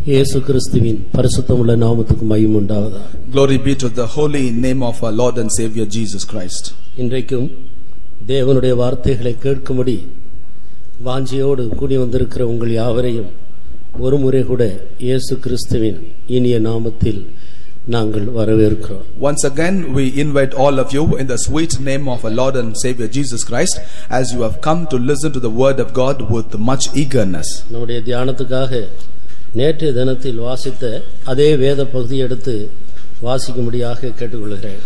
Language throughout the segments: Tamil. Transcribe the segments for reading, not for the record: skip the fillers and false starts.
இயேசு கிறிஸ்துவின் பரிசுத்தமுள்ள நாமத்துக்கு மகிமை உண்டாவதாக. Glory be to the holy name of our Lord and Savior Jesus Christ. இன்றைக்கும் தேவனுடைய வார்த்தைகளை கேட்கும்படி வாஞ்சியோடு கூடி வந்திருக்கிற உங்கள் யாவரையும் ஒரு முறை கூட இயேசு கிறிஸ்துவின் இனிய நாமத்தில் நாங்கள் வரவேற்கிறோம். Once again we invite all of you in the sweet name of our Lord and Savior Jesus Christ as you have come to listen to the word of God with much eagerness. நம்முடைய தியானத்துக்காக நேற்றைய தினத்தில் வாசித்த அதே வேத பகுதியை எடுத்து வாசிக்கும்படியாக கேட்டுக்கொள்கிறேன்.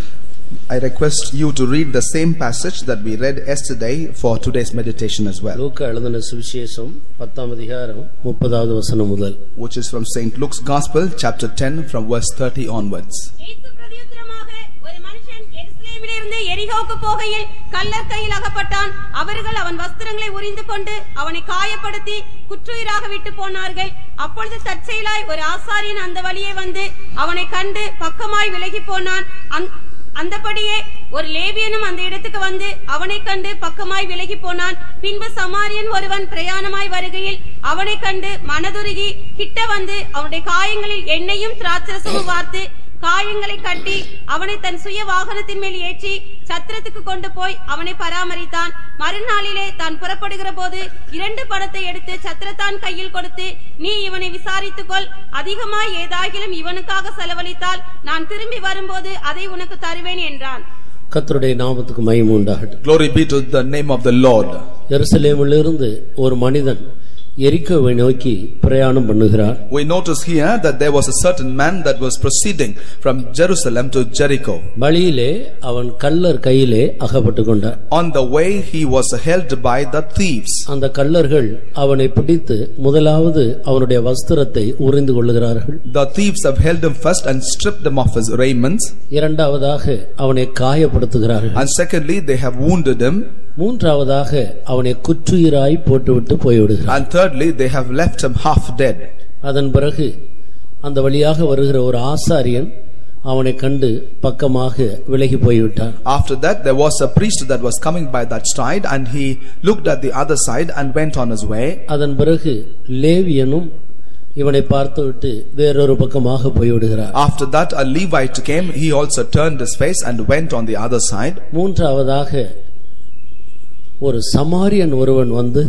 I request you to read the same passage that we read yesterday for today's meditation as well. லூக்கா எழுதின சுவிசேஷம் 10ஆம் அதிகாரம் 30வது வசனம் முதல், which is from St. Luke's Gospel chapter 10 from verse 30 onwards. எரிகோவுக்கு போகையில் கள்ளர் கையில் அகப்பட்டான். அவர்கள் அவன் வஸ்திரங்களை உரிந்து கொண்டு அவனை காயப்படுத்தி குற்றுயிராக விட்டு போனார்கள். அப்பொழுது தற்செயலாய் ஒரு ஆசாரியன் அந்த வழியே வந்து அவனை கண்டு பக்கமாய் விலகி போனான். அந்தபடியே ஒரு லேவியனும் அந்த இடத்துக்கு வந்து அவனை கண்டு பக்கமாய் விலகி போனான். பின்பு சமாரியன் ஒருவன் பிரயாணமாய் வருகையில் அவனை கண்டு மனதுருகி கிட்ட வந்து அவனுடைய காயங்களில் எண்ணெயும் திராட்சரசமும் வார்த்து காயங்களை கட்டி அவனை தன் சுய வாகனத்தின் மேல் ஏற்றி சத்திரத்துக்கு கொண்டு போய் அவனை பராமரித்தான். மறுநாளிலே தான் புறப்படுகிற போது 2 பணத்தை எடுத்து சத்திரத்தான் கையில் கொடுத்து, நீ இவனை விசாரித்துக்கொள், அதிகமாய் ஏதாகிலும் இவனுக்காக செலவழித்தால் நான் திரும்பி வரும்போது அதை உனக்கு தருவேன் என்றான். கர்த்தருடைய நாமத்துக்கு மகிமை உண்டாகட்டும். Glory be to the name of the Lord. எருசலேமிலிருந்து ஒரு மனிதன் எரிகோவை நோக்கி பிரயாணம் பண்ணுகிறார். We notice here that there was a certain man that was proceeding from Jerusalem to Jericho. வழியிலே அவன் கள்ளர் கையிலே அகப்பட்டு கொண்டார். On the way he was held by the thieves. அந்த கள்ளர்கள் அவனை பிடித்து முதலாவது அவனுடைய வஸ்திரத்தை உரிந்து கொள்ளுகிறார்கள். The thieves have held him first and stripped him of his raiments. இரண்டாவதாக அவனை காயப்படுத்துகிறார்கள். And secondly they have wounded him. மூன்றாவதாக அவனை குற்றுயிராய் போட்டுவிட்டு போய்விடுகிறார். And thirdly they have left him half dead. அதன் பிறகு அந்த வழியாக வருகிற ஒரு ஆசாரியன் அவனை கண்டு பக்கமாக விலகி போய்விட்டார். After that there was a priest that was coming by that side and he looked at the other side and went on his way. அதன் பிறகு லேவியனும் இவனை பார்த்துவிட்டு வேறொரு பக்கமாக போய்விடுகிறார். After that a Levite came, he also turned his face and went on the other side. மூன்றாவதாக ஒரு சமாரியன் ஒருவன் வந்து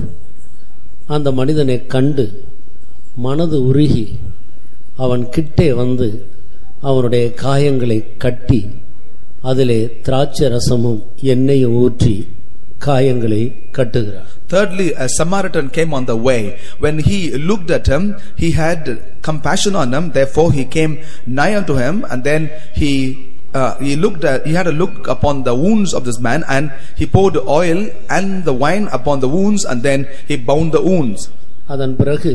அந்த மனிதனை கண்டு மனது உருகி அவன் கிட்டே வந்து அவனுடைய காயங்களை கட்டி அதிலே திராட்சை ரசமும் எண்ணெயும் ஊற்றி காயங்களை கட்டுகிறார். Thirdly, a Samaritan came on the way. When he looked at him, he had compassion on him. Therefore, he came nigh unto him, and then he had a look upon the wounds of this man, and he poured oil and the wine upon the wounds, and then he bound the wounds. அதன் பிறகு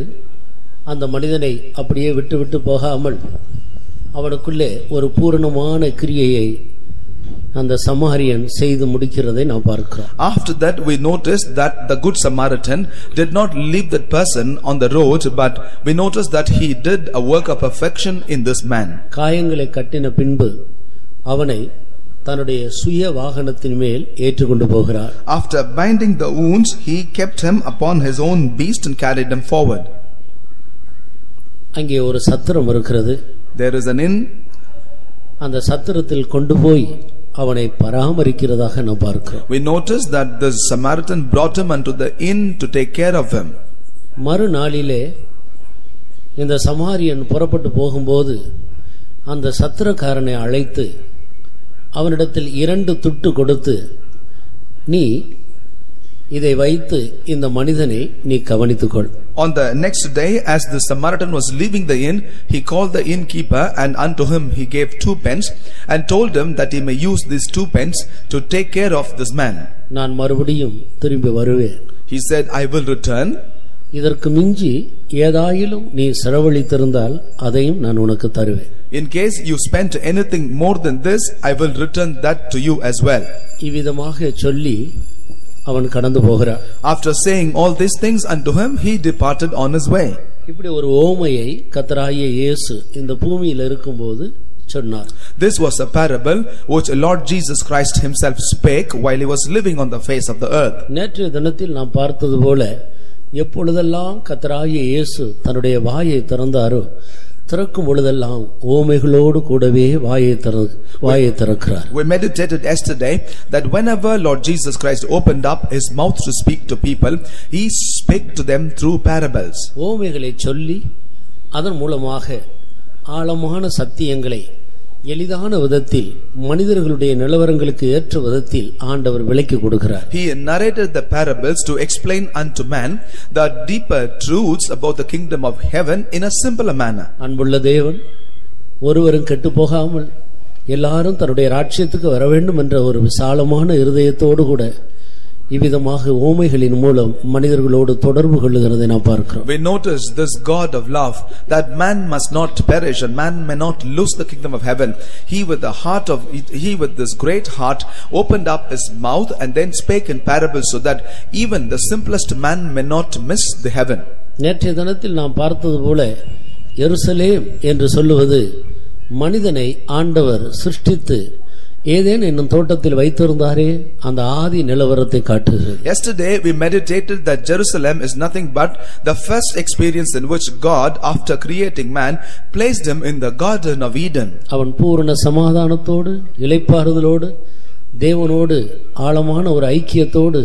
அந்த மனிதனை அப்படியே விட்டு போகாமல் அவனுக்குள்ளே ஒரு பூரணமான கிரியையை அந்த சமாரியன் செய்து முடிக்கிறதை நாம் பார்க்கிறோம். After that we noticed that the good Samaritan did not leave that person on the road, but we noticed that he did a work of perfection in this man. காயங்களை கட்டின பின்பு அவனை தன்னுடைய சுய வாகனத்தின் மேல் ஏற்றிக்கொண்டு போகிறார். After binding the wounds, he kept him upon his own beast and carried him forward. அங்கே ஒரு சத்திரம் இருக்கிறது. There is an inn. அந்த சத்திரத்தில் கொண்டு போய் அவனை பராமரிக்கிறதாக நாம் பார்க்கிறோம். We noticed that the Samaritan brought him unto the inn to take care of him. மறுநாளிலே இந்த சமாரியன் புறப்பட்டு போகும்போது அந்த சத்திரக்காரனை அழைத்து அவனிடத்தில் 2 துட்டு கொடுத்து, நீ இதை வைத்து இந்த மனிதனை நீ கவனித்துக்கொள். On the next day, as the Samaritan was leaving the inn, he called the innkeeper, and unto him he gave 2 pence and told him that he may use these 2 pence to take care of this man. நான் மறுபடியும் திரும்பி வருவேன். He said, I will return. இதற்கு மிஞ்சி ஏதாயிலும் நீ செலவழித்திருந்தால் அதையும் நான் உனக்கு தருவேன். In case you spent anything more than this, I will return that to you as well. இவ்விதமாக சொல்லி அவன் கடந்து போகிறான். After saying all these things unto him, he departed on his way. இப்படி ஒரு ஓமையை கர்த்தராகிய இயேசு இந்த பூமியில் இருக்கும்போது சொன்னார். This was a parable which Lord Jesus Christ himself spake while he was living on the face of the earth. நேற்றைய தினத்தில் நாம் பார்த்தது போல எப்பொழுதெல்லாம் கர்த்தராகிய இயேசு தன்னுடைய வாயை திறந்தாரோ திறக்கும் பொழுதெல்லாம் ஓமைகளோடு கூடவே வாயை திறக்கிறார். We meditated yesterday that whenever Lord Jesus Christ opened up his mouth to speak to people, he spake to them through parables. ஓமைகளை சொல்லி அதன் மூலமாக ஆழமான சத்தியங்களை எளிதான விதத்தில் மனிதர்களுடைய நிலவரங்களுக்கு ஏற்ற விதத்தில் ஆண்டவர் விளக்கி கொடுக்கிறார். He narrated the parables to explain unto man the deeper truths about the kingdom of heaven in a simpler manner. அன்புள்ள தேவன் ஒருவரும் கெட்டு போகாமல் எல்லாரும் தன்னுடைய ராஜ்யத்துக்கு வர வேண்டும் என்ற ஒரு விசாலமான இருதயத்தோடு கூட இவ்விதமாக ஓமைகளின் மூலம் மனிதர்களோடு தொடர்பு கொள்ளுகிறதை நாம் பார்க்கிறோம். We notice this God of love, that man must not perish and man may not lose the kingdom of heaven. He with this great heart opened up his mouth and then spake in parables so that even the simplest man may not miss the heaven. நேற்றைய தினத்தில் நாம் பார்த்தது போல எருசலேம் என்று சொல்லுவது மனிதனை ஆண்டவர் சிருஷ்டித்து ஏதேன் என்னும் தோட்டத்தில் வைத்திருந்தாரே அந்த ஆதி நிலவரத்தை காட்டுகிறது. Yesterday we meditated that Jerusalem is nothing but the first experience in which God, after creating man, placed him in the Garden of Eden. அவன் பூரண சமாதானத்தோடு இளைப்பாறுதலோடு தேவனோடு ஆழமான ஒரு ஐக்கியத்தோடு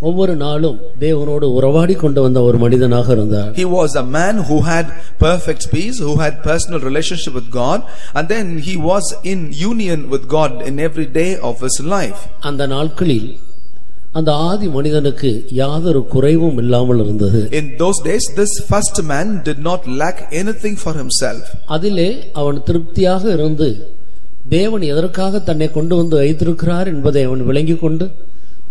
ஒவ்வொரு நாளும் தேவனோடு உறவாடி கொண்டு வந்த ஒரு மனிதனாக இருந்தார். He was a man who had perfect peace, who had personal relationship with God, and then he was in union with God in every day of his life. அந்த நாட்களில் அந்த ஆதி மனிதனுக்கு யாதொரு குறைவும் இல்லாமல் இருந்தது. In those days this first man did not lack anything for himself. அதிலே அவன் திருப்தியாக இருந்து தேவன் எதற்காக தன்னை கொண்டு வந்து வைத்திருக்கிறார் என்பதை அவன் விளங்கிக் கொண்டு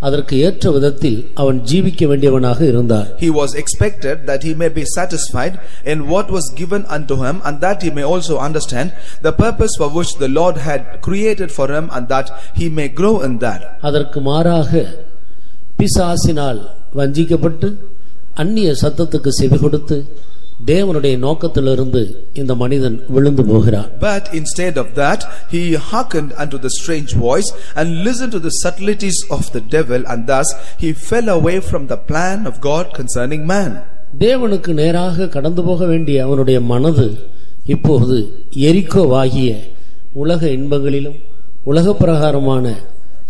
அதற்கு ஏற்ற விதத்தில் அவன் ஜீவிக்க வேண்டியவனாக இருந்தார். He was expected that he may be satisfied in what was given unto him, and that he may also understand the purpose for which the Lord had created for him, and that he may grow in that. அதற்கு மாறாக பிசாசினால் வஞ்சிக்கப்பட்டு அந்நிய சத்தத்துக்கு செவி கொடுத்து தேவனுடைய நோக்கத்திலிருந்து இந்த மனிதன் விழுந்து போகிறார். But instead of that he hearkened unto the strange voice and listened to the subtleties of the devil, and thus he fell away from the plan of God concerning man. தேவனுக்கு நேராக கடந்து போக வேண்டிய அவனுடைய மனது இப்போது எரிக்கோவாகிய உலக இன்பங்களிலும் உலக பிரகாரமான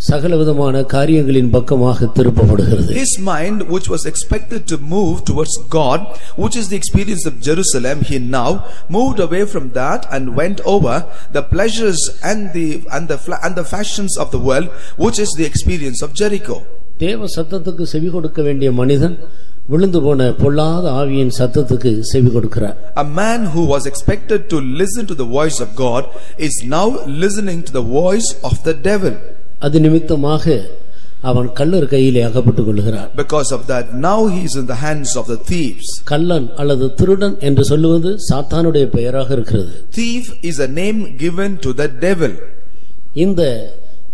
சகலவிதமான காரியங்களின் பக்கமாக திருப்பப்படுகிறது. His mind, which was expected to move towards God, which is the experience of Jerusalem, he now moved away from that and went over the pleasures and the fashions of the world, which is the experience of Jericho. தேவ சத்தத்துக்கு செவி கொடுக்க வேண்டிய மனிதன் விழுந்து போன பொல்லாத ஆவியின் சத்தத்துக்கு செவி கொடுக்கிறார். A man who was expected to listen to the voice of God is now listening to the voice of the devil. அது நிமித்தமாக அவன் கள்ளர் கையிலே அகப்பட்டுக் கொள்கிறார். Because of that now he is in the hands of the thieves. கள்ளன் அல்லது திருடன் என்று சொல்லுவது சாத்தானுடைய பெயராக இருக்கிறது. Thief is a name given to the devil. இந்த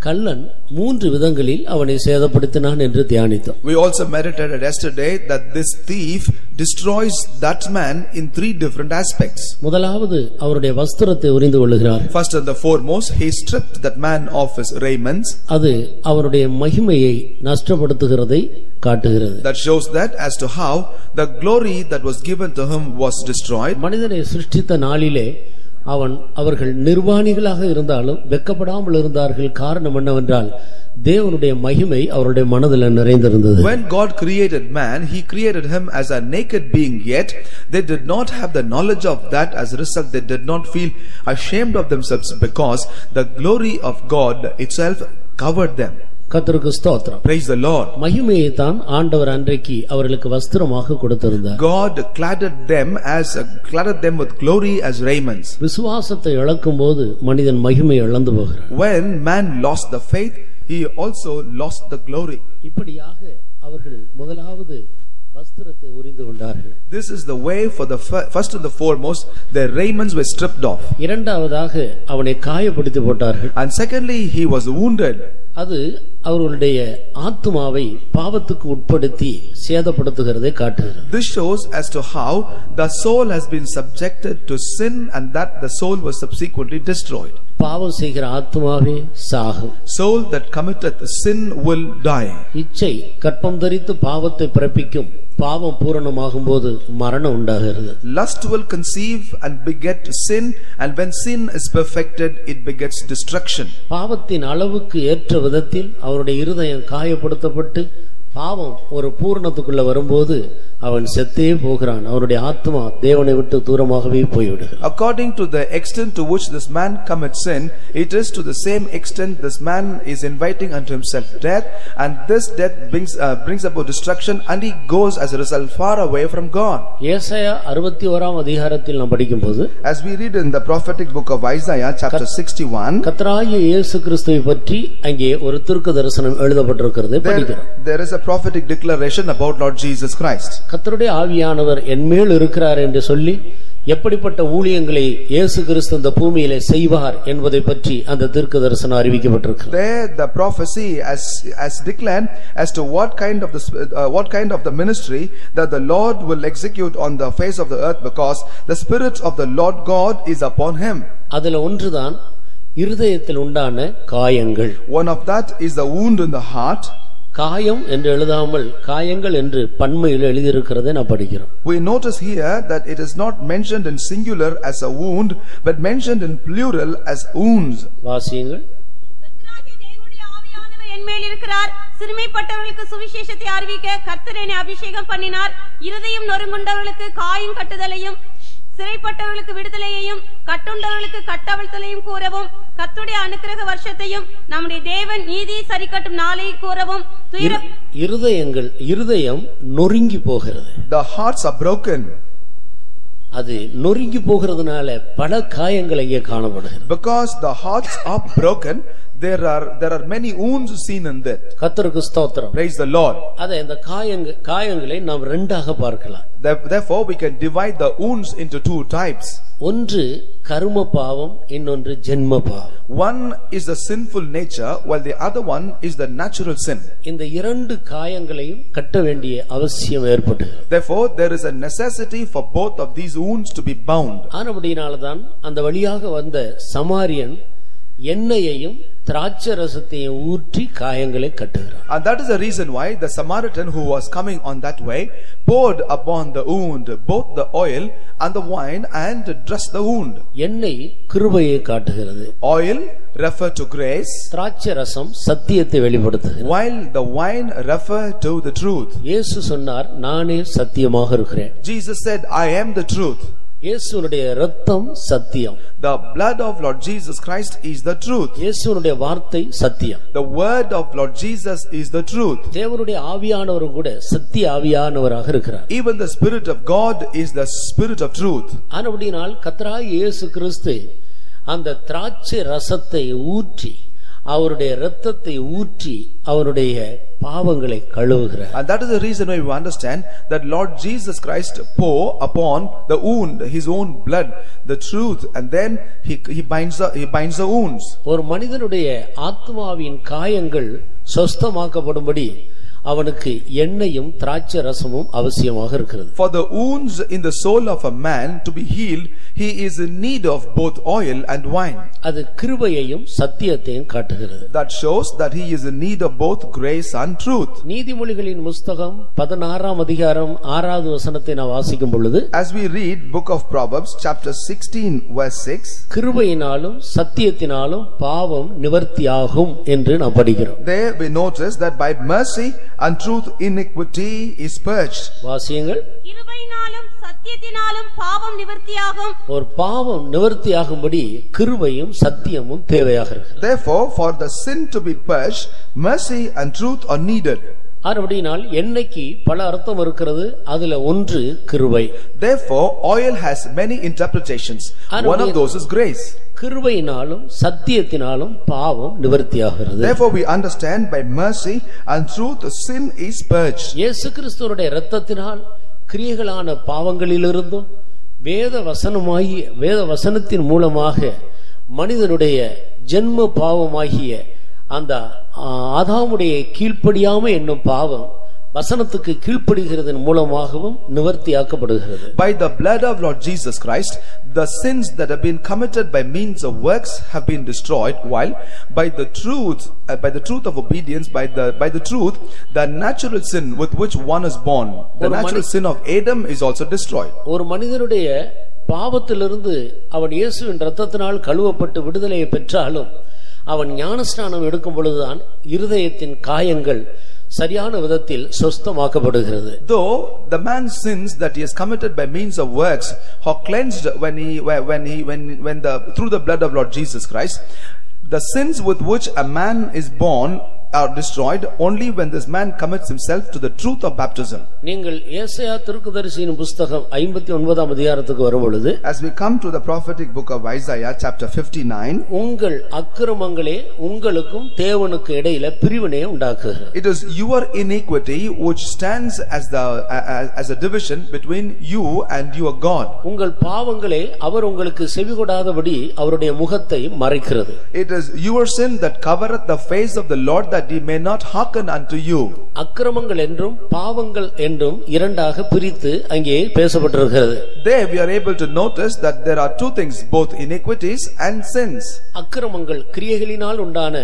கள்ளன் மூன்று விதங்களில் அவனை சேதப்படுத்தினான் என்று தியானித்தோம். We also meditated yesterday that this thief destroys that man in three different aspects. முதலாவது அவருடைய வஸ்திரத்தை உரிந்து கொள்கிறார். First and the foremost, he stripped that man of his raiments. அது அவருடைய மகிமையை நஷ்டப்படுத்துகிறதை காட்டுகிறது. That shows that as to how the glory that was given to him was destroyed. மனிதனை சிருஷ்டித்த நாளிலே அவர்கள் நிர்வாணிகளாக இருந்தாலும் வெட்கப்படாமல் இருந்தார்கள். காரணம் என்னவென்றால் தேவனுடைய மகிமை அவருடைய மனதில் நிறைந்திருந்தது. When God created man, he created him as a naked being, yet they did not have the knowledge of that. As a result, they did not feel ashamed of themselves, because the glory of God itself covered them. கர்த்தருக்கு ஸ்தோத்திரம். Praise the Lord. மகிமையை தான் ஆண்டவர் அன்றைக்கு அவர்களுக்கு வஸ்திரமாக கொடுத்திருந்தார். God cladded them with glory as raiments. விசுவாசத்தை இழக்கும்போது மனிதன் மகிமை இழந்து போகிறார். When man lost the faith, he also lost the glory. இப்படியாக அவர்கள் முதலாவது வஸ்திரத்தை உரிந்து கொண்டார்கள். This is the way for the first and the foremost, their raiments were stripped off. இரண்டாவதாக அவனை காயப்படுத்தி போட்டார்கள். And secondly, he was wounded. அது அவர்களுடைய ஆத்துமாவை பாவத்துக்கு உட்படுத்தி சேதப்படுத்துகிறதை காட்டுகிறது. This shows as to how the soul has been subjected to sin, and that the soul was subsequently destroyed. பாவம் செய்கிற ஆத்மாவே சாகும். Soul that committeth sin will die. இச்சை கற்பம் தரித்து பாவத்தை பிறப்பிக்கும். பாவம் பூரணமாகும் போது மரணம் உண்டாகிறது. Lust will conceive and beget sin, and when sin is perfected it begets destruction. பாவத்தின் அளவுக்கு ஏற்ற விதத்தில் அவருடைய இருதயம் காயப்படுத்தப்பட்டு பாவம் ஒரு பூரணத்துக்குள்ள வரும்போது அவன் செத்தே போகிறான். அவருடைய ஆத்மா தேவனை விட்டு தூரமாகவே போய்விடுகிறது. According to the extent to which this man commits sin, it is to the same extent this man is inviting unto himself death, and this death brings about destruction, and he goes as a result far away from God. ஏசாயா 61ஆம் அதிகாரத்தில் நாம் படிக்கும்போது, as we read in the prophetic book of Isaiah chapter 61, கர்த்தராகிய இயேசு கிறிஸ்துவை பற்றி அங்கே ஒரு தீர்க்க தரிசனம் எழுதப்பட்டிருக்கிறது படிக்கிறோம். There is a prophetic declaration about Lord Jesus Christ. கர்த்தருடைய ஆவியானவர் என்மேல் இருக்கிறார் என்று சொல்லி எப்படிப்பட்ட ஊழியங்களை இயேசு கிறிஸ்து இந்த பூமியிலே செய்வார் என்பதை பற்றி அந்த தீர்க்க தரிசனம் அறிவிக்கப்பட்டிருக்கிறது. There the prophecy as declared as to what kind of the ministry that the Lord will execute on the face of the earth, because the spirit of the Lord God is upon him. அதுல ஒன்றுதான் இருதயத்தில் உண்டான காயங்கள். One of that is the wound in the heart. காயம் என்று எழுதாமல் காயங்கள் என்று பன்மையில் எழுதியிருக்கிறதை நான் படிக்கிறோம். We notice here that it is not mentioned in singular as a wound, but mentioned in plural as wounds. வாசியுங்கள். கர்த்தராகிய தேவனுடைய ஆவியானவர் என்மேல் இருக்கிறார். சிறுமைப்பட்டவர்களுக்கு சுவிசேஷத்தை அறிவிக்க கர்த்தர் என்னை அபிஷேகம் பண்ணினார். இருதயம் நொறுங்குண்டவர்களுக்கு காயம் கட்டுதலையும், சிறைப்பட்டவர்களுக்கு விடுதலையையும், கட்டுண்டவர்களுக்கு கட்டவிழ்த்தலையும் கூறவும், கர்த்தருடைய அனுக்கிரக வருஷத்தையும் நம்முடைய தேவன் நீதி சரிக்கட்டும் நாளையை கூறவும். இருதயம் நொறுங்கி போகிறது. The hearts are broken. அது நொறுங்கி போகிறதுனால பல காயங்கள் இங்கே காணப்படுகிறது. Because the hearts are broken, there are many wounds seen in that. கர்த்தருக்கு ஸ்தோத்திரம். Praise the Lord. அத இந்த காயங்களை நாம் இரண்டாக பார்க்கலாம். Therefore we can divide the wounds into two types. ஒன்று கர்ம பாவம், இன்னொன்று ஜென்ம பாவம். One is the sinful nature, while the other one is the natural sin. இந்த இரண்டு காயங்களையும் கட்ட வேண்டிய அவசியம் ஏற்பட்டது. Therefore there is a necessity for both of these wounds to be bound. ஆனபடியினால்தான் அந்த வழியாக வந்த சமாரியன் எண்ணெயையும் திராட்சை ரசத்தையும் ஊற்றி காயங்களை கட்டுகிறார். And that is the reason why the Samaritan who was coming on that way poured upon the wound both the oil and the wine and dressed the wound. எண்ணெய் கிருபையை காட்டுகிறது. Oil refer to grace, திராட்சை ரசம் சத்தியத்தை வெளிப்படுத்துகிறது. while the wine refer to the truth. இயேசு சொன்னார், நானே சத்தியமாக இருக்கிறேன். Jesus said, I am the truth. இயேசுவுடைய இரத்தம் சத்தியம். The blood of Lord Jesus Christ is the truth. இயேசுவுடைய வார்த்தை சத்தியம். The word of Lord Jesus is the truth. தேவனுடைய ஆவியானவரும் கூட சத்திய ஆவியானவராக இருக்கிறார். Even the Spirit of God is the Spirit of truth. ஆனபடியால் கர்த்தராகிய இயேசு கிறிஸ்து அந்த திராட்சை ரசத்தை ஊற்றி அவருடைய இரத்தத்தை ஊற்றி அவருடைய பாவங்களை கழுவுகிறார். And that is the reason why we understand that Lord Jesus Christ pour upon the wound his own blood, the truth, and then he binds the wounds. ஒரு மனிதனுடைய ஆத்மாவின் காயங்கள் சொஸ்தமாக்கப்படும்படி அவனுக்கு எண்ணெயும் திராட்சை ரசமும் அவசியமாக இருக்கிறது. For the wounds in the soul of a man to be healed, he is in need of both oil and wine. அது கிருபையையும் சத்தியத்தையும் காட்டுகிறது. That shows that he is in need of both grace and truth. நீதிமொழிகளின் புத்தகம் 16ஆம் அதிகாரம் 6வது வசனத்தை நான் வாசிக்கும் பொழுது, as we read book of Proverbs chapter 16 verse 6, கிருபையினாலும் சத்தியத்தினாலும் பாவம் நிவர்த்தியாகும் என்று நாம் படிக்கிறோம். there we notice that by mercy and truth iniquity is purged. வாசியுங்கள். கிருபையினாலும் சத்தியத்தினாலும் பாவம் நிவர்த்தியாகும். ஒரு பாவம் நிவர்த்தியாகும்படி கிருபையும் சத்தியமும் தேவையாக இருக்கிறது. Therefore for the sin to be purged, mercy and truth are needed. அப்படினால் எண்ணெய்க்கு பல அர்த்தம் இருக்கிறது. அதுல ஒன்று கிருபை. Therefore oil has many interpretations. One of those is grace. கிருபையினாலும் சத்தியத்தினாலும் பாவம் நிவர்த்தியாகிறது. Therefore we understand by mercy and truth sin is purged. இயேசு கிறிஸ்துவினுடைய இரத்தத்தினால் கிரியைகளான பாவங்களிலிருந்தும் வேத வசனத்தின் மூலமாக மனிதனுடைய ஜென்ம பாவமாகிய அந்த ஆதாமுடைய கீழ்ப்படியாமை என்னும் பாவம் வசனத்துக்கு கீழ்ப்படிகிறதன் மூலமாகவும் நிவர்த்தியாக்கப்படுகிறது. By the blood of Lord Jesus Christ, the sins that have been committed by means of works have been destroyed, while by the truth of obedience, by the truth, the natural sin with which one is born, the natural sin of Adam is also destroyed. ஒரு மனிதனுடைய பாவத்திலிருந்து அவன் இயேசுவின் இரத்தத்தினால் கழுவப்பட்டு விடுதலையை பெற்றாலும் அவன் ஞானஸ்நானம் எடுக்கும் பொழுதுதான் இருதயத்தின் காயங்கள் சரியான விதத்தில் சுத்தமாக்கப்படுகிறது. Though the man sins that he has committed by means of works are cleansed through the blood of Lord Jesus Christ, the sins with which a man is born are destroyed only when this man commits himself to the truth of baptism. நீங்கள் ஏசாயா தீர்க்கதரிசியின் புத்தகம் 59ஆம் அதிகாரத்துக்கு வரும்பொழுது, as we come to the prophetic book of Isaiah chapter 59, உங்கள் அக்கிரமங்களே உங்களுக்கும் தேவனுக்கு இடையில பிரிவினை உண்டாக்குகிறது. It is your iniquity which stands as a division between you and your God. உங்கள் பாவங்களே அவர் உங்களுக்கு செவிகொடாதபடி அவருடைய முகத்தை மறைக்கிறது. It is your sin that covereth the face of the Lord, that he may not hearken unto you. அக்கிரமங்கள் என்றும் பாவங்கள் என்றும் இரண்டாக பிரித்து அங்கே பேசப்பட்டிருக்கிறது. There we are able to notice that there are two things, both iniquities and sins. அக்கிரமங்கள் கிரியைகளினால் உண்டான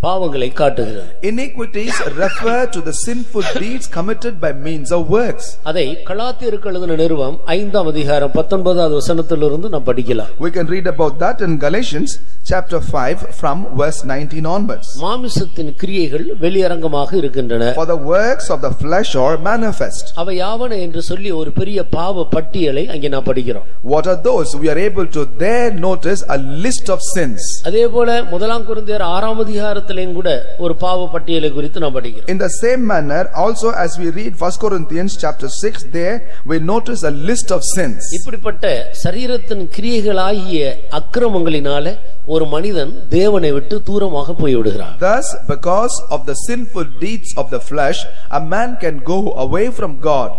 பாவங்களை காட்டுகிறது. Iniquities refer to the sinful deeds committed by means of works. அதை கலாத்தியருக்கு எழுதின நிருபம் 5ஆம் அதிகாரம் 19வது வசனத்திலிருந்து நாம் படிக்கலாம். We can read about that in Galatians chapter 5 from verse 19 onwards. மாம்சத்தின் கிரியைகள் வெளியரங்கமாக இருக்கின்றன. For the works of the flesh are manifest. அவை யாவன என்று சொல்லி ஒரு பெரிய பாவ பட்டியலை அங்கே நாம் படிக்கிறோம். What are those? We are able to there notice a list of sins. அதேபோல முதலாம் கொரிந்தியர் 6ஆம் அதிகாரத்திலும் கூட ஒரு பாவ பட்டியலை குறித்து நாம் படிக்கிறோம். In the same manner also as we read 1 Corinthians chapter 6, there we notice a list of sins. இப்படிப்பட்ட சரீரத்தின் கிரியைகளாகிய அக்கிரமங்களினாலே ஒரு மனிதன் தேவனை விட்டு தூரமாக போய் விடுகிறான். Thus, because of the sinful deeds of the flesh, a man can go away from God.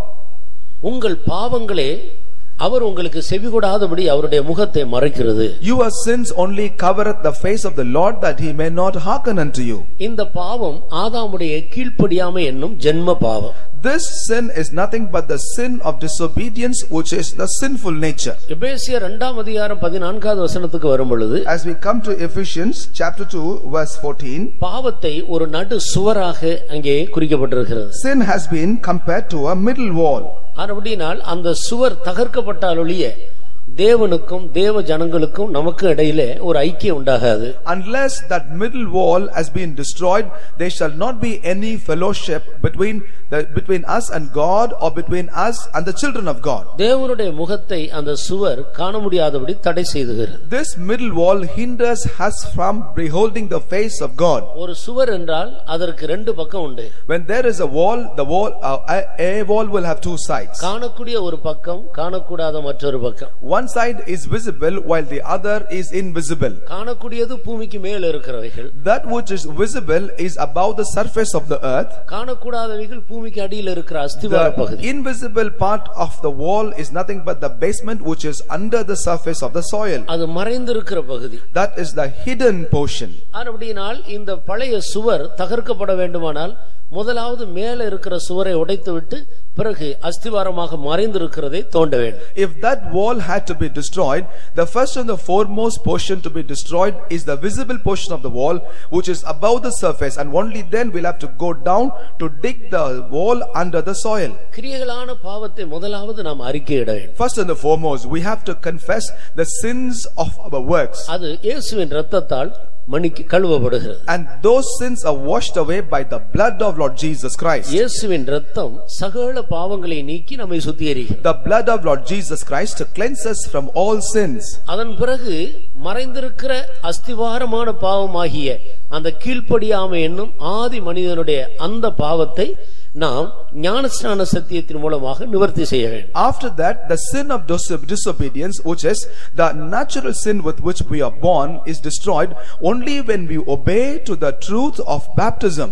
உங்கள் பாவங்களே அவர் உங்களுக்கு செவிகொடாதபடி அவருடைய முகத்தை மறைக்கிறது. Your sins only covereth the face of the Lord, that he may not hearken unto you. இந்த பாவம் ஆதாமுடைய கீழ்ப்படியாமை என்னும் ஜென்ம பாவம். This sin is nothing but the sin of disobedience, which is the sinful nature. எபேசியர் 2ஆம் அதிகாரம் 14வது வசனத்துக்கு வரும் பொழுது, as we come to Ephesians chapter 2 verse 14, பாவத்தை ஒரு நடு சுவராக அங்கே குறிக்கப்பட்டிருக்கிறது. sin has been compared to a middle wall. அப்படினால் அந்த சுவர் தகர்க்கப்பட்டாலொழிய தேவனுக்கும் தேவ ஜனங்களுக்கும் நமக்கு இடையிலே ஒரு ஐக்கியம் உண்டாகாது. Unless that middle wall has been destroyed, there shall not be any fellowship between us and God, or between us and the children of God. தேவனுடைய முகத்தை அந்த சுவர் காண முடியாதபடி தடை செய்கிறது. This middle wall hinders us from beholding the face of God. ஒரு சுவர் என்றால் அதற்கு ரெண்டு பக்கம் உண்டு. When there is a wall, a wall will have two sides. காணக்கூடிய ஒரு பக்கம், காணக்கூடாத மற்றொரு பக்கம். One side is visible while the other is invisible. காணக்கூடியது பூமிக்கு மேல இருக்கிறவைகள். That which is visible is above the surface of the earth. காணக்கூடாதவைகள் பூமிக்கு அடியில் இருக்கிற அஸ்திவார பகுதி. The invisible part of the wall is nothing but the basement, which is under the surface of the soil. அது மறைந்திருக்கிற பகுதி. That is the hidden portion. அப்படினால் இந்த பழைய சுவர் தகர்க்கப்பட வேண்டுமானால் முதலாவது மேல இருக்கிற சுவரை உடைத்துவிட்டு பிறகு அஸ்திவாரமாக மறைந்திருக்கிறதை தோண்ட வேண்டும். If that wall had to be destroyed, the first and the foremost portion to be destroyed is the visible portion of the wall, which is above the surface, and only then we'll have to go down to dig the wall under the soil. கிரியைகளான பாவத்தை முதலாவது நாம் அறிக்கையிட வேண்டும். First and the foremost, we have to confess the sins of our works. அது இயேசுவின் இரத்தத்தால் மன்னிக்க கழுவப்படுகிறது. And those sins are washed away by the blood of Lord Jesus Christ. இயேசுவின் இரத்தம் சகல பாவங்களை நீக்கி நம்மை சுத்திகரிக்கிறது. The blood of Lord Jesus Christ cleanses us from all sins. அதன் பிறகு மறைந்திருக்கிற அஸ்திவாரமான பாவமாகிய அந்த கீழ்ப்படியாமை என்னும் ஆதி மனிதனுடைய அந்த பாவத்தை நாம் ஞானஸ்நான சத்தியத்தின் மூலமாக நிவர்த்தி செய்ய வேண்டும். After that, the sin of disobedience, which is the natural sin with which we are born, is destroyed only when we obey to the truth of baptism.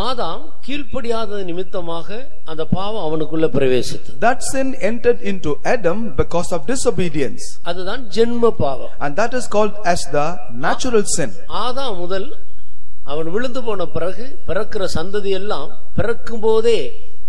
ஆதாம் கீழ்ப்படியாத நிமித்தமாக அந்த பாவம் அவனுக்குள்ள பிரவேசித்தது. That sin entered into Adam because of disobedience. அதுதான் ஜென்ம பாவம். And that is called as the natural sin. ஆதாம் முதல் அவன் விழுந்து போன பிறகு பிறக்கிற சந்ததி எல்லாம் பிறக்கும் போதே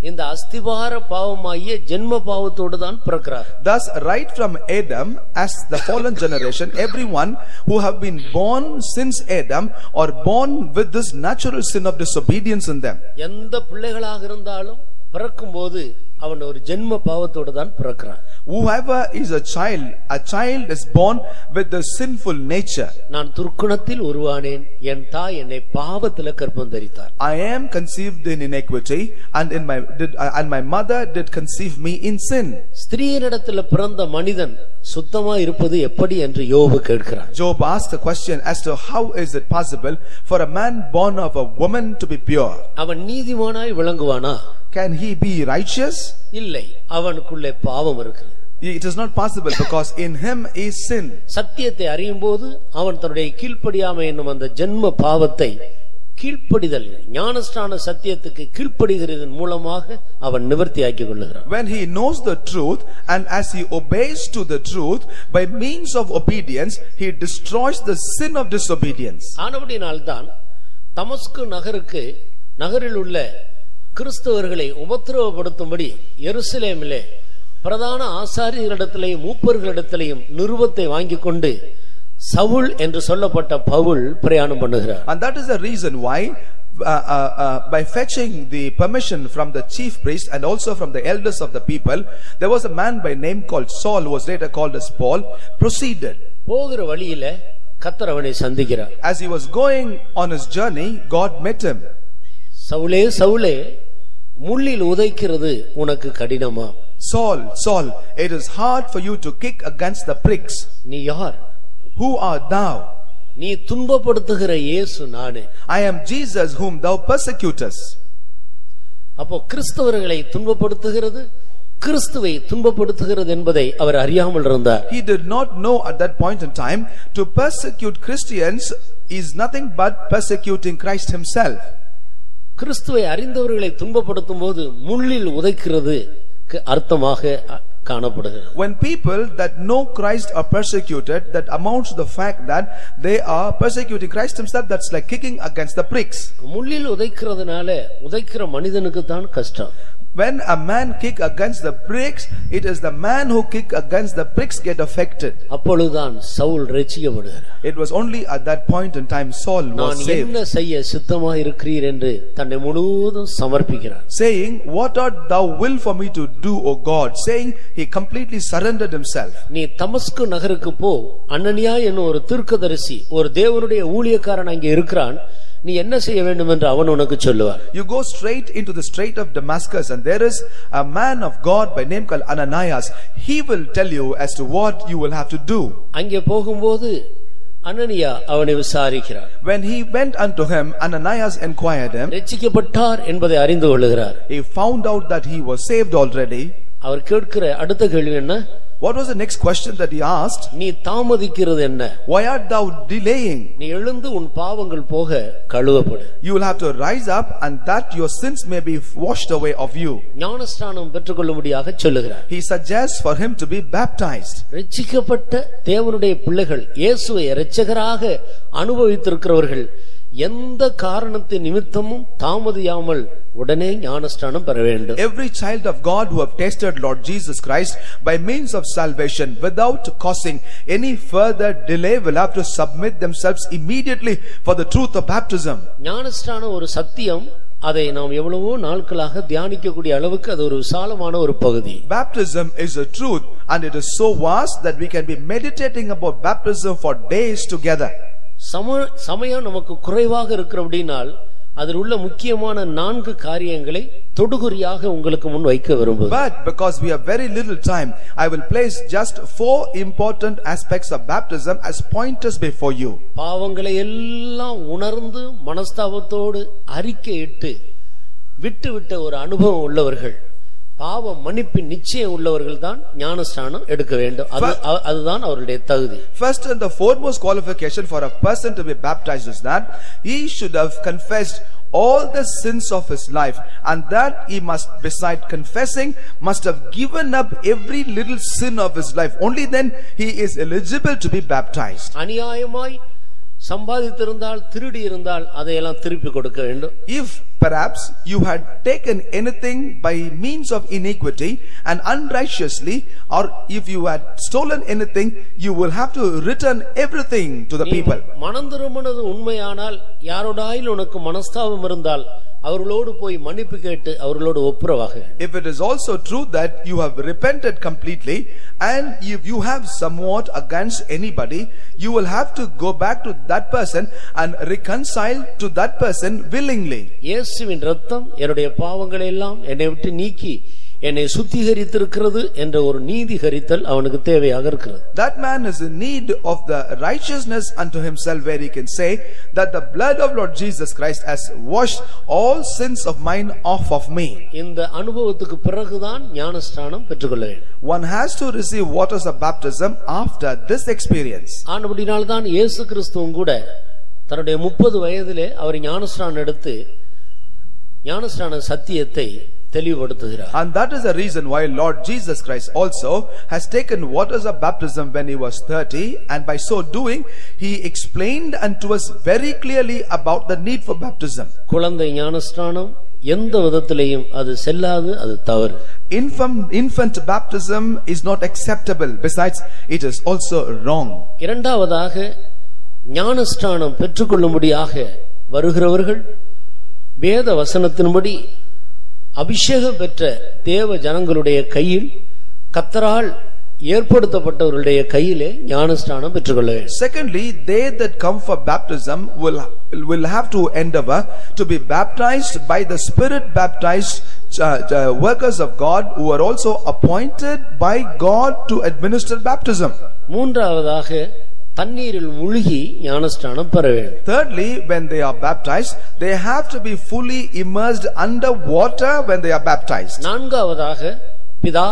இந்த அஸ்திபார பாவமாகிய ஜென்ம பாவத்தோடு தான் பிறக்கிறார். Thus right from Adam, as the fallen generation, everyone who have been born since Adam are born with this natural sin of disobedience in them. எந்த பிள்ளைகளாக இருந்தாலும் பிறக்கும்போது அவன் ஒரு ஜென்ம பாவத்தோடு தான் பிறக்கிறான். Whoever is a child is born with the sinful nature. நான் துர்க்குணத்தில் உருவானேன், என் தாய் என்னை பாவத்தில் கர்ப்பம் தரித்தார். I am conceived in iniquity, and my mother did conceive me in sin. ஸ்திரீயினிடத்தில் பிறந்த மனிதன் சுத்தமா இருப்பது எப்படி என்று யோபு கேட்கிறார். Job asked a question as to how is it possible for a man born of a woman to be pure? அவன் நீதிமானாய் விளங்குவானா? Can he be righteous? இல்லை, அவனுக்குள்ளே பாவம் இருக்கிறது. It is not possible because in him is sin. சத்தியத்தை அறியும்போது அவன் தன்னுடைய கீழ்ப்படியாமை என்னும் அந்த ஜென்ம பாவத்தை கீழ்ப்படிதல் ஞானஸ்நான சத்தியத்துக்கு கீழ்ப்படிகிறதன் மூலமாக அவன் நிவர்த்தியாக்கிக் கொள்கிறான். When he knows the truth and as he obeys to the truth by means of obedience, he destroys the sin of disobedience. ஆனபடியால்தான் தமஸ்கு நகரில் உள்ள கிறிஸ்தவர்களை உபத்திரவப்படுத்தும்படி எருசலேமிலே பிரதான ஆசாரியர்களிடத்திலேயும் மூப்பர்களிடத்திலேயும் நிருபத்தை வாங்கிக் கொண்டு சவுல் என்று சொல்லப்பட்ட பவுல் பிரயாணம் பண்ணுகிறார். And that is the reason why by fetching the permission from the chief priest and also from the elders of the people, there was a man by name called Saul, who was later called as Paul, proceeded. போகிற வழியிலே கர்த்தர் அவனை சந்திக்கிறார். As he was going on his journey, God met him. சவுலே சவுலே, முள்ளில் உதைக்கிறது உனக்கு கடினமா? Saul, Saul, it is hard for you to kick against the pricks. நீ யார்? Who art thou? நீ துன்பப்படுத்துகிற இயேசு நானே. I am Jesus whom thou persecutest. அப்போ கிறிஸ்தவர்களை துன்பப்படுத்துகிறது கிறிஸ்துவை துன்பப்படுத்துகிறது என்பதை அவர் அறியாமல் இருந்தார். He did not know at that point in time to persecute Christians is nothing but persecuting Christ himself. கிறிஸ்துவை அறிந்தவர்களை துன்பப்படுத்தும் போது முள்ளில் உதைக்கிறது அர்த்தமாக காணப்படுகிறது. When people that know Christ are persecuted, that amounts to the fact that they are persecuting Christ himself. That's like kicking against the pricks. முள்ளில் உதைக்கிறதுனால உதைக்கிற மனிதனுக்கு தான் கஷ்டம். When a man kick against the pricks, it is the man who kick against the pricks get affected. அப்பொழுதுதான் Saul ரட்சிக்கப்படுகிறார். It was only at that point in time Saul was saved. நான் என்ன செய்ய சித்தமாக இருக்கிறீர் என்று தன்னை முழுவதும் சமர்ப்பிக்கிறார். Saying, what art thou will for me to do, O God? Saying, he completely surrendered himself. நீ தமஸ்கு நகருக்கு போ, அனனியா என்னும் ஒரு தீர்க்கதரிசி, ஒரு தேவனுடைய ஊழியக்காரன் அங்கே இருக்கிறான், நீ என்ன செய்ய வேண்டும் என்று அவன் உனக்கு சொல்லுவார். You go straight into the strait of Damascus and there is a man of God by name called Ananias. He will tell you as to what you will have to do. அங்கே போகும்போது அனனியா அவனை விசாரிக்கிறார். When he went unto him, Ananias inquired him. ரட்சிக்கப்பட்டார் என்பதை அறிந்து கொள்கிறார். He found out that he was saved already. அவர் கேட்கிற அடுத்த கேள்வி என்ன? What was the next question that he asked? நீ தாமதிக்கிறது என்ன? Why art thou delaying? நீ எழுந்து உன் பாவங்கள் போக கழுவப்படு. You will have to rise up and that your sins may be washed away of you. ஞானஸ்நானம் பெற்றுக்கொள்ளும்படியாக சொல்லுகிறார். He suggests for him to be baptized. ரட்சிக்கப்பட்ட தேவனுடைய பிள்ளைகள் இயேசுவை இரட்சகராக அனுபவித்திருக்கிறவர்கள் எந்த காரணத்தின் நிமித்தமும் தாமதியாமல் உடனே ஞானஸ்நானம் பெற வேண்டும். Every child of God who have tasted Lord Jesus Christ by means of salvation without causing any further delay will have to submit themselves immediately for the truth of baptism. ஞானஸ்நானம் ஒரு சத்தியம், அதை நாம் எவ்வளவோ நாட்களாக தியானிக்கக்கூடிய அளவுக்கு அது ஒரு விசாலமான ஒரு பகுதி. Baptism is a truth and it is so vast that we can be meditating about baptism for days together. சமயம் நமக்கு குறைவாக இருக்கிறபடினால் அதில் உள்ள முக்கியமான 4 காரியங்களை தொடுகுறியாக உங்களுக்கு முன் வைக்க விரும்புகிறேன். But because we have very little time, I will place just 4 important aspects of baptism as pointers before you. பாவங்களை எல்லாம் உணர்ந்து மனஸ்தாபத்தோடு அறிக்கையிட்டு விட்டு ஒரு அனுபவம் உள்ளவர்கள், பாவ மன்னிப்பின் நிச்சயம் உள்ளவர்கள் தான் ஞானஸ்நானம் எடுக்க வேண்டும். அதுதான் அவருடைய தகுதி. First and the foremost qualification for a person to be baptized is that he should have confessed all the sins of his life, and that he must, beside confessing, must have given up every little sin of his life. Only then he is eligible to be baptized. அநியாயமாய் சம்பாதித்திருந்தால் திருடி இருந்தால் அதையெல்லாம் திருப்பி கொடுக்க வேண்டும். If perhaps you had taken anything by means of iniquity and unrighteously, or if you had stolen anything, you will have to return everything to the people. மனம் திரும்பினது உண்மையானால் யாரோடாயில் உனக்கு மனஸ்தாபம் இருந்தால் அவர்களோடு போய் மன்னிப்பு கேட்டு அவர்களோடு ஒப்புரவாக. If it is also true that you have repented completely and if you have somewhat against anybody, you will have to go back to that person and reconcile to that person willingly. இயேசுவின் இரத்தம் என்னுடைய பாவங்களை எல்லாம் என்னை விட்டு நீக்கி என்னை சுத்திகரித்திருக்கிறது என்ற ஒரு நீதிகரித்தல் அவனுக்கு தேவையாக இருக்கிறது. That man is in need of the righteousness unto himself, where he can say that the blood of Lord Jesus Christ has washed all sins of mine off of me. இந்த அனுபவத்துக்கு பிறகுதான் ஞானஸ்நானம் பெற்றுக்கொள்ள வேண்டும். One has to receive waters of baptism after this experience. ஆனபடியால் தான் இயேசு கிறிஸ்துவும் கூட தன்னுடைய 30 வயதிலே அவர் ஞானஸ்நானம் எடுத்து ஞானஸ்நான சத்தியத்தை தெளிவுபடுத்துகிறார். And that is the reason why Lord Jesus Christ also has taken waters of baptism when he was 30, and by so doing he explained unto us very clearly about the need for baptism. குழந்தை ஞானஸ்நானம் எந்த விதத்திலேயும் அது செல்லாது, அது தவறு. Infant baptism is not acceptable. Besides, it is also wrong. இரண்டாவதாக ஞானஸ்நானம் பெற்றுக்கொள்ளும்படியாக வருகிறவர்கள் வேத வசனத்தின்படி அபிஷேகம் பெற்ற தேவ ஜனங்களுடைய கையில், கர்த்தரால் ஏற்படுத்தப்பட்டவர்களுடைய கையிலே ஞானஸ்நானம் பெற்றுக்கொள்ள வேண்டும். Secondly, they that come for baptism will have to endeavor to be baptized by the Spirit baptized workers of God who are also appointed by God to administer baptism. மூன்றாவதாக தண்ணீரில் முழுகி ஞானஸ்நானம் பெற வேண்டும். Thirdly, when they are baptized, they have to be fully immersed under water when they are baptized. நான்காவதாக பிதா,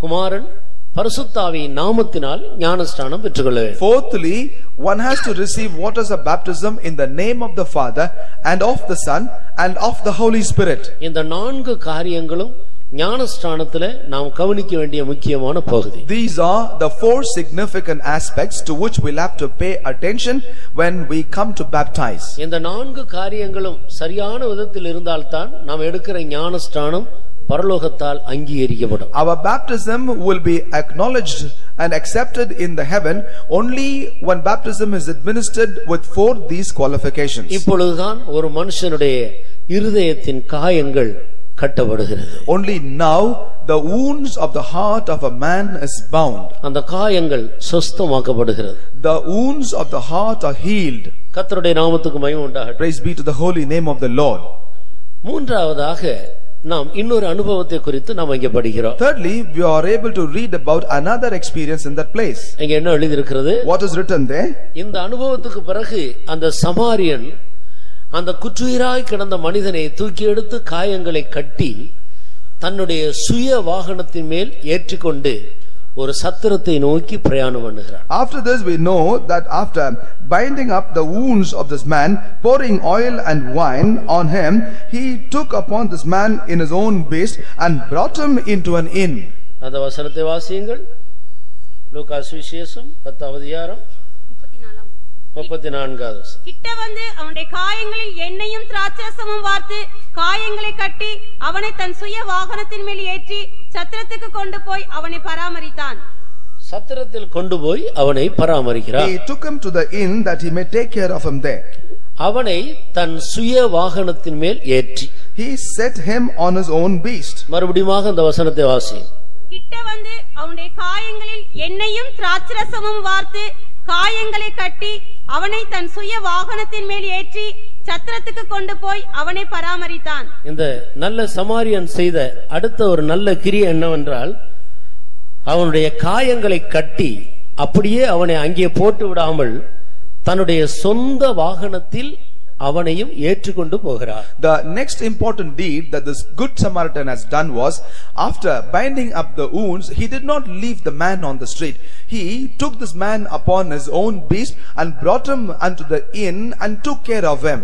குமாரன், பரிசுத்தாவியின் நாமத்தினால் ஞானஸ்நானம் பெற்றுக்கொள்ள வேண்டும். Fourthly, one has to receive waters of baptism in the name of the Father and of the Son and of the Holy Spirit. இந்த 4 காரியங்களும் ஞானஸ்நானத்திலே நாம் கவனிக்க வேண்டிய முக்கியமான பகுதி. These are the 4 significant aspects to which we'll have to pay attention when we come to baptize. இந்த 4 காரியங்களும் சரியான விதத்தில் இருந்தால்தான் நாம் எடுக்கிற ஞானஸ்நானம் பரலோகத்தால் அங்கீகரிக்கப்படும். Our baptism will be acknowledged and accepted in the heaven only when baptism is administered with 4 these qualifications. இப்பொழுதுதான் ஒரு மனுஷனுடைய இருதயத்தின் காயங்கள் கட்டப்படுகிறது. Only now the wounds of the heart of a man is bound. அந்த காயங்கள் சுஸ்தமாக்கப்படுகிறது. The wounds of the heart are healed. கர்த்தருடைய நாமத்துக்கு மகிமை உண்டாகட்டும். Praise be to the holy name of the Lord. மூன்றாவதாக நாம் இன்னொரு அனுபவத்தை குறித்து நாம் இங்கே படிக்கிறோம். Thirdly, we are able to read about another experience in that place. இங்க என்ன எழுதி இருக்கிறது? What is written there? இந்த அனுபவத்துக்கு பிறகு அந்த சமாரியன் அந்த குற்றுயிராய் கிடந்த மனிதனை தூக்கி எடுத்து காயங்களை கட்டி தன்னுடைய சுய வாகனத்தின் மேல் ஏற்றிக்கொண்டு ஒரு சத்திரத்தை நோக்கி பிரயாணம் பண்ணுகிறார். After this we know that after binding up the wounds of this man, pouring oil and wine on him, he took upon this man in his own beast and brought him into an inn. அந்த வசனத்தை வாசியுங்கள். லூக்கா சுவிசேஷம் 10வது அதிகாரம் 34வது. கிட்ட வந்து அவனுடைய காயங்களில் எண்ணெயும் திராட்சரசமும் வார்த்து காயங்களை கட்டி அவனை தன் சுய வாகனத்தின் மேல் ஏற்றி சத்திரத்துக்கு கொண்டு போய் அவனை பராமரித்தான். சத்திரத்தில் கொண்டு போய் அவனை பராமரிக்கிறார். He took him to the inn that he may take care of him there. அவனை தன் சுய வாகனத்தின் மேல் ஏற்றி He set him on his own beast. மறுபடியும் அந்த வசனத்தை வாசி. கிட்ட வந்து அவனுடைய காயங்களில் எண்ணெயும் திராட்சரசமும் வார்த்து காயங்களை கட்டி அவனை தன் சுய வாகனத்தின் மேல் ஏற்றி சத்திரத்துக்கு கொண்டு போய் அவனை பராமரித்தான். இந்த நல்ல சமாரியன் செய்த அடுத்த ஒரு நல்ல கிரியை என்னவென்றால், அவனுடைய காயங்களை கட்டி அப்படியே அவனை அங்கே போட்டு விடாமல் தன்னுடைய சொந்த வாகனத்தில் அவனையும் ஏற்றுக்கொண்டு போகிறார். The next important deed that this good Samaritan has done was, after binding up the wounds, he did not leave the man on the street. He took this man upon his own beast and brought him unto the inn and took care of him.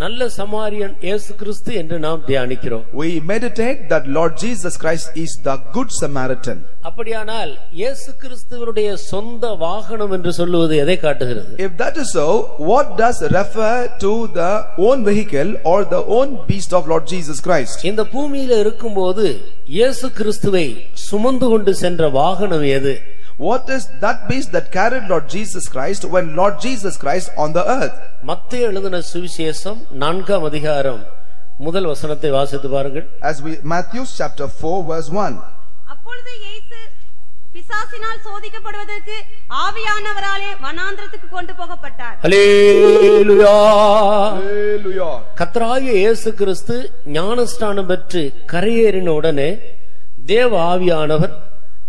நல்ல சமாரியன் இயேசு கிறிஸ்து என்று நாம் தியானிக்கிறோம். We meditate that Lord Jesus Christ is the good Samaritan. அப்படியானால் இயேசு கிறிஸ்துவினுடைய சொந்த வாகனம் என்று சொல்லுவது எதை காட்டுகிறது? If that is so, what does refer to the own vehicle or the own beast of Lord Jesus Christ? இந்த பூமியில இருக்கும்போது இயேசு கிறிஸ்துவை சுமந்து கொண்டு சென்ற வாகனம் எது? What is that beast that carried Lord Jesus Christ when Lord Jesus Christ on the earth? மத்தேயு எழுதின சுவிசேஷம் 4ஆம் அதிகாரம் முதல் வசனத்தை வாசித்து பாருங்கள். As we Matthew chapter 4 verse 1. அப்பொழுது இயேசு பிசாசினால் சோதிக்கப்படுவதற்கு ஆவியானவராலே வனாந்திரத்துக்கு கொண்டு போகப்பட்டார். ஹல்லேலூயா Hallelujah. கர்த்தராகிய இயேசு கிறிஸ்து ஞானஸ்நானம் பெற்று கரையேறின உடனே தேவ ஆவியானவர்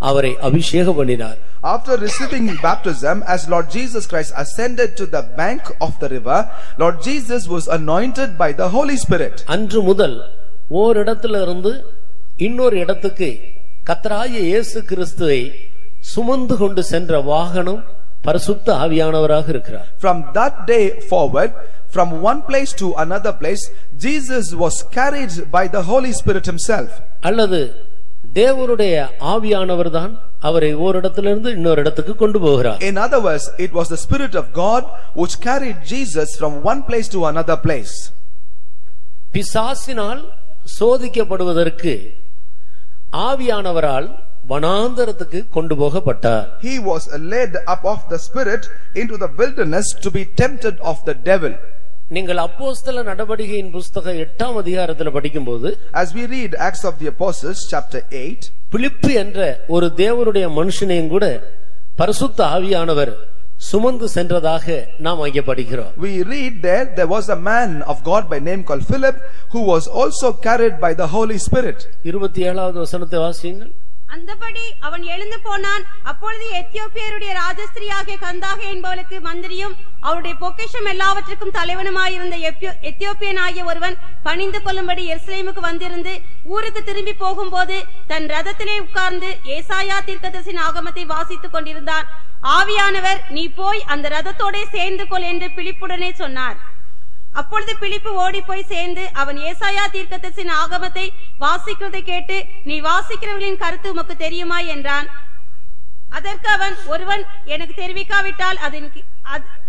அவரை அபிஷேகம் பண்ணினார். After receiving baptism, as Lord Jesus Christ ascended to the bank of the river, Lord Jesus was anointed by the Holy Spirit. அன்று முதல் ஓரிடத்திலிருந்து இன்னொரு இடத்துக்கு கர்த்தராகிய இயேசு கிறிஸ்துவை சுமந்து கொண்டு சென்ற வாகனம் பரிசுத்த ஆவியானவராக இருக்கிறார். From that day forward, from one place to another place, Jesus was carried by the Holy Spirit himself. அல்லது தேவனுடைய ஆவியானவர் தான் அவரை ஓரிடத்திலிருந்து இன்னொரு இடத்துக்கு கொண்டு போகிறார். In other words, it was the Spirit of God which carried Jesus from one place to another place. பிசாசினால் சோதிக்கப்படுவதற்கு ஆவியானவரால் வனாந்தரத்துக்கு கொண்டு போகப்பட்டார். He was led up of the Spirit into the wilderness to be tempted of the devil. நீங்கள் அப்போஸ்தல நடவடிக்கையின் புத்தகம் 8ஆம் அதிகாரத்தில் படிக்கும்போது, as we read Acts of the Apostles chapter 8, பிலிப்பு என்ற ஒரு தேவனுடைய மனுஷனையும் கூட பரிசுத்த ஆவியானவர் சுமந்து சென்றதாக நாம் அங்கே படிக்கிறோம். we read there was a man of God by name called Philip who was also carried by the Holy Spirit. 27வது வசனத்தை வாசியுங்கள். அந்தபடி அவன் எழுந்து போனான். அப்பொழுது எத்தியோப்பியருடைய ராஜஸ்திரியாகிய கந்தாகே என்பவளுக்கு மந்திரியும் அவருடைய பொக்கிஷம் எல்லாவற்றுக்கும் தலைவனுமாயிருந்த எத்தியோப்பியனாகிய ஒருவன் பணிந்து கொள்ளும்படி எருசலேமுக்கு வந்திருந்து ஊருக்கு திரும்பி போகும்போது தன் ரதத்திலே உட்கார்ந்து ஏசாயா தீர்க்கதரிசியின் ஆகமத்தை வாசித்துக் கொண்டிருந்தான். ஆவியானவர், நீ போய் அந்த ரதத்தோடே சேர்ந்து கொள் என்று பிலிப்புடனே சொன்னார். அப்பொழுது பிலிப்பு ஓடி போய் சேர்ந்து அவன் ஏசாயா தீர்க்கதரிசியின் ஆகமத்தை வாசிக்கிறதை கேட்டு, நீ வாசிக்கிறவர்களின் கருத்து உமக்கு தெரியுமா என்றான். அதற்கு அவன், ஒருவன் எனக்கு தெரிவிக்காவிட்டால்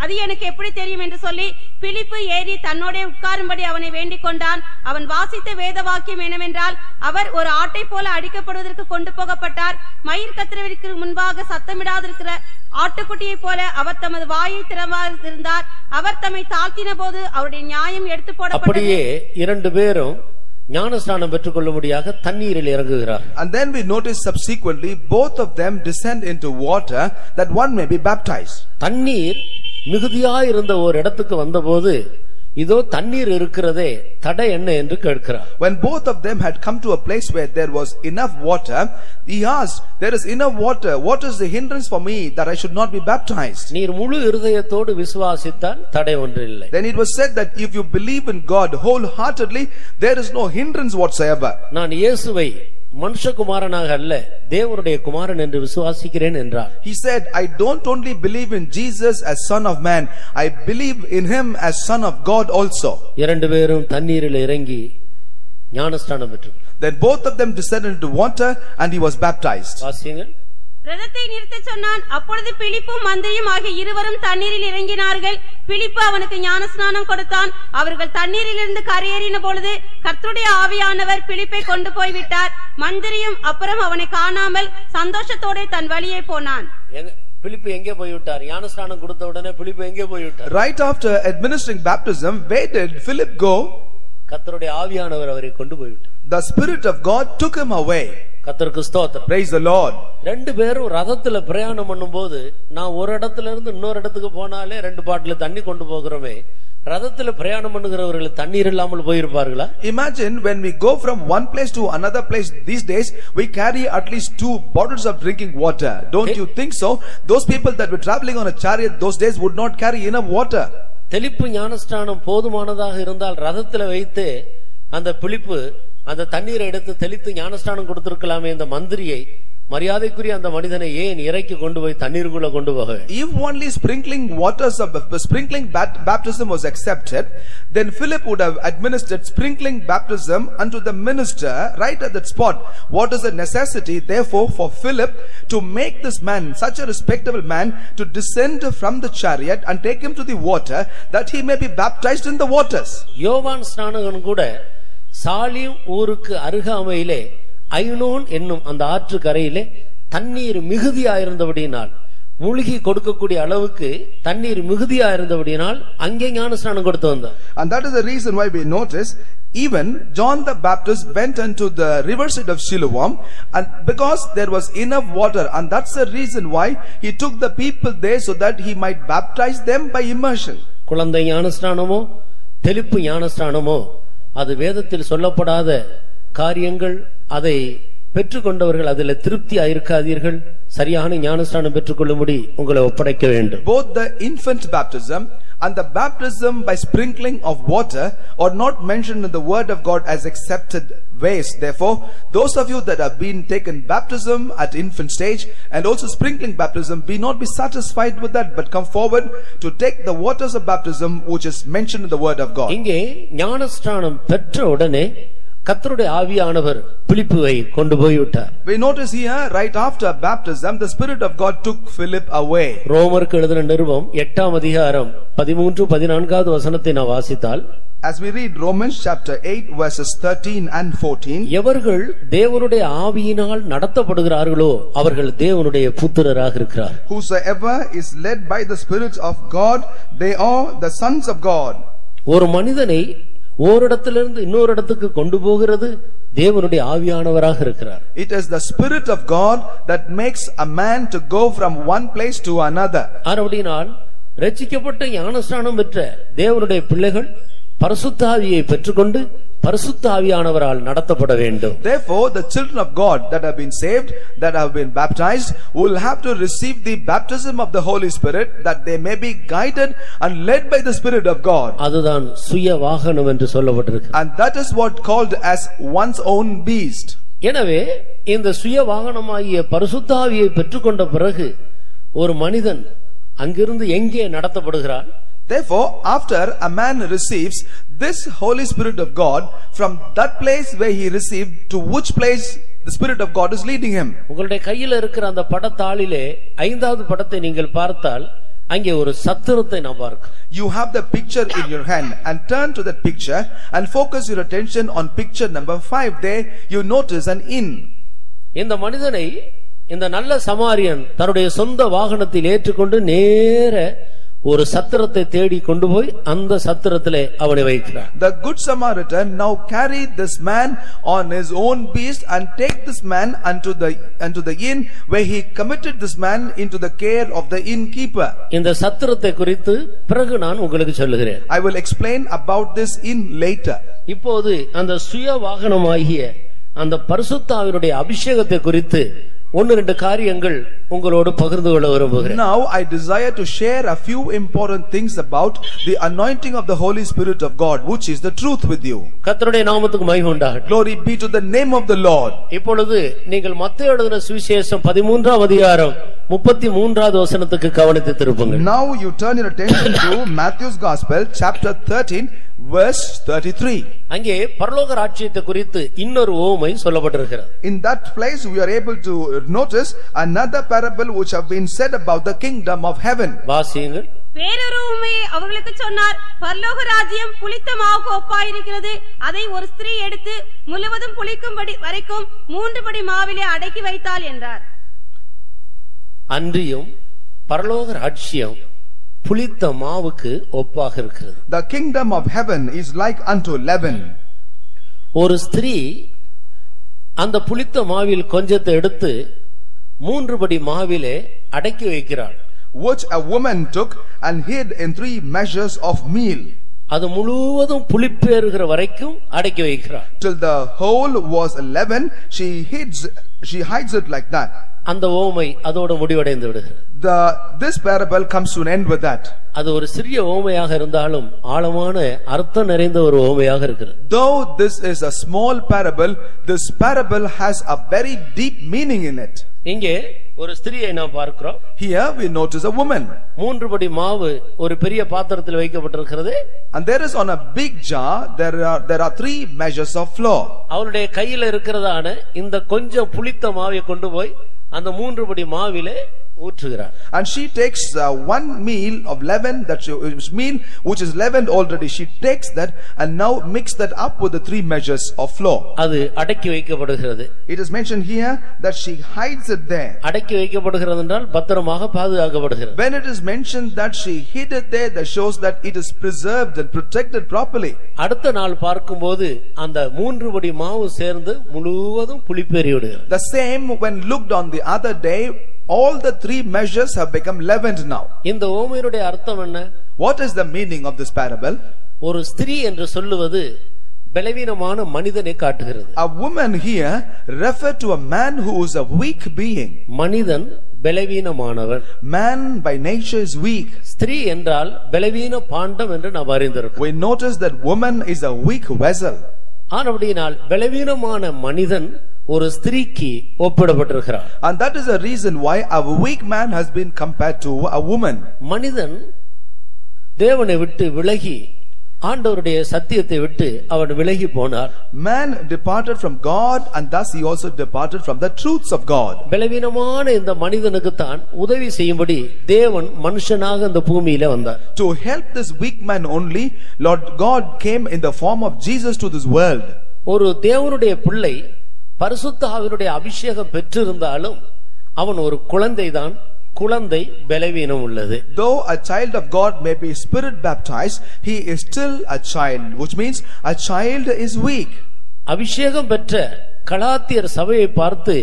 அது எனக்கு எப்படி தெரியும் என்று சொல்லி பிலிப்பு ஏறி தன்னோட உட்காரும்படி அவனை வேண்டிக் கொண்டான். அவன் வாசித்த வேத வாக்கியம் என்னவென்றால், அவர் ஒரு ஆட்டை போல அடிக்கப்படுவதற்கு கொண்டு போகப்பட்டார். மயிர் கத்திரவிற்கு முன்பாக சத்தமிடாதிருக்கிற ஆட்டுக்குட்டியை போல அவர் தமது வாயை திறவாதிருந்தார். அவர் தம்மை தாழ்த்தின போது அவருடைய நியாயம் எடுத்து போடப்பட்டது. அப்படியே இரண்டு பேரும் ஞானஸ்நானம் பெற்றுக்கொள்ளும்படியாக தண்ணீரில் இறங்குகிறார். And then we notice subsequently both of them descend into water that one may be baptized. தண்ணீர் மிகுதியாய் இருந்த ஒரு இடத்துக்கு வந்தபோது, இதோ தண்ணீர் இருக்கிறதே, தடை என்ன என்று கேட்கிறார். When both of them had come to a place where there was enough water, he asked, there is enough water, what is the hindrance for me that I should not be baptized? நீர் முழு இருதயத்தோடு விசுவாசித்தால் தடை ஒன்றில்லை. Then it was said that if you believe in God wholeheartedly, there is no hindrance whatsoever. நான் இயேசுவை மனுஷகுமாரனாக அல்ல, தேவனுடைய குமாரன் என்று விசுவாசிக்கிறேன் என்றார். He said, I don't only believe in Jesus as son of man, I believe in him as son of God also. இரண்டு பேரும் தண்ணீரில் இறங்கி ஞானஸ்நானம் பெற்றார்கள். Then both of them descended into water and he was baptized. வாசியுங்கள். ரதத்தை நிறுத்தச் சொன்னான். அப்பொழுது பிலிப்பும் மந்திரியும் ஆகிய இருவரும் தண்ணீரில் இறங்கினார்கள். பிலிப்பு அவனுக்கு ஞானஸ்நானம் கொடுத்தான். அவர்கள் தண்ணீரிலிருந்து கரையேறின பொழுது கர்த்தருடைய ஆவியானவர் பிலிப்பை கொண்டு போய்விட்டார். மந்திரியும் அப்புறம் அவனை காணாமல் சந்தோஷத்தோட தன் வழியே போனான். பிலிப்பு எங்கே போய்விட்டார்? ஞானஸ்நானம் கொடுத்த உடனே பிலிப்பு எங்கே போய்விட்டார்? Right after administering baptism, where did Philip go? கர்த்தருடைய ஆவியானவர் அவரை கொண்டு போய்விட்டார். The Spirit of God took him away. கர்த்தருக்கு ஸ்தோத்திரம். Praise the Lord. ரெண்டு பேரும் ரதத்துல பிரயாணம் பண்ணும்போது, நான் ஒரு இடத்துல இருந்து இன்னொரு இடத்துக்கு போனாலே 2 பாட்டில் தண்ணி கொண்டு போகிறோமே, ரதத்துல பிரயாணம் பண்ணுகிறவர்கள் தண்ணீர் இல்லாமல் போயிருப்பார்களா? Imagine when we go from one place to another place these days, we carry at least 2 bottles of drinking water. Don't you think so? Those people that were traveling on a chariot those days would not carry enough water. தெளிப்பு ஞானஸ்நானம் போதுமானதாக இருந்தால் ரதத்துல வைத்து அந்த பிலிப்பு அந்த தண்ணீரை எடுத்து தெளித்து ஞானஸ்நானம் கொடுத்திருக்கலாமே. இந்த மந்திரியை மரியாதைக்குரிய அந்த மனிதனை ஏன் இறைக்கு கொண்டு போய் தண்ணீருக்குள்ள கொண்டு போக? If only sprinkling baptism was accepted, then Philip would have administered sprinkling baptism unto the minister right at that spot. What is the necessity therefore for Philip to make this man, such a respectable man, to descend from the chariot and take him to the water that he may be baptized in the waters? யோவான் ஸ்நானகன் கூட சாலிம் ஊருக்கு அருகாமையிலே ஐனோன் என்னும் அந்த ஆற்று கரையிலே தண்ணீர் மிகுதியாயிருந்தபடியினால், மூழ்கி கொடுக்கக்கூடிய அளவுக்கு தண்ணீர் மிகுதியாயிருந்தபடியினால் அங்கே ஞானஸ்நானம் கொடுத்து வந்தார். And that is the reason why we notice even John the Baptist went into the riverside of Siloam, and because there was enough water, and that's the reason why he took the people there so that he might baptize them by immersion. குழந்தை ஞானஸ்நானமோ தெளிப்பு ஞானஸ்நானமோ அது வேதத்தில் சொல்லப்படாத காரியங்கள். அதை பெற்றுக்கொண்டவர்கள் அதில் திருப்தியா இருக்காதீர்கள். சரியான ஞானஸ்நானம் பெற்றுக்கொள்ளும்படி உங்களை ஒப்படைக்க வேண்டும். Both the infant baptism and the baptism by sprinkling of water are not mentioned in the word of God as accepted ways. Therefore, those of you that have been taken baptism at infant stage and also sprinkling baptism, be not be satisfied with that, but come forward to take the waters of baptism which is mentioned in the word of God. இங்கே ஞானஸ்நானம் பெற்ற உடனே கர்த்தருடைய ஆவியானவர் பிலிப்புவை கொண்டு போய் விட்டார். We notice here right after baptism the Spirit of God took Philip away. ரோமருக்கு எழுதின நிருபம் 8ஆம் அதிகாரம் 13-14 வசனத்தை நான் வாசித்தால், as we read Romans chapter 8 verses 13 and 14, எவர்கள் தேவனுடைய ஆவியினால் நடத்தப்படுகிறார்களோ அவர்கள் தேவனுடைய புத்திரராக இருக்கிறார். whosoever is led by the Spirit of God, they are the sons of God. ஒரு மனிதனை ஓரிடத்திலிருந்து இன்னொரு இடத்துக்கு கொண்டு போகிறது தேவனுடைய ஆவியானவராக இருக்கிறார். It is the Spirit of God that makes a man to go from one place to another. அப்படினால் ரட்சிக்கப்பட்ட ஞானஸ்நானம் பெற்ற தேவனுடைய பிள்ளைகள் பரிசுத்த ஆவியை பெற்றுக்கொண்டு பரிசுத்த ஆவியானவரால் நடத்தப்பட வேண்டும். Therefore the children of God that have been saved, that have been baptized, will have to receive the baptism of the Holy Spirit, that they may be guided and led by the Spirit of God. அதுதான் சுய வாகனம் என்று சொல்லப்பட்டிருக்கு. And that is what called as one's own beast. எனவே இந்த சுய வாகனமாகிய பரிசுத்த ஆவியை பெற்றுக்கொண்ட பிறகு ஒரு மனிதன் அங்கிருந்து எங்கே நடத்தப்படுகிறான்? Therefore, after a man receives this Holy Spirit of God, from that place where he received, to which place the Spirit of God is leading him. உங்களுடைய கையில் இருக்கிற அந்த படத்தாளிலே 5வது படத்தை நீங்கள் பார்த்தால் அங்கே ஒரு சத்திரத்தை நாம் பார்க்கிறோம். You have the picture in your hand and turn to that picture and focus your attention on picture number 5. There you notice an inn. இந்த மனிதனை இந்த நல்ல சமாரியன் தன்னுடைய சொந்த வாகனத்தில் ஏற்றுக்கொண்டு நேர ஒரு சத்திரத்தை தேடி கொண்டு போய் அந்த சத்திரத்திலே அவனை வைக்கிறார். The good Samaritan now carried this man on his own beast and take this man unto the inn, where he committed this man into the care of the innkeeper. இந்த சத்திரத்தை குறித்து பிறகு நான் உங்களுக்கு சொல்லுகிறேன். I will explain about this inn later. இப்போது அந்த சுய வாகனமாகிய அந்த பரிசுத்த ஆவியினுடைய அபிஷேகத்தை குறித்து 1-2 காரியங்கள் உங்களோடு பகிர்ந்து கொள்ள விரும்புகிறேன். Now I desire to share a few important things about the anointing of the Holy Spirit of God, which is the truth with you. கர்த்தருடைய நாமத்துக்கு மகிமை உண்டாகட்டும். Glory be to the name of the Lord. இப்பொழுது நீங்கள் மத்தேயு எழுதின சுவிசேஷம் 13ஆம் அதிகாரம் 33வது வசனத்துக்கு கவனத்தை திருப்புங்கள். Now you turn your attention to Matthew's Gospel chapter 13 verse 33. அங்கே பரலோக ராஜ்யத்தை குறித்து இன்னொரு உவமை சொல்லப்பட்டிருக்கிறது. In that place we are able to notice another parable which have been said about the kingdom of heaven. வாசியுங்கள். வேறொரு உவமையை அவர்களுக்கு சொன்னார். பரலோக ராஜ்யம் புளித்த மாவுக்கு ஒப்பாயிருக்கிறது. அதை ஒரு ஸ்திரீ எடுத்து முழுவதும் புளிக்கும்படி வரைக்கும் 3 படி மாவிலே அடக்கி வைத்தாள் என்றார். அன்றியும் பரலோக ராஜ்யம் புளித்த மாவுக்கு ஒப்பாக இருக்கிறது. The kingdom of heaven is like unto leaven. ஒரு ஸ்திரீ அந்த புளித்த மாவில் கொஞ்சத்தை எடுத்து 3 படி மாவிலே அடக்கி வைக்கிறாள். Which a woman took and hid in 3 measures of meal. அது முழுவதும் புளிப்பேறுகிற வரைக்கும் அடக்கி வைக்கிறாள். Till the whole was leaven, she hides it like that. அந்த ஓமை அதோட முடிவடைந்து விடுகிறது. This parable comes to an end with that. அது ஒரு சிறிய ஓமையாக இருந்தாலும் ஆழமான அர்த்தம் நிறைந்த ஒரு ஓமையாக இருக்கிறது. Though this is a small parable, this parable has a very deep meaning in it. இங்கே ஒரு ஸ்திரியை நாம் பார்க்கிறோம். Here we notice a woman. 3 படி மாவு ஒரு பெரிய பாத்திரத்தில் வைக்கப்பட்டிருக்கிறது. And there is on a big jar there are 3 measures of flour. அவளுடைய கையில் இருக்கிறதான இந்த கொஞ்சம் புளித்த மாவை கொண்டு போய் அந்த 3 படி மாவிலே ஊற்றுகிறார். And she takes one meal of leaven, meal which is leavened already. She takes that and now mix that up with the 3 measures of flour. அது அடக்கி வைக்கப்படுகிறது. It is mentioned here that she hides it there. அடக்கி வைக்கப்படுகிறது என்றால் பத்திரமாக பாதுகாக்கப்படுகிறது. When it is mentioned that she hid it there, that shows that it is preserved and protected properly. அடுத்த நாள் பார்க்கும்போது அந்த 3 படி மாவு சேர்ந்து முழுவதும் புளிப்பேறி விடுகிறது. The same when looked on the other day, all the 3 measures have become leavened now. இந்த ஓமையினுடைய அர்த்தம் என்ன? What is the meaning of this parable? ஒரு ஸ்திரீ என்று சொல்லுவது பலவீனமான மனிதனை காட்டுகிறது. A woman here refer to a man who is a weak being. மனிதன் பலவீனமானவர். Man by nature is weak. ஸ்திரீ என்றால் பலவீன பாண்டம் என்று நாம் அறிந்திருக்கிறோம். We notice that woman is a weak vessel. ஆனபடியால் பலவீனமான மனிதன் ஒரு ஸ்திரீக்கு ஒப்பிடப்பட்டிருக்கிறார். And that is the reason why a weak man has been compared to a woman. மனிதன் தேவனை விட்டு விலகி ஆண்டவருடைய சத்தியத்தை விட்டு அவன் விலகி போனார். Man departed from God and thus he also departed from the truths of God. பலவீனமான இந்த மனிதனுக்கு தான் உதவி செய்யும்படி தேவன் மனுஷனாக இந்த பூமியில வந்தார். To help this weak man only, Lord God came in the form of Jesus to this world. ஒரு தேவனுடைய பிள்ளை பரிசுத்த ஆவியினுடைய அபிஷேகம் பெற்றிருந்தாலும் அவன் ஒரு குழந்தைதான். குழந்தை பலவீனம் உள்ளது. Though a child of God may be spirit baptized, he is still a child, which means a child is weak. அபிஷேகம் பெற்ற கலாத்தியர் சபையை பார்த்து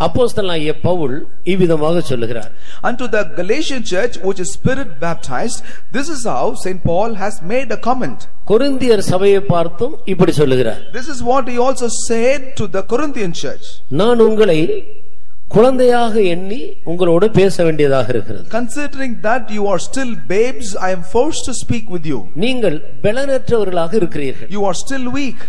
அப்போஸ்தலனாகிய பவுல் இவ்விதமாக சொல்லுகிறார். Unto the Galatian church which is spirit baptized, this is how Saint Paul has made a comment. கொரிந்தியர் சபையை பார்த்தும் இப்படி சொல்லுகிறார். This is what he also said to the Corinthian church. நான் உங்களை குழந்தையாக எண்ணி உங்களோடு பேச வேண்டியதாக இருக்கிறது. Considering that you are still babes, I am forced to speak with you. நீங்கள் பலனற்றவர்களாக இருக்கிறீர்கள். You are still weak.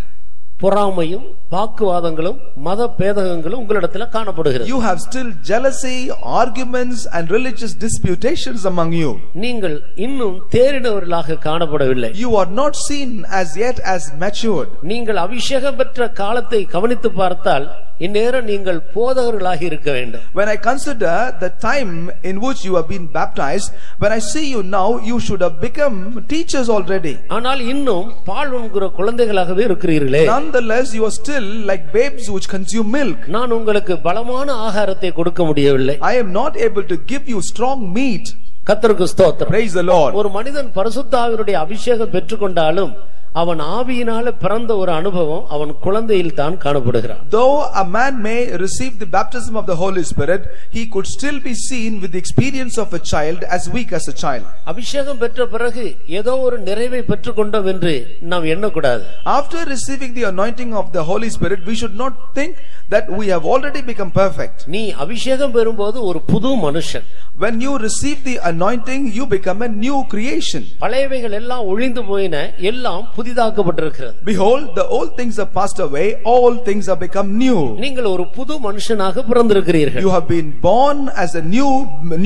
பொறாமையும் வாக்குவாதங்களும் மத பேதகங்களும் உங்களிடத்தில் காணப்படுகிறது. You have still jealousy, arguments and religious disputations among you. நீங்கள் இன்னும் தேறினவர்களாக காணப்படவில்லை. You are not seen as yet as matured. நீங்கள் அபிஷேகம் பெற்ற காலத்தை கவனித்து பார்த்தால் இந்நேரம் நீங்கள் போதகர்களாக இருக்க வேண்டும். When I consider the time in which you have been baptized, when I see you now, you should have become teachers already. ஆனால் இன்னும் பால் உண்கிற குழந்தைகளாகவே இருக்கிறீர்களே. Nonetheless, you are still like babes which consume milk. நான் உங்களுக்கு பலமான ஆகாரத்தை கொடுக்க முடியவில்லை. I am not able to give you strong meat. கர்த்தருக்கு ஸ்தோத்திரம். Praise the Lord. ஒரு மனிதன் பரிசுத்த ஆவியினுடைய அபிஷேகம் பெற்றுக்கொண்டாலும் அவன் ஆவியினால பிறந்த ஒரு அனுபவம் அவன் குழந்தையில் தான் காணப்படுகிறான். Though a man may receive the baptism of the Holy Spirit, he could still be seen with the experience of a child, as weak as a child. அபிஷேகம் பெற்ற பிறகு ஏதோ ஒரு நிறைவை பெற்றுக்கொண்டோம் என்று நாம் எண்ணக்கூடாது. After receiving the anointing of the Holy Spirit, we should not think that we have already become perfect. நீ அபிஷேகம் பெறும்போது ஒரு புது மனுஷன். When you receive the anointing, you become a new creation. பழையவைகள் எல்லாம் ஒழிந்து போயின, எல்லாம் புதிதாக்கப்பட்டிருக்கிறது. Behold, the old things have passed away, all things have become new. நீங்கள் ஒரு புது மனுஷனாக பிறந்திருக்கிறீர்கள். You have been born as a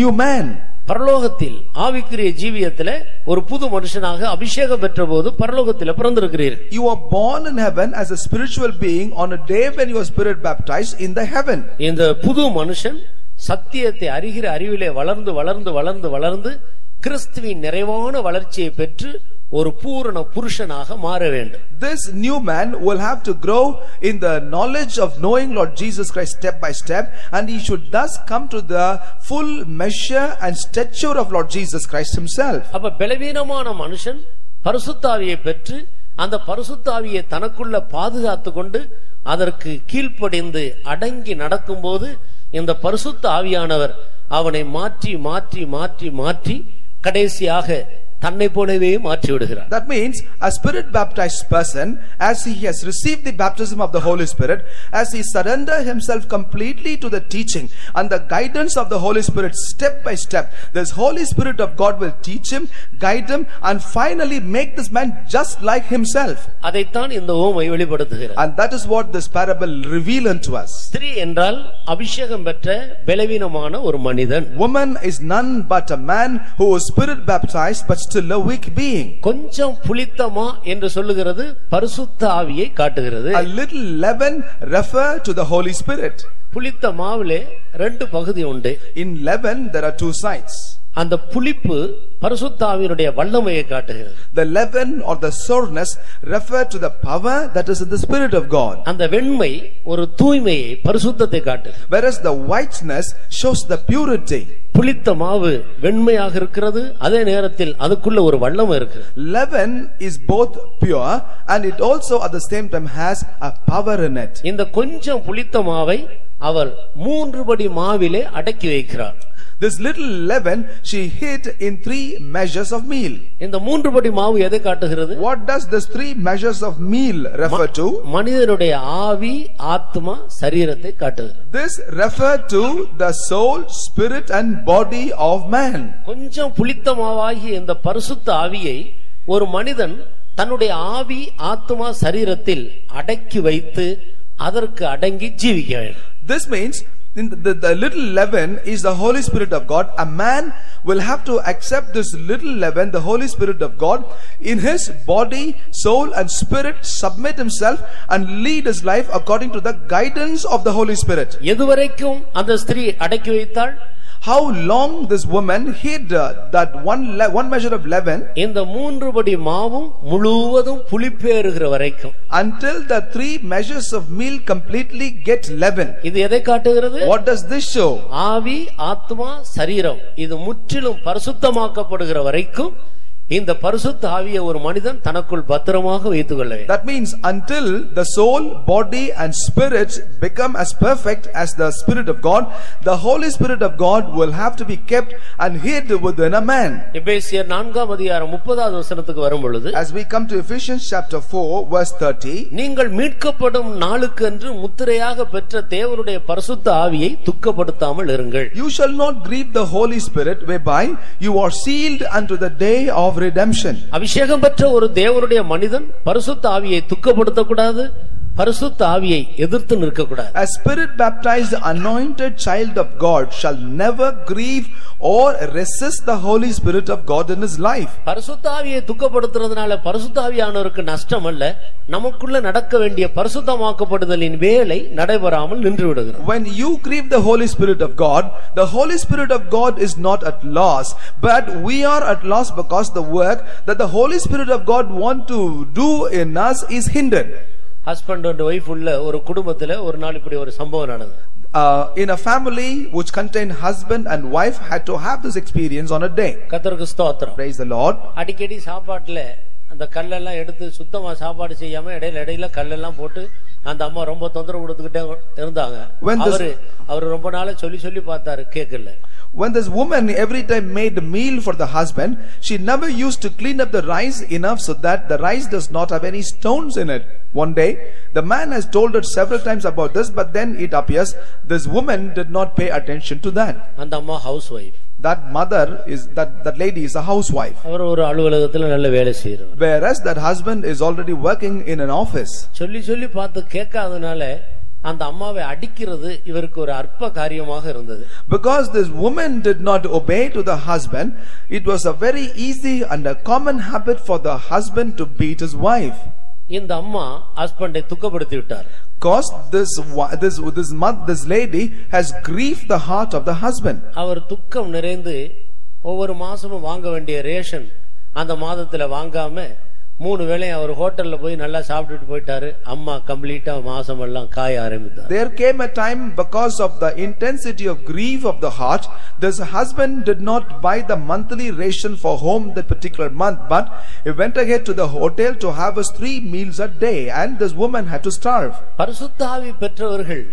new man. பரலோகத்தில் ஆவிக்குரிய ஜீவியத்திலே ஒரு புது மனுஷனாக அபிஷேகம் பெற்றபோது பரலோகத்தில் பிறந்திருக்கிறீர்கள். You are born in heaven as a spiritual being on a day when you are spirit baptized in the heaven. இந்த புது மனுஷன் சத்தியத்தை அறிகிற அறிவிலே வளர்ந்து வளர்ந்து வளர்ந்து வளர்ந்து கிறிஸ்துவின் நிறைவான வளர்ச்சியை பெற்று ஒரு பூரண புருஷனாக மாற வேண்டும். This new man will have to grow in the knowledge of knowing Lord Jesus Christ step by step, and he should thus come to the full measure and stature of Lord Jesus Christ himself. அப்ப பலவீனமான மனுஷன் பரிசுத்த ஆவியை பெற்று அந்த பரிசுத்த ஆவியை தனக்குள்ள பாதுகாத்து கொண்டு அதற்கு கீழ்ப்படிந்து அடங்கி நடக்கும்போது இந்த பரிசுத்த ஆவியானவர் அவனை மாற்றி மாற்றி மாற்றி மாற்றி கடைசியாக தன்னை போலவே மாற்றி விடுகிறார். That means a spirit baptized person, as he has received the baptism of the Holy Spirit, as he surrender himself completely to the teaching and the guidance of the Holy Spirit step by step, this Holy Spirit of God will teach him, guide him, and finally make this man just like himself. அதைத்தான் இந்த ஓமை வெளிப்படுத்துகிறது. And that is what this parable reveal unto us. ஸ்திரீ என்றால் அபிஷேகம் பெற்ற பலவீனமான ஒரு மனிதன். Woman is none but a man who is spirit baptized but still a weak being. கொஞ்சம் புளித்தமா என்று சொல்லுகிறது பரிசுத்த ஆவியை காட்டுகிறது. A little leaven refer to the Holy Spirit. புளித்த மாவிலே ரெண்டு பகுதி உண்டு. In leaven there are two sides. அந்த புளிப்பு பரிசுத்த ஆவியினுடைய வல்லமையை காட்டுகிறது. The leaven or the sourness refer to the power that is in the Spirit of God. அந்த வெண்மை ஒரு தூய்மையை பரிசுத்தத்தை காட்டுகிறது. Whereas the whiteness shows the purity. புளித்த மாவு வெண்மையாக இருக்கிறது, அதே நேரத்தில் அதுக்குள்ள ஒரு வல்லமை இருக்கிறது. Leaven is both pure and it also at the same time has a power in it. இந்த கொஞ்சம் புளித்த மாவை அவர் 3 படி மாவிலே அடக்கி வைக்கிறார். This little leaven she hid in 3 measures of meal. இந்த 3 படி மாவு எதை காட்டுகிறது? What does this 3 measures of meal refer to? மனிதனுடைய ஆவி, ஆத்மா, சரீரத்தை காட்டுகிறது. This refer to the soul, spirit and body of man. கொஞ்சம் புளித்த மாவாகிய இந்த பரிசுத்த ஆவியை ஒரு மனிதன் தன்னுடைய ஆவி, ஆத்மா, சரீரத்தில் அடக்கி வைத்து அதற்கு அடங்கி ஜீவிக்க வேண்டும். This means the little leaven is the Holy Spirit of God. A man will have to accept this little leaven, the Holy Spirit of God, in his body, soul and spirit, submit himself and lead his life according to the guidance of the Holy Spirit. எதுவரைக்கும் அந்த ஸ்திரீ அடக்கி வைத்தாள்? How long this woman hid that one measure of leaven? இந்த 3 படி மாவும் முழுவதும் புளிப்பேறுகிற வரைக்கும். Until the 3 measures of meal completely get leaven. இது எதை காட்டுகிறது? What does this show? ஆவி, ஆத்மா, சரீரம் இது முற்றிலும் பரிசுத்தமாக்கப்படுகிற வரைக்கும் இந்த பரிசுத்த ஆவியை ஒரு மனிதன் தனக்குள் பத்திரமாக வைத்துக் கொள்ள வேண்டும். That means until the soul, body and spirit become as perfect as the Spirit of God, the Holy Spirit of God will have to be kept and hid within a man. எபேசியர் 4ஆம் அதிகாரம் 30வது வசனத்துக்கு வரும் பொழுது, as we come to Ephesians chapter 4 verse 30, நீங்கள் மீட்கப்படும் நாளுக்கென்று முத்திரையாக பெற்ற தேவனுடைய பரிசுத்த ஆவியை துக்கப்படுத்தாமல் இருங்கள். You shall not grieve the Holy Spirit whereby you are sealed unto the day of redemption. அபிஷேகம் பெற்ற ஒரு தேவனுடைய மனிதன் பரிசுத்த ஆவியை துக்கப்படுத்த கூடாது, பரிசுத்த ஆவியை எதிர்த்து நிற்க கூடாது. A spirit baptized anointed child of God shall never grieve or resist the Holy Spirit of God in his life. பரிசுத்த ஆவியை துக்கப்படுத்துறதுனால பரிசுத்த ஆவியானவருக்கு நஷ்டம் அல்ல, நமக்குள்ள நடக்க வேண்டிய பரிசுத்தமாக்கப்படுதலின் வேலை நடைபெறாமல் நின்று விடுகிறது. When you grieve the Holy Spirit of God, the Holy Spirit of God is not at loss, but we are at loss because the work that the Holy Spirit of God want to do in us is hindered. Husband and wife உள்ள ஒரு குடும்பத்துல ஒரு நாள் இப்படி ஒரு சம்பவம் நடந்தது. In a family which contained husband and wife had to have this experience on a day. கர்த்தருக்கு ஸ்தோத்திரம். Praise the Lord. அடிக்கடி சாப்பாட்டுல அந்த கல்லெல்லாம் எடுத்து சுத்தமா சாப்பாடு செய்யாம இடையில கல்லெல்லாம் போட்டு அந்த அம்மா ரொம்ப தொந்தரவு கொடுத்துக்கிட்டே இருந்தாங்க. அவரு ரொம்ப நாளா சொல்லி பார்த்தாரு, கேட்கல. When this woman every time made a meal for the husband, she never used to clean up the rice enough so that the rice does not have any stones in it. One day, the man has told her several times about this, but then it appears this woman did not pay attention to that. And the amma housewife. That mother is that lady is a housewife. அவர் ஒரு அலுவலகத்துல நல்ல வேலை செய்றார். Whereas that husband is already working in an office. சொல்லி பார்த்து கேட்காதனால அந்த அம்மாவை அடிக்கிறது இவருக்கு ஒரு அற்ப காரியமாக இருந்தது. Because this woman did not obey to the husband, it was a very easy and a common habit for the husband to beat his wife. இந்த அம்மா ஹஸ்பண்டை துக்கப்படுத்தி விட்டார். Because this lady has grieved the heart of the husband. அவர் துக்கம் நிறைந்து ஒவ்வொரு மாசமும் வாங்க வேண்டிய ரேஷன் அந்த மாதத்துல வாங்காம 3 வேளை அவர் ஹோட்டல்ல போய் நல்லா சாப்பிட்டுட்டு போயிட்டாரு. அம்மா கம்ப்ளீட்டா மாசம் எல்லாம் காய ஆரம்பித்தார். There came a time because of the intensity of grief of the heart, this husband did not buy the monthly ration for home that particular month, but he went ahead to the hotel to have his 3 meals a day, and this woman had to starve. பரிசுத்த ஆவி பெற்றவர்கள்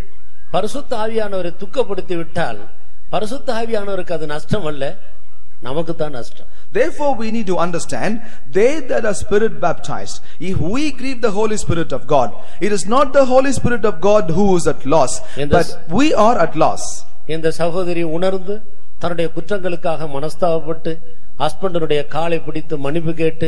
பரிசுத்த ஆவியானவரை துக்கப்படுத்தி விட்டால் பரிசுத்த ஆவியானவருக்கு அது நஷ்டம் அல்ல, நமக்கு தான் நஷ்டம். Therefore we need to understand, they that are spirit baptized, if we grieve the Holy Spirit of God, it is not the Holy Spirit of God who is at loss, but we are at loss. இந்த சகோதரி உணர்ந்து தன்னுடைய குற்றங்களுக்காக மனஸ்தாபப்பட்டு ஹஸ்பண்டனுடைய காலை பிடித்து மன்னிப்பு கேட்டு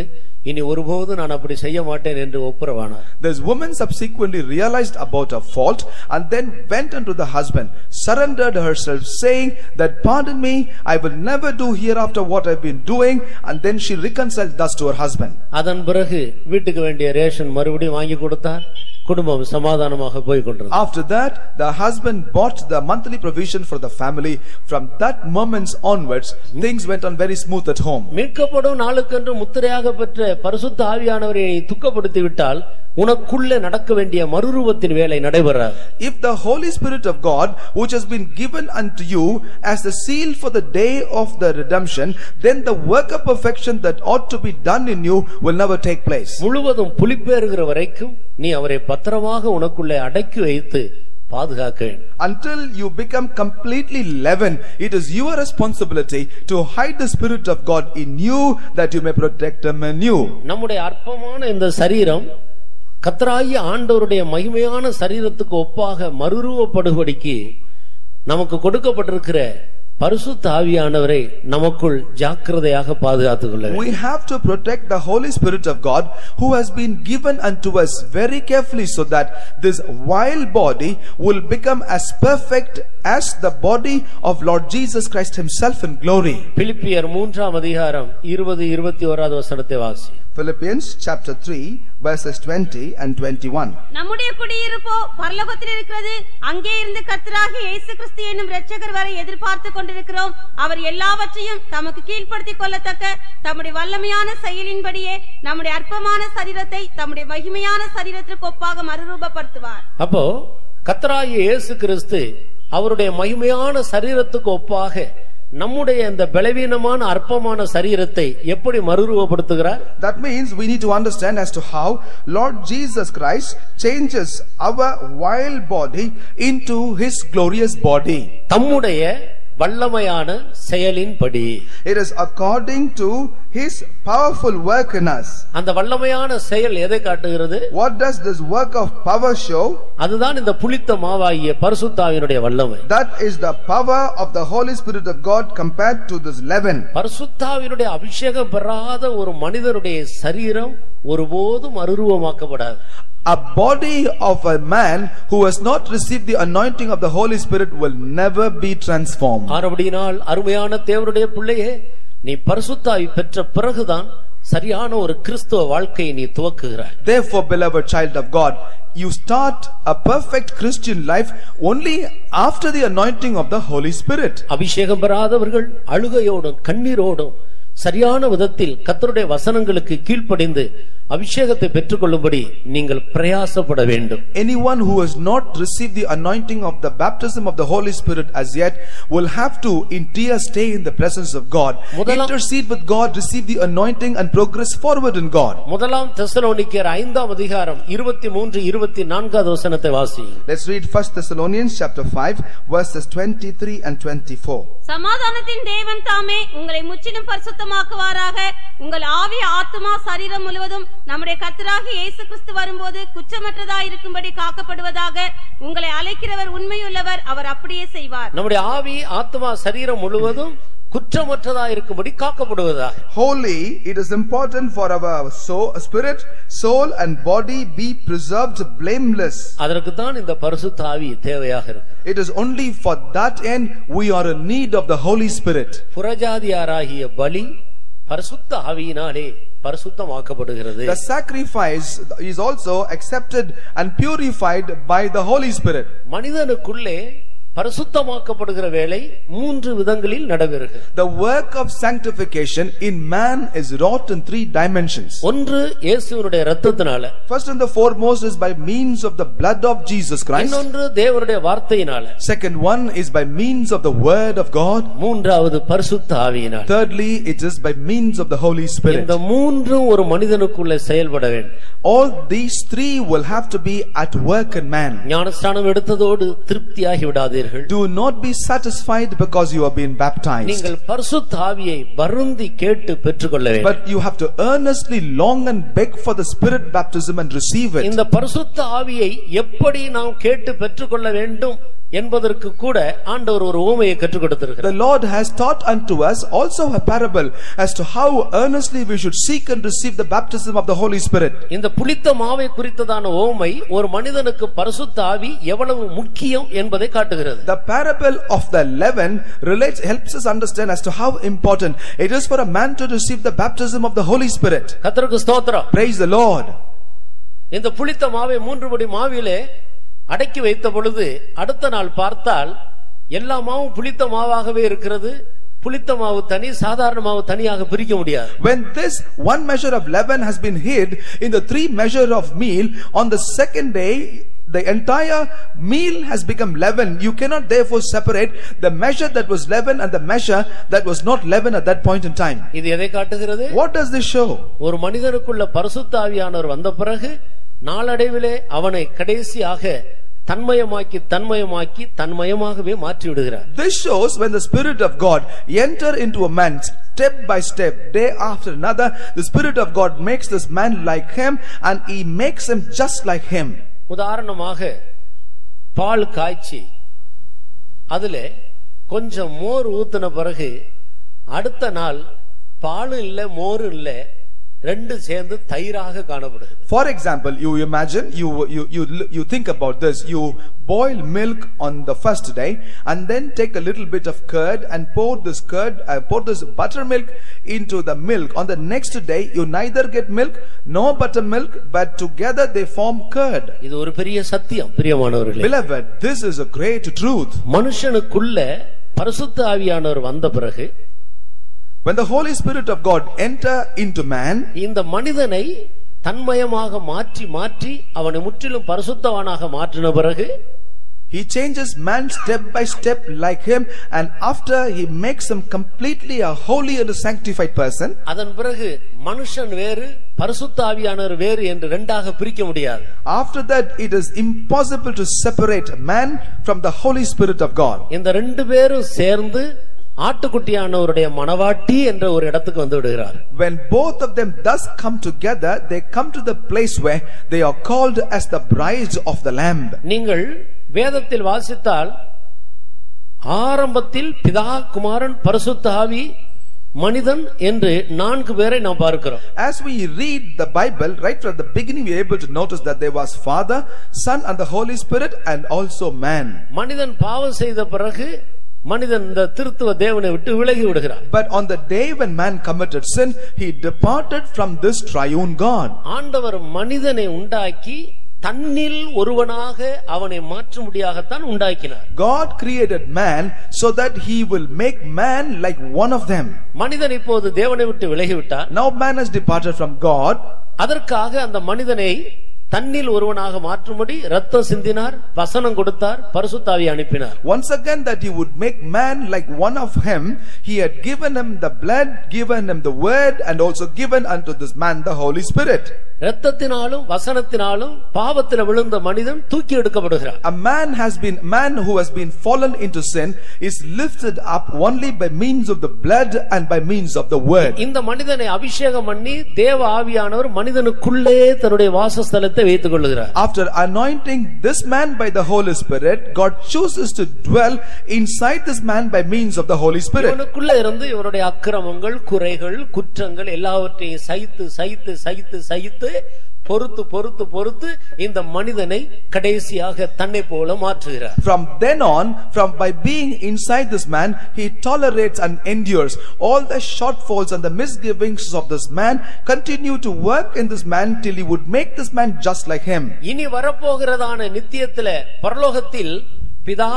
இனி ஒருபோதும் நான் அப்படி செய்ய மாட்டேன் என்று ஒப்புரவானார். This woman subsequently realized about her fault and then went unto the husband, surrendered herself, saying that pardon me, I will never do hereafter what I have been doing, and then she reconciled thus to her husband. அதன் பிறகு வீட்டுக்கு வேண்டிய ரேஷன் மறுபடியும் வாங்கி கொடுத்தார். குடும்பம் சமாதானமாக போய் கொண்டிருந்தது. After that, the husband bought the monthly provision for the family. From that moment onwards, things went on very smooth at home. மீட்கப்படும் நாளுக்கென்று முத்திரையாக பெற்ற பரிசுத்த ஆவியானவரை துக்கப்படுத்தி விட்டால் உனக்குள்ளே நடக்க வேண்டிய மறுரூபத்தின் வேலை நடைபெறாது. If the Holy Spirit of God, which has been given unto you as the seal for the day of the redemption, then the work of perfection that ought to be done in you will never take place. முழுவதும் புளிப்பேறுகிற வரைக்கும் நீ அவரை பத்திரமாக உனக்குள்ளே அடக்கி வைத்து பாதுகாக்க. Until you become completely leavened, it is your responsibility to hide the Spirit of God in you, that you may protect him in you. நம்முடைய அற்பமான இந்த சரீரம் கர்த்தராகிய ஆண்டவருடைய மகிமையான சரீரத்துக்கு ஒப்பாக மறுரூபப்படும்படிக்கு நமக்கு கொடுக்கப்பட்டிருக்கிற பரிசுத்த ஆவியானவரை நமக்குள் ஜாக்கிரதையாக பாதுகாத்துக் கொள்ள வேண்டும். We have to protect the Holy Spirit of God who has been given unto us very carefully, so that this vile body will become as perfect as the body of Lord Jesus Christ himself in glory. பிலிப்பியர் 3ஆம் அதிகாரம் 20-21 வசனத்தை வாசி. Philippians chapter 3 verses 20 and 21. நம்முடைய குடியிருப்போ பரலோகத்தில் இருக்கிறது. அங்கே இருந்து கர்த்தராகிய இயேசு கிறிஸ்து என்னும் இரட்சகர் வரை எதிர்பார்த்து கொண்டிருக்கிறோம். அவர் எல்லாவற்றையும் தமக்கு கீழ்ப்படுத்திக் கொள்ளத்தக்க தம்முடைய வல்லமையான செயலின்படியே நம்முடைய அற்பமான சரீரத்தை தம்முடைய மகிமையான சரீரத்திற்கு ஒப்பாக மறுரூபப்படுத்துவார். அப்போ கர்த்தராகிய இயேசு கிறிஸ்து அவருடைய மகிமையான சரீரத்துக்கு ஒப்பாக நம்முடைய இந்த பலவீனமான அற்பமான சரீரத்தை எப்படி மறுரூபப்படுத்துகிறார்? That means we need to understand as to how Lord Jesus Christ changes our vile body into his glorious body. தம்முடைய வல்லமையான செயலின்படி. It is according to his powerful work in us. அந்த வல்லமையான செயல் எதை காட்டுகிறது? What does this work of power show? அதுதான் இந்த புளித்த மாவாகிய பரிசுத்த ஆவியினுடைய வல்லமை. That is the power of the Holy Spirit of God compared to this leaven. பரிசுத்த ஆவியினுடைய அபிஷேகம் பெறாத ஒரு மனிதனுடைய சரீரம் ஒருபோதும் மறுரூபமாக்கப்படாது. A body of a man who has not received the anointing of the Holy Spirit will never be transformed. ஆனபடியினால் அருமையான தேவனுடைய பிள்ளையே, நீ பரிசுத்த ஆவி பெற்ற பிறகுதான் சரியான ஒரு கிறிஸ்தவ வாழ்க்கையை நீ துவக்குகிறாய். Therefore, beloved child of God, you start a perfect Christian life only after the anointing of the Holy Spirit. அபிஷேகம் பெறாதவர்கள் அழுகையோடும் கண்ணீரோடும் சரியான விதத்தில் கர்த்தருடைய வசனங்களுக்கு கீழ்ப்படிந்து அபிஷேகத்தை பெற்றுக்கொள்ளும்படி நீங்கள் பிரயாசப்பட வேண்டும். Anyone who has not received the anointing of the baptism of the Holy Spirit as yet will have to in tears stay in the presence of God, intercede with God, receive the anointing and progress forward in God. முதலாம் தெசலோனிக்கேயர் 5ஆம் அதிகாரம் 23-24 வசனத்தை வாசி. Let's read 1 Thessalonians chapter 5 verses 23 and 24. சமாதானத்தின் தேவன் தாமே உங்களை முற்றிலும் பரிசுத்தமாக்குவாராக. உங்கள் ஆவி ஆத்துமா சரீரம் முழுவதும் நம்முடைய கர்த்தராகிய இயேசு கிறிஸ்து வரும்போது குற்றமற்றதாய் இருக்கும்படி காக்கப்படுவதாக. உங்களை அழைக்கிறவர் உண்மையுள்ளவர், அவர் அப்படியே செய்வார். நம்முடைய ஆவி ஆத்துமா சரீரம் முழுவதும் குற்றமற்றதா இருக்கும்படி காக்கப்படுவதாக. Holy, it is important for our spirit, soul and body be preserved blameless. அதற்கு தான் இந்த பரிசுத்த ஆவி தேவையாக இருக்கு. It is only for that end we are in need of the Holy Spirit. புறஜாதியாராகிய பலி பரிசுத்த ஆவியினாலே பரிசுத்தமாக்கப்படுகிறது. The sacrifice is also accepted and purified by the Holy Spirit. மனிதனுக்குள்ளே பரிசுத்தமாக்கப்படுகிற வேலை 3 விதங்களில் நடைபெறுகிறது. The work of sanctification in man is wrought in 3 dimensions. ஒன்று இயேசுவினுடைய இரத்தத்தினால. First and the foremost is by means of the blood of Jesus Christ. இன்னொன்று தேவனுடைய வார்த்தையினால. Second one is by means of the word of God. மூன்றாவது பரிசுத்த ஆவியினால. Thirdly, it is by means of the Holy Spirit. இந்த மூன்றும் ஒரு மனிதனுக்குள்ளே செயல்பட வேண்டும். All these 3 will have to be at work in man. ஞானஸ்நானம் எடுத்ததோடு திருப்தியாகி விடாதீர்கள். போகாதீர்கள். Do not be satisfied because you have been baptized. நீங்கள் பரிசுத்த ஆவியை வருந்தி கேட்டு பெற்றுக்கொள்ள வேண்டும். But you have to earnestly long and beg for the Spirit baptism and receive it. இந்த பரிசுத்த ஆவியை எப்படி நாம் கேட்டு பெற்றுக்கொள்ள வேண்டும் என்பதற்கு கூட ஆண்டவர் ஒரு உவமையை கற்றுக் கொடுத்திருக்கிறார். The Lord has taught unto us also a parable as to how earnestly we should seek and receive the baptism of the Holy Spirit. இந்த புளித்த மாவை குறித்ததான உவமை ஒரு மனிதனுக்கு பரிசுத்த ஆவி எவ்வளவு முக்கியம் என்பதை காட்டுகிறது. The parable of the leaven helps us understand as to how important it is for a man to receive the baptism of the Holy Spirit. கர்த்தருக்கு ஸ்தோத்திரம். Praise the Lord. இந்த புளித்த மாவை 3 படி மாவிலே அடக்கி வைத்த பொழுது அடுத்த நாள் பார்த்தால் எல்லா மாவும் புளித்த மாவாகவே இருக்கிறது. புளித்த மாவு தனி, சாதாரண மாவு தனியாக பிரிக்க முடியாது. When this one measure of leaven has been hid in the 3 measure of meal, on the second day the entire meal has become leaven. You cannot therefore separate the measure that was leaven and the measure that was not leaven at that point in time. இது எதை காட்டுகிறது? What does this show? ஒரு மனிதனுக்குள்ள பரிசுத்த ஆவியானவர் வந்த பிறகு நாளடைவிலே அவனை கடைசியாக தன்மயமாகவே மாற்றி விடுகிறார். This shows when the Spirit of God enter into a man step by step, day after another, the Spirit of God makes this man like him and he makes him just like him. உதாரணமாக பால் காய்ச்சி அதிலே கொஞ்சம் மோர் ஊத்தின பிறகு அடுத்த நாள் பால் இல்ல மோர் இல்ல ரெண்டு சேர்ந்து தயிராக காணப்படுகிறது. For example, you imagine, you think about this. You boil milk on the first day and then take a little bit of curd and pour this buttermilk into the milk. On the next day, you neither get milk nor buttermilk, but together they form curd. இது ஒரு பெரிய சத்தியம் பிரியமானவர்களே. Beloved, this is a great truth. மனுஷனுக்குள்ள பரிசுத்த ஆவியானவர் வந்த பிறகு, when the Holy Spirit of God enter into man, இந்த மனிதனை தன்மயமாக மாற்றி அவனை முற்றிலும் பரிசுத்தவானாக மாற்றின பிறகு, he changes man step by step like him, and after he makes him completely a holy and a sanctified person. அதன் பிறகு மனுஷன் வேறு பரிசுத்த ஆவியானவர் வேறு என்று இரண்டாக பிரிக்க முடியாது. After that it is impossible to separate man from the Holy Spirit of God. இந்த ரெண்டு பேரும் சேர்ந்து ஆட்டுக்குட்டியானவருடைய மணவாட்டி என்ற ஒரு இடத்துக்கு வந்து விடுகிறார். When both of them thus come together, they come to the place where they are called as the brides of the Lamb. நீங்கள் வேதத்தில் வாசித்தால் ஆரம்பத்தில் பிதா, குமாரன், பரிசுத்த ஆவி, மனிதன் என்று 4 பேரை நாம் பார்க்கிறோம். As we read the Bible, right from the beginning we are able to notice that there was Father, Son and the Holy Spirit and also man. மனிதன் பாவம் செய்த பிறகு மனிதன் இந்த திருத்துவ தேவனை விட்டு விலகி விடுகிறார். But on the day when man committed sin, he departed from this triune God. ஆண்டவர் மனிதனை உண்டாக்கி தன்னில் ஒருவனாக அவனை மாற்றும்படியாகத்தான் உண்டாக்கினார். God created man so that he will make man like one of them. மனிதன் இப்போது தேவனை விட்டு விலகி விட்டார். Now man has departed from God. அதற்காக அந்த மனிதனை தன்னில் ஒருவனாக மாற்றும்படி ரத்தம் சிந்தினார், வசனம் கொடுத்தார், பரிசுத்த ஆவியை அனுப்பினார். Once again that he would make man like one of him, he had given him the blood, given him the word, and also given unto this man the Holy Spirit. ரத்தத்தினாலும் வசனத்தினாலும் பாவத்தில் விழுந்த மனிதன் தூக்கி எடுக்கப்படுகிறார். A man who has been fallen into sin is lifted up only by means of the blood and by means of the word. இந்த மனிதனை அபிஷேகம் பண்ணி தேவ ஆவியானவர் மனிதனுக்குள்ளே தன்னுடைய வாசஸ்தலத்தை வைத்துக் கொள்கிறார். After anointing this man by the Holy Spirit, God chooses to dwell inside this man by means of the Holy Spirit. இவனுக்குள்ள இருந்து இவருடைய அக்கிரமங்கள், குறைகள், குற்றங்கள் எல்லாவற்றையும் சகித்து பொறுத்து இந்த மனிதனை கடைசியாக தன்னை போல மாற்றுகிறார். From then on, by being inside this man, he tolerates and endures all the shortfalls and the misgivings of this man, continue to work in this man till he would make this man just like him. இனி வரப்போகிறதான நித்தியத்திலே பரலோகத்தில் பிதா,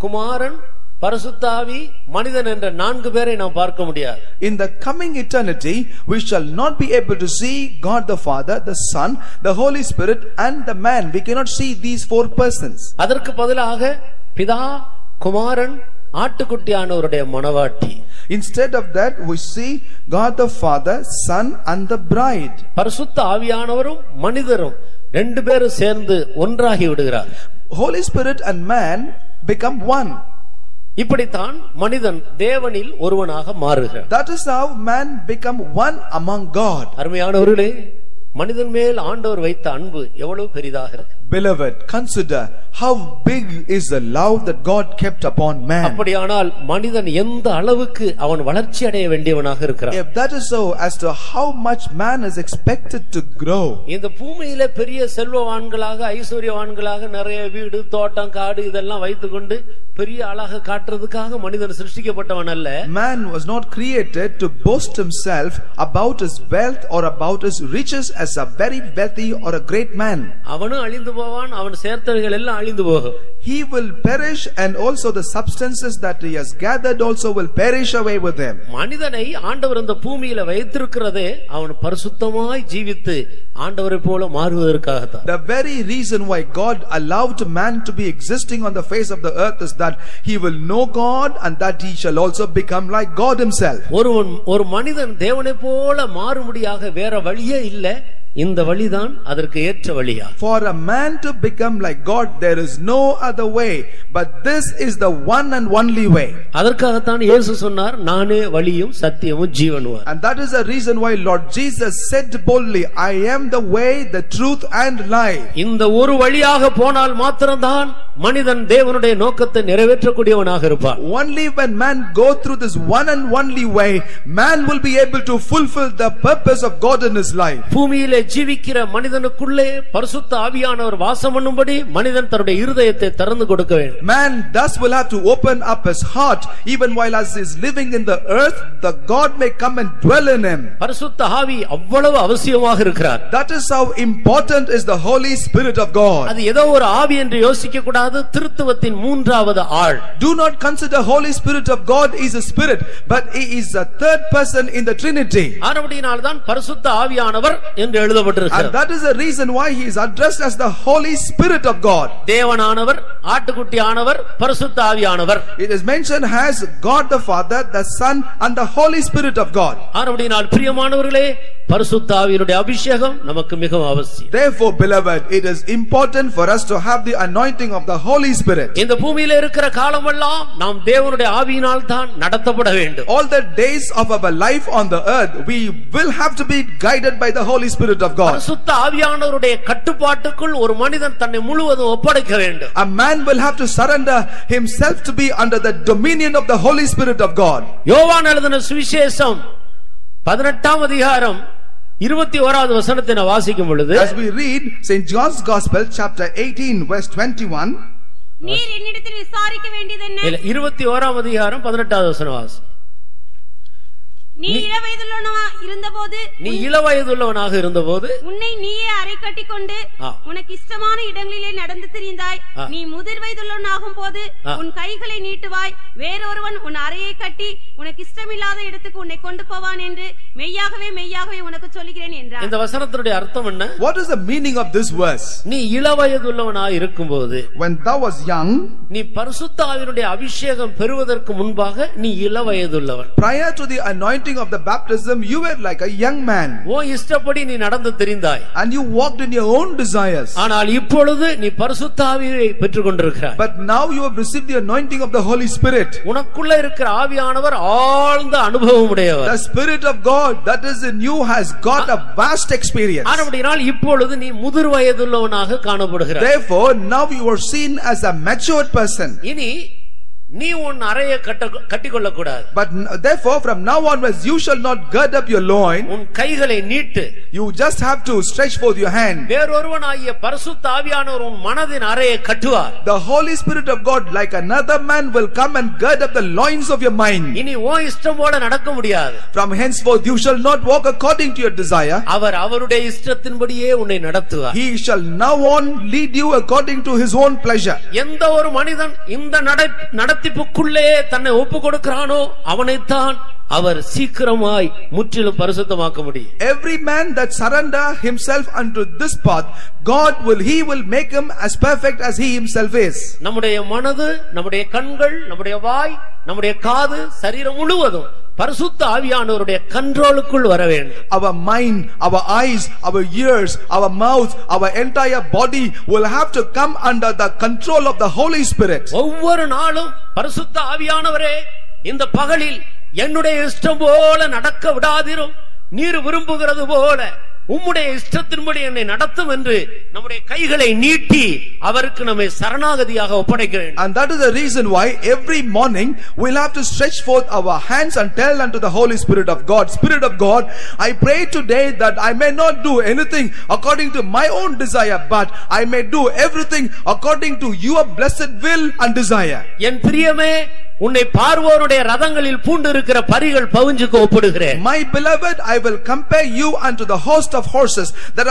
குமாரன், பரிசுத்த ஆவி, மனிதன் என்ற 4 பேரை நாம் பார்க்க முடியாது. In the coming eternity, we shall not be able to see God the Father, the Son, the Holy Spirit and the man. We cannot see these 4 persons. அதற்கு பதிலாக பிதா, குமாரன், ஆட்டுக்குட்டியானவருடைய மணவாட்டி. Instead of that, we see God the Father, Son and the bride. பரிசுத்த ஆவியானவரும் மனிதரும் 2 பேரும் சேர்ந்து ஒன்றாகி விடுகிறார். Holy Spirit and man become one. இப்படித்தான் மனிதன் தேவனில் ஒருவனாக மாறுகிறான். That is how man become one among God. அருமையானவர்களே, மனிதன் மேல் ஆண்டவர் வைத்த அன்பு எவ்வளவு பெரிதாக இருக்கு. Beloved, consider how big is the love that God kept upon man. அப்படியானால் மனிதன் எந்த அளவுக்கு அவன் வளர்ச்சி அடைய வேண்டியவனாக இருக்கிறான். If that is so, as to how much man is expected to grow. இந்த பூமியில பெரிய செல்வவான்களாக ஐஸ்வர்யவான்களாக நிறைய வீடு தோட்டம் காடு இதெல்லாம் வைத்துக்கொண்டு பெரிய ஆளாக காட்டுறதுக்காக மனிதன் சிருஷ்டிக்கப்பட்டவன் அல்ல. Man was not created to boast himself about his wealth or about his riches as a very wealthy or a great man. அவனும் அழிந்து போவான், அவன் சேர்த்தவைகள் எல்லாம் அழிந்து போகும். He will perish, and also the substances that he has gathered also will perish away with him. மனிதனை ஆண்டவர் இந்த பூமியில வைத்திருக்கிறதே அவன் பரிசுத்தமாய் ஜீவித்து ஆண்டவரை போல மாறுவதற்காகத்தான். The very reason why God allowed man to be existing on the face of the earth is that he will know God and that he shall also become like God himself. ஒரு மனிதன் தேவனை போல மாறும்படியாக வேற வழியே இல்லை. இந்த வழிதான் அதற்கு ஏற்ற வழியா. For a man to become like God, there is no other way, but this is the one and only way. அதற்காகத்தான் இயேசு சொன்னார், நானே வழியும் சத்தியமும் ஜீவனும். And that is the reason why Lord Jesus said boldly, I am the way, the truth and life. இந்த ஒரு வழியாக போனால் மாத்திரம்தான் மனிதன் தேவனுடைய நோக்கத்தை நிறைவேற்றக்கூடியவனாக இருப்பான். Only when man go through this one and only way, man will be able to fulfill the purpose of God in his life. பூமியிலே ஜீவிக்கிற மனிதனுக்குள்ளே பரிசுத்த ஆவியானவர் வாசம் பண்ணும்படி மனிதன் தன்னுடைய இருதயத்தை திறந்து கொடுக்க வேண்டும். Man thus will have to open up his heart, even while as he is living in the earth, the God may come and dwell in him. பரிசுத்த ஆவி அவ்வளவு அவசியமாக இருக்கிறார். That is how important is the Holy Spirit of God. அது ஏதோ ஒரு ஆவி என்று யோசிக்க கூடாது. திருத்துவத்தின் மூன்றாவது ஆள். Do not consider Holy Spirit of God is a spirit, but he is a third person in the Trinity. ஆனபடியினால்தான் பரிசுத்த ஆவியானவர் என்று எழுதப்பட்டிருக்கிறது. And that is the reason why he is addressed as the Holy Spirit of God. தேவனானவர், ஆட்டுக்குட்டி ஆனவர், பரிசுத்த ஆவியானவர். It is mentioned as God the Father, the Son and the Holy Spirit of God. ஆனபடியினால் பிரியமானவர்களே, பரிசுத்த ஆவியினுடைய அபிஷேகம் நமக்கு மிகவும் அவசியம். Therefore, beloved, it is important for us to have the anointing of the Holy Spirit. இந்த பூமியில இருக்கிற காலமெல்லாம் நாம் தேவனுடைய ஆவியினால் தான் நடத்தப்பட வேண்டும். All the days of our life on the earth, we will have to be guided by the Holy Spirit of God. பரிசுத்த ஆவியானவருடைய கட்டுப்பாட்டுக்குள் ஒரு மனிதன் தன்னை முழுவதும் ஒப்படைக்க வேண்டும். A man will have to surrender himself to be under the dominion of the Holy Spirit of God. யோவான் எழுதின சுவிசேஷம் 18ஆம் அதிகாரம் 21வது வசனத்தை நான் வாசிக்கும் பொழுது, as we read St. John's Gospel chapter 18 verse 21, நீர் என்னிடத்தில் விசாரிக்க வேண்டியதென்ன? இல்ல 21ஆம் அதிகாரம் 18வது வசனம் வாசி. நீ இளவயதுள்ளவனாக இருந்தபோது உன்னை நீயே அறை கட்டிக்கொண்டு உனக்கு இஷ்டமான இடங்களிலே நடந்து திரிந்தாய். நீ முதிர் வயதுள்ளவனாகும் போது உன் கைகளை நீட்டுவாய், வேறொருவன் உன் அறையை கட்டி உனக்கு இஷ்டமில்லாத இடத்துக்கு உன்னை கொண்டு போவான் என்று மெய்யாகவே மெய்யாகவே உனக்கு சொல்லுகிறேன் என்றார். இந்த வசனத்தினுடைய அர்த்தம் என்ன? What is the meaning of this verse? நீ இளவயதுள்ளவனாக இருக்கும்போது, when thou was young, நீ பரிசுத்த ஆவியினுடைய அபிஷேகம் பெறுவதற்கு முன்பாக நீ இளவயதுள்ளவன். prior to the anointing of the baptism, you were like a young man. உன் இஷ்டப்படி நீ நடந்து திரிந்தாய். And you walked in your own desires. ஆனால் இப்பொழுது நீ பரிசுத்த ஆவியை பெற்றுக்கொண்டிருக்கிறாய். But now you have received the anointing of the Holy Spirit. உனக்குள்ள இருக்கிற ஆவியானவர் ஆழ்ந்த அனுபவம் உடையவர். The Spirit of God that is in you has got a vast experience. ஆனபடியால் இப்பொழுது நீ முதிர் வயதுள்ளவனாக காணப்படுகிறாய். Therefore now you are seen as a matured person. இனி நீ உன் அறையை கட்டிக்கொள்ள கூடாது. But therefore from now onwards you shall not gird up your loin. உன் கைகளை நீட்டு. You just have to stretch forth your hand. வேறொருவனாகிய பரிசுத்த ஆவியானவர் உன் மனதின் அறையை கட்டுவார். The Holy Spirit of God like another man will come and gird up the loins of your mind. இனி உன் இஷ்டம் போல நடக்க முடியாது. From henceforth you shall not walk according to your desire. அவர் அவருடைய இஷ்டத்தின்படியே உன்னை நடத்துவார். He shall now on lead you according to his own pleasure. எந்த ஒரு மனிதன் இந்த நடத்திப்புக்குள்ளே தன்னை ஒப்பு கொடுக்கிறானோ அவனைத்தான் அவர் சீக்கிரமாய் முற்றிலும் பரிசுத்தமாக்க முடியும். Every man that surrender himself unto this path, he will make him as perfect as he himself is. நம்முடைய மனது, நம்முடைய கண்கள், நம்முடைய வாய், நம்முடைய காது, சரீரம் முழுவதும் பரிசுத்த ஆவியானவருடைய கண்ட்ரோலுக்குள் வர வேண்டும். Our mind, our eyes, our ears, our mouth, our entire body will have to come under the control of the Holy Spirit. ஒவ்வொரு நாளும் பரிசுத்த ஆவியானவரே இந்த பகலில் என்னுடைய இஷ்டம் போல நடக்க விடாதிரும், நீர் விரும்புகிறது போல உம்முடைய இஷ்டத்தின்படி என்னை நடத்தும் என்று நம்முடைய கைகளை நீட்டி அவருக்கு நம்மை சரணாகதியாக ஒப்படைக்க வேண்டும். And that is the reason why every morning we'll have to stretch forth our hands and tell unto the Holy Spirit of God, Spirit of God, I pray today that I may not do anything according to my own desire, but I may do everything according to your blessed will and desire. என் பிரியமே, உன்னை பார்வோருடைய ரதங்களில் பூண்டு இருக்கிற பரிகள் பவுஞ்சுக்கு ஒப்பிடுகிறேன். My beloved, I will compare you unto the host of horses that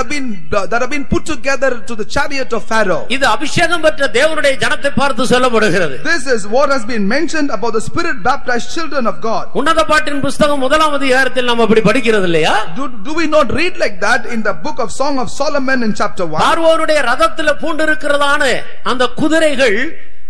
have been put together to the chariot of Pharaoh. இது அபிஷேகம் பெற்ற தேவனுடைய ஜனத்தை பார்த்து சொல்லப்படுகிறது. This is what has been mentioned about the spirit baptized children of God. உன்னத பாட்டின் புத்தகம் 1ஆம் அதிகாரத்தில் நாம் அப்படி படிக்கிறது இல்லையா? Do we not read like that in the book of Song of Solomon in chapter 1? பார்வோருடைய ரதத்தில் பூண்டு இருக்கிறதான அந்த குதிரைகள்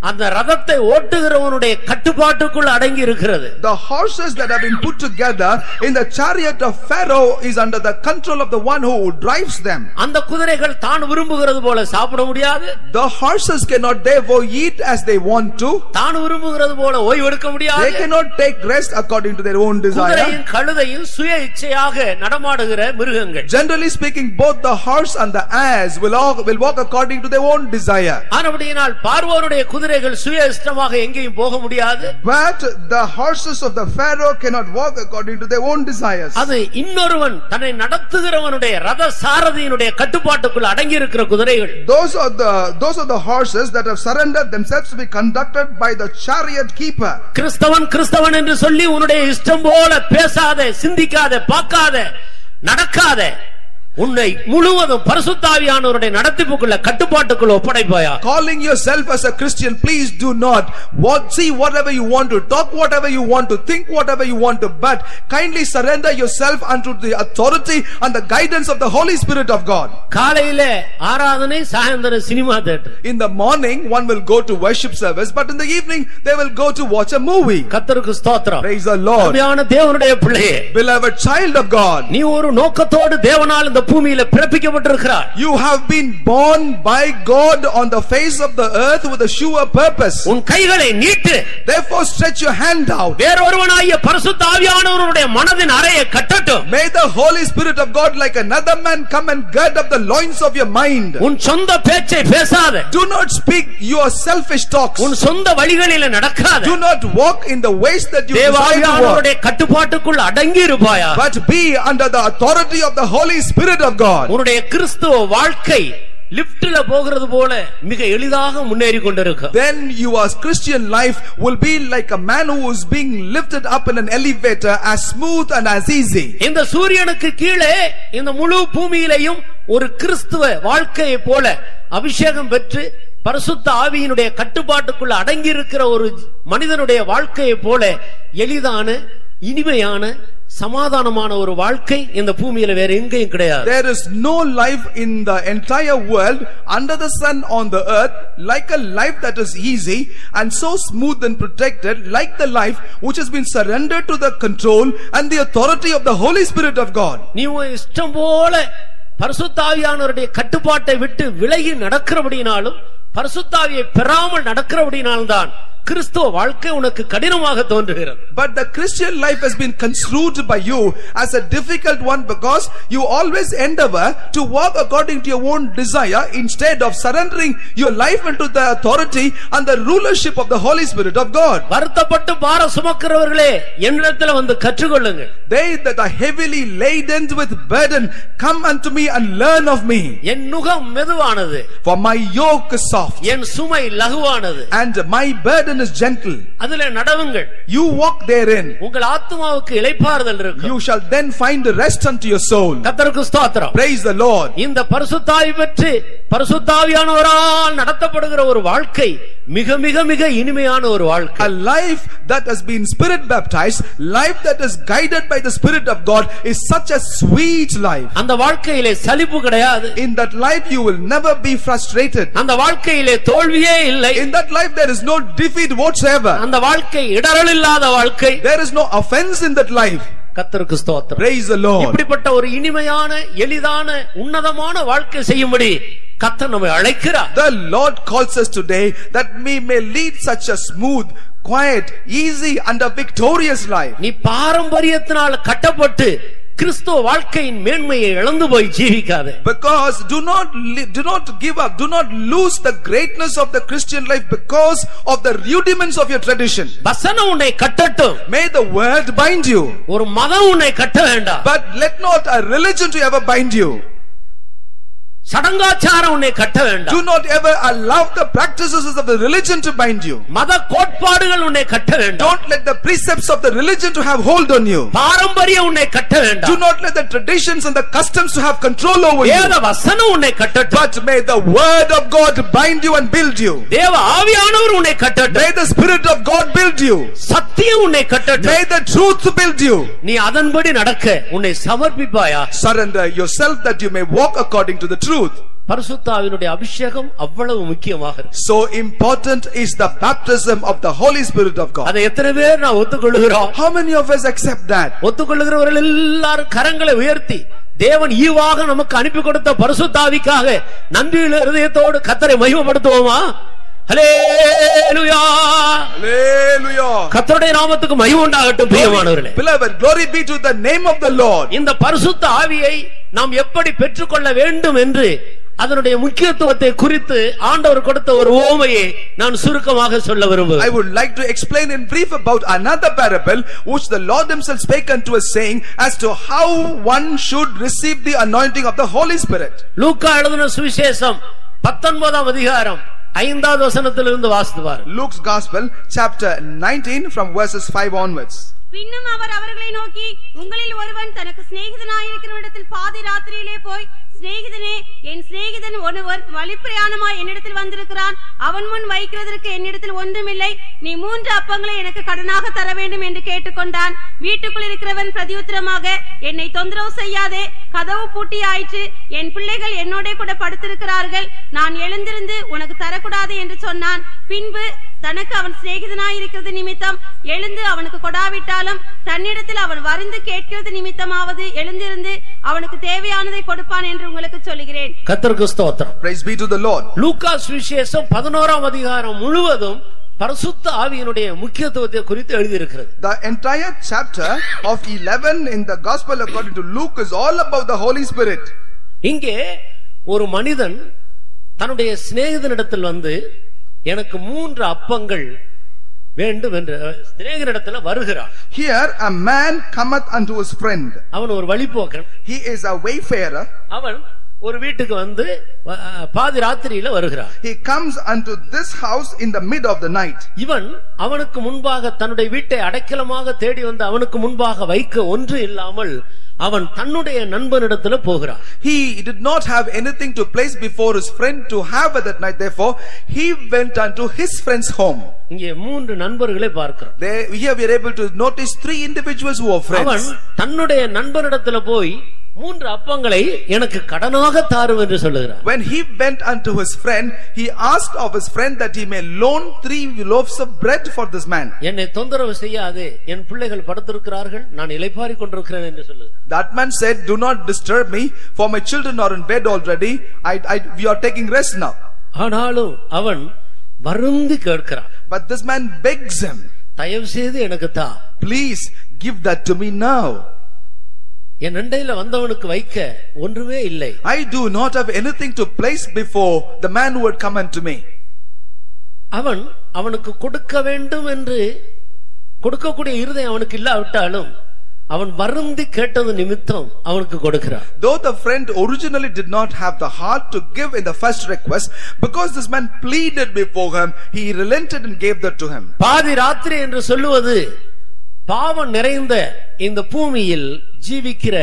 அந்த ரதத்தை ஓட்டுகிறவனுடைய கட்டுப்பாட்டுக்குள் அடங்கி இருக்கிறது. The horses that have been put together in the chariot of Pharaoh is under the control of the one who drives them. அந்த குதிரைகள் தான் விரும்புகிறது போல சாப்பிட முடியாது. The horses cannot therefore eat as they want to. தான் விரும்புகிறது போல ஓய்வு எடுக்க முடியாது. They cannot take rest according to their own desire. குதிரையும் கழுதையும் சுய இச்சையாக நடமாடுகிற மிருகங்கள். Generally speaking, both the horse and the ass will walk according to their own desire. ஆனபடியினால் பார்வோருடைய குதிரைகள் சுய இஷ்டமாக எங்கேயும் போக முடியாது. But the horses of the Pharaoh cannot walk according to their own desires. அது இன்னொருவன் தன்னை நடத்துகிறவனுடைய ரத சாரதியினுடைய கட்டுப்பாட்டுக்குள் அடங்கி இருக்கிற குதிரைகள். Those are the horses that have surrendered themselves to be conducted by the chariot keeper. கிறிஸ்தவன் என்று சொல்லி உன்னுடைய இஷ்டம் போல பேசாதே, சிந்திக்காதே, பார்க்காதே, நடக்காதே, உன்னை முழுவதும் பரிசுத்த ஆவியானவருடைய நடத்திப்புக்குள்ள கட்டுப்பாட்டுக்குள்ள ஒப்படைப்பாயா. Calling yourself as a Christian, please do not see whatever you want to, talk whatever you want to, think whatever you want to, but kindly surrender yourself unto the authority and the guidance of the Holy Spirit of God. காலையிலே ஆராதனை, சாயந்தரம் cinema theatre. In the morning one will go to worship service, but in the evening they will go to watch a movie. கர்த்தருக்கு ஸ்தோத்திரம். Praise the Lord. அருமையான தேவனுடைய பிள்ளையே, beloved child of God, நீ ஒரு நோக்கத்தோடு தேவனால் இந்த பூமியில பிறப்பிக்கப்பட்டிருக்கிறாய். you have been born by God on the face of the earth with a sure purpose. உன் கைகளை நீட்டு. Therefore stretch your hand out. வேறொருவனாகிய பரிசுத்த ஆவியானவருடைய மனதின் அறையை கட்டட்டும். May the Holy Spirit of God like another man come and gird up the loins of your mind. உன் சொந்த பேச்சை பேசாதே. Do not speak your selfish talks. உன் சொந்த வழிகளிலே நடக்காதே. Do not walk in the ways that you desire to walk. தேவாவியானவருடைய கட்டுப்பாட்டுக்குள் அடங்கி இருப்பாயா. But be under the authority of the Holy Spirit of God. உன்னுடைய கிறிஸ்துவ வாழ்க்கை லிப்ட்ல போகிறது போல மிக எளிதாக முன்னேறி கொண்டிருக்கும். Then your Christian life will be like a man who is being lifted up in an elevator, as smooth and as easy. இந்த சூரியனுக்கு கீழே இந்த முழு பூமியிலேயும் ஒரு கிறிஸ்துவ வாழ்க்கையை போல அபிஷேகம் பெற்று பரிசுத்த ஆவியினுடைய கட்டுப்பாட்டுக்குள்ள அடங்கி இருக்கிற ஒரு மனிதனுடைய வாழ்க்கையை போல எளிதான, இனிமையான, சமாதானமான ஒரு வாழ்க்கை இந்த பூமியில வேற எங்கேயும் கிடையாது. There is no life in the entire world under the sun on the earth like a life that is easy and so smooth and protected like the life which has been surrendered to the control and the authority of the Holy Spirit of God. நீ இஷ்டம் போல பரிசுத்த ஆவியானவருடைய கட்டுப்பாட்டை விட்டு விலகி நடக்கிறபடினாலும், பரிசுத்த ஆவியை பெறாமல் நடக்கிறபடினாலும் தான் கிறிஸ்துவ வாழ்க்கை உனக்கு கடினமாக தோன்றுகிறது. But the Christian life has been construed by you as a difficult one because you always endeavor to walk according to your own desire instead of surrendering your life into the authority and the rulership of the Holy Spirit of God. வருத்தப்பட்டு பாரம் சுமக்கிறவர்களே என்னிடத்தில் வந்து கற்றுக்கொள்ளுங்கள். They that are heavily laden with burden, come unto me and learn of me. என் நுகம் மெதுவானது, For my yoke is soft, என் சுமை லகுவானது, and my burden is gentle. அதிலே நடவுங்கள். You walk therein. உங்கள் ஆத்துமாவுக்கு இளைப்பாறுதல் இருக்கும். You shall then find rest unto your soul. கர்த்தருக்கு ஸ்தோத்திரம். Praise the Lord. இந்த பரிசுத்த ஆவி பெற்று பரிசுத்த ஆவியானவரால் நடத்தப்படுகிற ஒரு வாழ்க்கை மிக மிக மிக இனிமையான ஒரு வாழ்க்கை. A life that has been spirit baptized, life that is guided by the Spirit of God is such a sweet life. அந்த வாழ்க்கையிலே சலிப்பு கிடையாது. In that life you will never be frustrated. அந்த வாழ்க்கையிலே தோல்வியே இல்லை. In that life there is no defeat whatsoever. அந்த வாழ்க்கை இடறல் இல்லாத வாழ்க்கை. There is no offense in that life. கர்த்தருக்கு ஸ்தோத்திரம். Praise the Lord. இப்படிப்பட்ட ஒரு இனிமையான எளிதான உன்னதமான வாழ்க்கை செய்யும்படி கர்த்தர் நம்மை அழைக்கிறார். The Lord calls us today that we may lead such a smooth, quiet, easy and a victorious life. நீ பாரம்பரியத்தினால் கட்டப்பட்டு கிறிஸ்துவ வாழ்க்கையின் மேன்மையை இழந்து போய் ஜீவிக்காதே. Because do not give up, do not lose the greatness of the Christian life because of the rudiments of your tradition. வசனம் உன்னை கட்டட்டும். May the word bind you. ஒரு மதம் உன்னை கட்ட வேண்டாம். But let not a religion to ever bind you. சடங்காச்சாரம் உன்னை கட்ட வேண்டாம். Do not ever allow the practices of the religion to bind you. மத கோட்பாடுகள் உன்னை கட்ட வேண்டாம். Don't let the precepts of the religion to have hold on you. பாரம்பரியம் உன்னை கட்ட வேண்டாம். Do not let the traditions and the customs to have control over you. வேத வசனம் உன்னை கட்டட்டும். But may the word of God bind you and build you. தேவ ஆவியானவர் உன்னை கட்டட்டும். May the Spirit of God build you. சத்தியம் உன்னை கட்டட்டும். May the truth build you. நீ அதன்படி நடக்க உன்னை சமர்ப்பிப்பாயா? Surrender yourself that you may walk according to the truth. பரிசுத்த ஆவியினுடைய அபிஷேகம் அவ்வளவு முக்கியமாக இருக்கு. So important is the baptism of the Holy Spirit of God. அதை எத்தனை பேர் நான் ஒத்துக்கொள்கிறோம்? How many of us accept that? ஒத்துக்கொள்கிறவர்கள் எல்லாரும் கரங்களை உயர்த்தி தேவன் ஈவாக நமக்கு அனுப்பி கொடுத்த பரிசுத்த ஆவிக்காக நன்றியுள்ள இதயத்தோடு கர்த்தரை மகிமைப்படுத்துவோமா? ஹல்லேலூயா, ஹல்லேலூயா. கர்த்தருடைய நாமத்துக்கு மகிமை உண்டாகட்டும். பிரியமானவர்களே, beloved, glory be to the name of the Lord. இந்த பரிசுத்த ஆவியை நாம் எப்படி பெற்றுக்கொள்ள வேண்டும் என்று அதனுடைய முக்கியத்துவத்தை குறித்து ஆண்டவர் கொடுத்த ஒரு உவமையை நான் சுருக்கமாக சொல்ல விரும்புகிறேன். I would like to explain in brief about another parable which the Lord himself spake unto us, saying as to how one should receive the anointing of the Holy Spirit. லூக்கா எழுதின சுவிசேஷம் 19ஆம் அதிகாரம் 5வது வசனத்திலிருந்து வாசித்துவார். Luke's Gospel chapter 19 from verses 5 onwards. பின்னும் அவர் அவர்களை நோக்கி, உங்களில் ஒருவன் தனக்கு சிநேகிதனாயிருக்கிறவனிடத்தில் பாதி ராத்திரியிலே போய், சிநேகிதனே, என் சிநேகிதன் ஒருவர் வழிப்பிரயாணமாய் என்னிடத்தில் வந்திருக்கிறான், அவன் முன் வைக்கிறதற்கு என்னிடத்தில் ஒன்றுமில்லை, நீ 3 அப்பங்களை எனக்கு கடனாக தர வேண்டும் என்று கேட்டுக்கொண்டான். வீட்டுக்குள் இருக்கிறவன் பிரதியுத்தரமாக, என்னை தொந்தரவு செய்யாதே, கதவு பூட்டியாயிற்று, என் பிள்ளைகள் என்னோட கூட படுத்திருக்கிறார்கள், நான் எழுந்திருந்து உனக்கு தரக்கூடாது என்று சொன்னான். பின்பு தனக்கு அவன் சிநேகிதனாயிருக்கிறது நிமித்தம் எழுந்து அவனுக்கு கொடாவிட்டாலும் தன்னிடத்தில் அவன் வருந்து கேட்கிறது நிமித்தமாவது எழுந்திருந்து அவனுக்கு தேவையானதை கொடுப்பான் என்று உங்களுக்கு சொல்கிறேன். கர்த்தருக்கு ஸ்தோத்திரம். Praise be to the Lord. லூக்கா சுவிசேஷம் 11ஆம் அதிகாரம் முழுவதும் பரிசுத்த ஆவியினுடைய முக்கியத்துவத்தை குறித்து எழுதியிருக்கிறது. The entire chapter of 11 in the Gospel according to Luke is all about the Holy Spirit. இங்கே ஒரு மனிதன் தன்னுடைய சிநேகிதனிடத்தில் வந்து எனக்கு 3 அப்பங்கள் வேண்டும் என்று சிநேகிதனிடத்தில் வருகிறான். Here a man cometh unto his friend. அவன் ஒரு வழிபோக்கன். He is a wayfarer. அவன் ஒரு வீட்டுக்கு வந்து பாதி ராத்திரியில வருகிறான். He comes unto this house in the mid of the night. இவன் அவனுக்கு முன்பாக தன்னுடைய வீட்டை அடைக்கலமாக தேடி வந்து அவனுக்கு முன்பாக வைக்க ஒன்று இல்லாமல் அவன் தன்னுடைய நண்பனிடத்துல போகிறான். He did not have anything to place before his friend to have at that night, therefore he went unto his friend's home. இங்கே 3 நண்பர்களை பார்க்கிறோம். Here we are able to notice 3 individuals who are friends. அவன் தன்னுடைய நண்பனிடத்துல போய் 3 அப்பங்களை எனக்கு கடனாக தாரும் என்று சொல்லுகிறார். When he went unto his friend, he asked of his friend that he may loan 3 loaves of bread for this man. என்னை தொந்தரவு செய்யாதே, என் பிள்ளைகள் படுத்திருக்கிறார்கள், நான் இளைப்பாறிக் கொண்டிருக்கிறேன் என்று சொல்லுகிறார். That man said, do not disturb me, for my children are in bed already. We are taking rest now. ஆனாலும் அவன் வருந்தி கேட்கிறான். But this man begs him, தயவு செய்து எனக்கு தா, please give that to me now. என் அண்டையில வந்தவனுக்கு வைக்க ஒன்றுமே இல்லை. I do not have anything to place before the man who had come unto me. அவனுக்கு கொடுக்க வேண்டும் என்று கொடுக்கக்கூடிய இருதயம் அவனுக்கு இல்லாவிட்டாலும் அவன் வருந்தி கேட்டது நிமித்தம் அவனுக்கு கொடுக்கிறார். Though the friend originally did not have the heart to give in the first request, because this man pleaded before him, he relented and gave that to him. பாதி ராத்திரி என்று சொல்லுவது பாவம் நிறைந்த இந்த பூமியில் ஜீவிக்கிற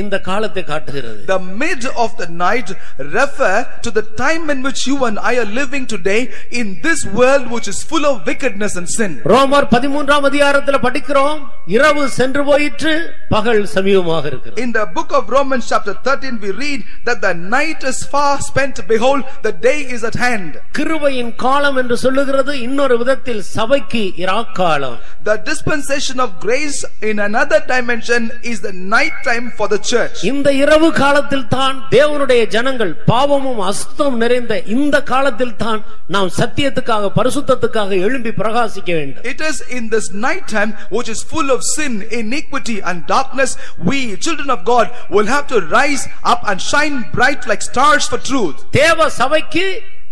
இந்த காலத்தை காட்டுகிறது. The mid of the night refer to the time in which you and I are living today in this world which is full of wickedness and sin. ரோமர் 13ஆம் அதிகாரத்தில் படிக்கிறோம், இரவு சென்று போயிற்று, பகல் சமீபமாக இருக்கிறது. In the book of Romans chapter 13 we read that the night is far spent, behold the day is at hand. கிருபையின் காலம் என்று சொல்லுகிறது, இன்னொரு விதத்தில் சபைக்கு இராக்காலம். The dispensation of grace in another dimension is the night time for the church. இந்த இரவு காலத்தில் தான் தேவனுடைய ஜனங்கள் பாவமும் அசுத்தம் நிறைந்த இந்த காலத்தில் தான் நாம் சத்தியத்துக்காக பரிசுத்தத்துக்காக எழும்பி பிரகாசிக்க வேண்டும். It is in this night time which is full of sin, iniquity and darkness, we children of God will have to rise up and shine bright like stars for truth. தேவ சபைக்கு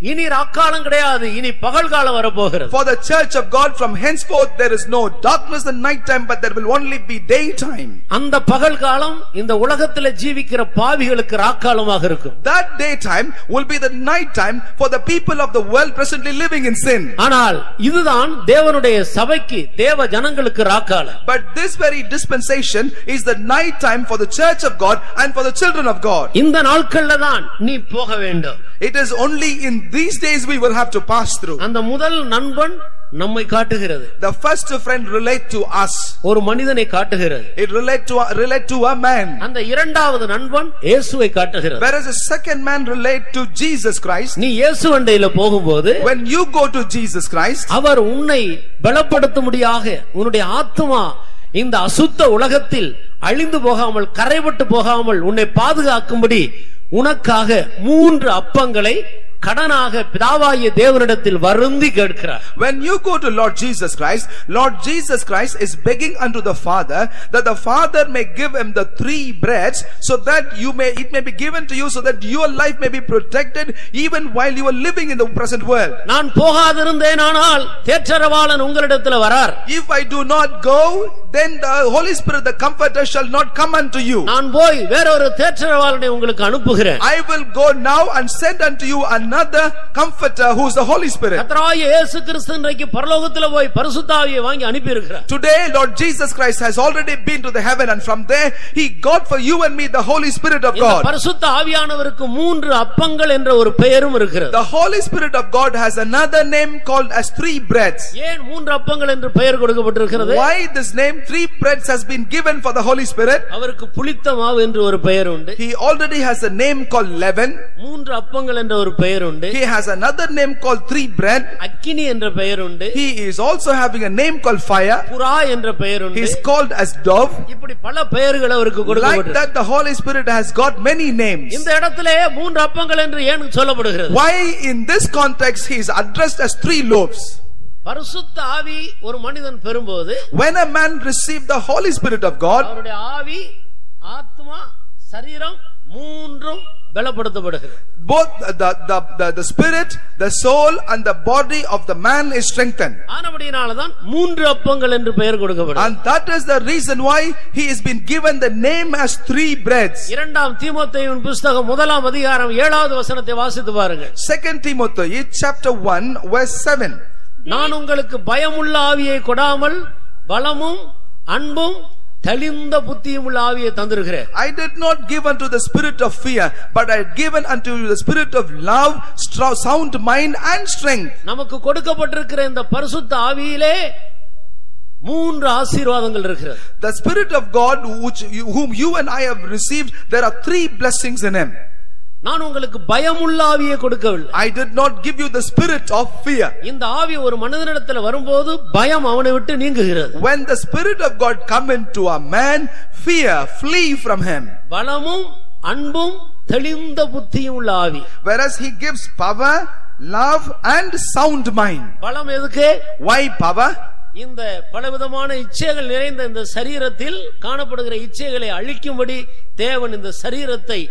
இனி ராக்காலம் கிடையாது, இனி பகல் காலம் வரப்போகிறது. For the church of God from henceforth there is no darkness and night time, but there will only be daytime. அந்த பகல் காலம் இந்த உலகத்திலே ஜீவிக்கிற பாவிகளுக்கு ராக்காலமாக இருக்கும். That daytime will be the night time for the people of the world presently living in sin. ஆனால் இதுதான் தேவனுடைய சபைக்கு தேவ ஜனங்களுக்கு ராக்காலம். But this very dispensation is the night time for the church of God and for the children of God. இந்த நாட்கள்ல தான் நீ போக வேண்டும். It is only in these days we will have to pass through. அந்த முதல் நண்பன் நம்மை காட்டுகிறது. The first friend relate to us. ஒரு மனிதனை காட்டுகிறது. It relate to a man. அந்த இரண்டாவது நண்பன் இயேசுவை காட்டுகிறது. Whereas the second man relate to Jesus Christ. நீ இயேசு அண்டையில போகும்போது when you go to Jesus Christ, அவர் உன்னை பலப்படுத்தும்படியாக உன்னுடைய ஆத்துமா இந்த அசுத்த உலகத்தில் அழிந்து போகாமல் கரைபட்டு போகாமல் உன்னை பாதுகாக்கும்படி உனக்காக 3 அப்பங்களை கடனாக பிதாவாகிய தேவனிடத்தில் வருந்தி கேட்கிறார். When you go to Lord Jesus Christ is begging unto the Father that the Father may give him the 3 breads so that it may be given to you so that your life may be protected even while you are living in the present world. நான் போகாதிருந்தேனானால் தேற்றரவாளன் உங்களிடத்தில் வரார். If I do not go, then the Holy Spirit the comforter shall not come unto you. நான் போய் வேறொரு தேற்றரவாளனை உங்களுக்கு அனுப்புகிறேன். I will go now and send unto you another comforter who is the Holy Spirit. கர்த்தராகிய இயேசு கிறிஸ்து இன்றைக்கு பரலோகத்தில் போய் பரிசுத்த ஆவியை வாங்கி அனுப்பி இருக்கிறார். Today Lord Jesus Christ has already been to the heaven, and from there he got for you and me the Holy Spirit of God. இந்த பரிசுத்த ஆவியானவருக்கு 3 அப்பங்கள் என்ற ஒரு பெயரும் இருக்கிறது. The Holy Spirit of God has another name called as 3 breads. ஏன் 3 அப்பங்கள் என்று பெயர் கொடுக்கப்பட்டிருக்கிறது? Why this name 3 breads has been given for the Holy Spirit? அவருக்கு புளித்த மாவு என்று ஒரு பெயர் உண்டு. He already has a name called leaven. 3 அப்பங்கள் என்ற ஒரு பெயர் உண்டு. He has another name called 3 bread. அக்கினி என்ற பெயர் உண்டு. He is also having a name called fire. புறா என்ற பெயர் உண்டு. He is called as dove. இப்படி பல பெயர்கள் அவருக்கு கொடுக்கப்பட்டிருக்கு. Like that the Holy Spirit has got many names. இந்த இடத்திலே 3 அப்பங்கள் என்று ஏன் சொல்லப்படுகிறது? Why in this context he is addressed as 3 loaves? பரிசுத்த ஆவி ஒரு மனிதன் பெறும்போது, when a man received the Holy Spirit of God, அவருடைய ஆவி, ஆத்மா, சரீரம் மூன்றும் பலப்படுத்தப்படுகிறது. both the spirit, the soul and the body of the man is strengthened. ஆனபடியால்தான் 3 அப்பங்கள் என்று பெயர் கொடுக்கப்பட்டது. And that is the reason why he has been given the name as 3 breads. 2 தீமோத்தேயுவின் புத்தகம் 1ஆம் அதிகாரம் 7வது வசனத்தை வாசித்து பாருங்கள். 2 Timothy chapter 1 verse 7. நான் உங்களுக்கு பயமுள்ள ஆவியை கொடாமல் பலமும் அன்பும் தெளிந்த புத்தியும் உள்ள ஆவியை தந்திருக்கிறேன். I did not give unto the spirit of fear, but I have given unto you the spirit of love, sound mind and strength. நமக்கு கொடுக்கப்பட்டிருக்கிற இந்த பரிசுத்த ஆவியிலே 3 ஆசீர்வாதங்கள் இருக்கிறது. The spirit of God whom you and I have received, there are 3 blessings in him. நான் உங்களுக்கு பயமுள்ள ஆவியை கொடுக்கவில்லை. I did not give you the spirit of fear. இந்த ஆவி ஒரு மனிதனிடத்தில் வரும்போது பயம் அவனை விட்டு நீங்குகிறது. When the spirit of God come into a man, fear flee from him. பலமும் அன்பும் தெளிந்த புத்தியும் உள்ள ஆவி. Whereas he gives power, love and sound mind. பலம் எதுக்கு? Why power? இந்த பலவிதமான இச்சைகள் நிறைந்த இந்த சரீரத்தில் காணப்படுகிற இச்சைகளை அழிக்கும்படி தேவன் இந்த சரீரத்தை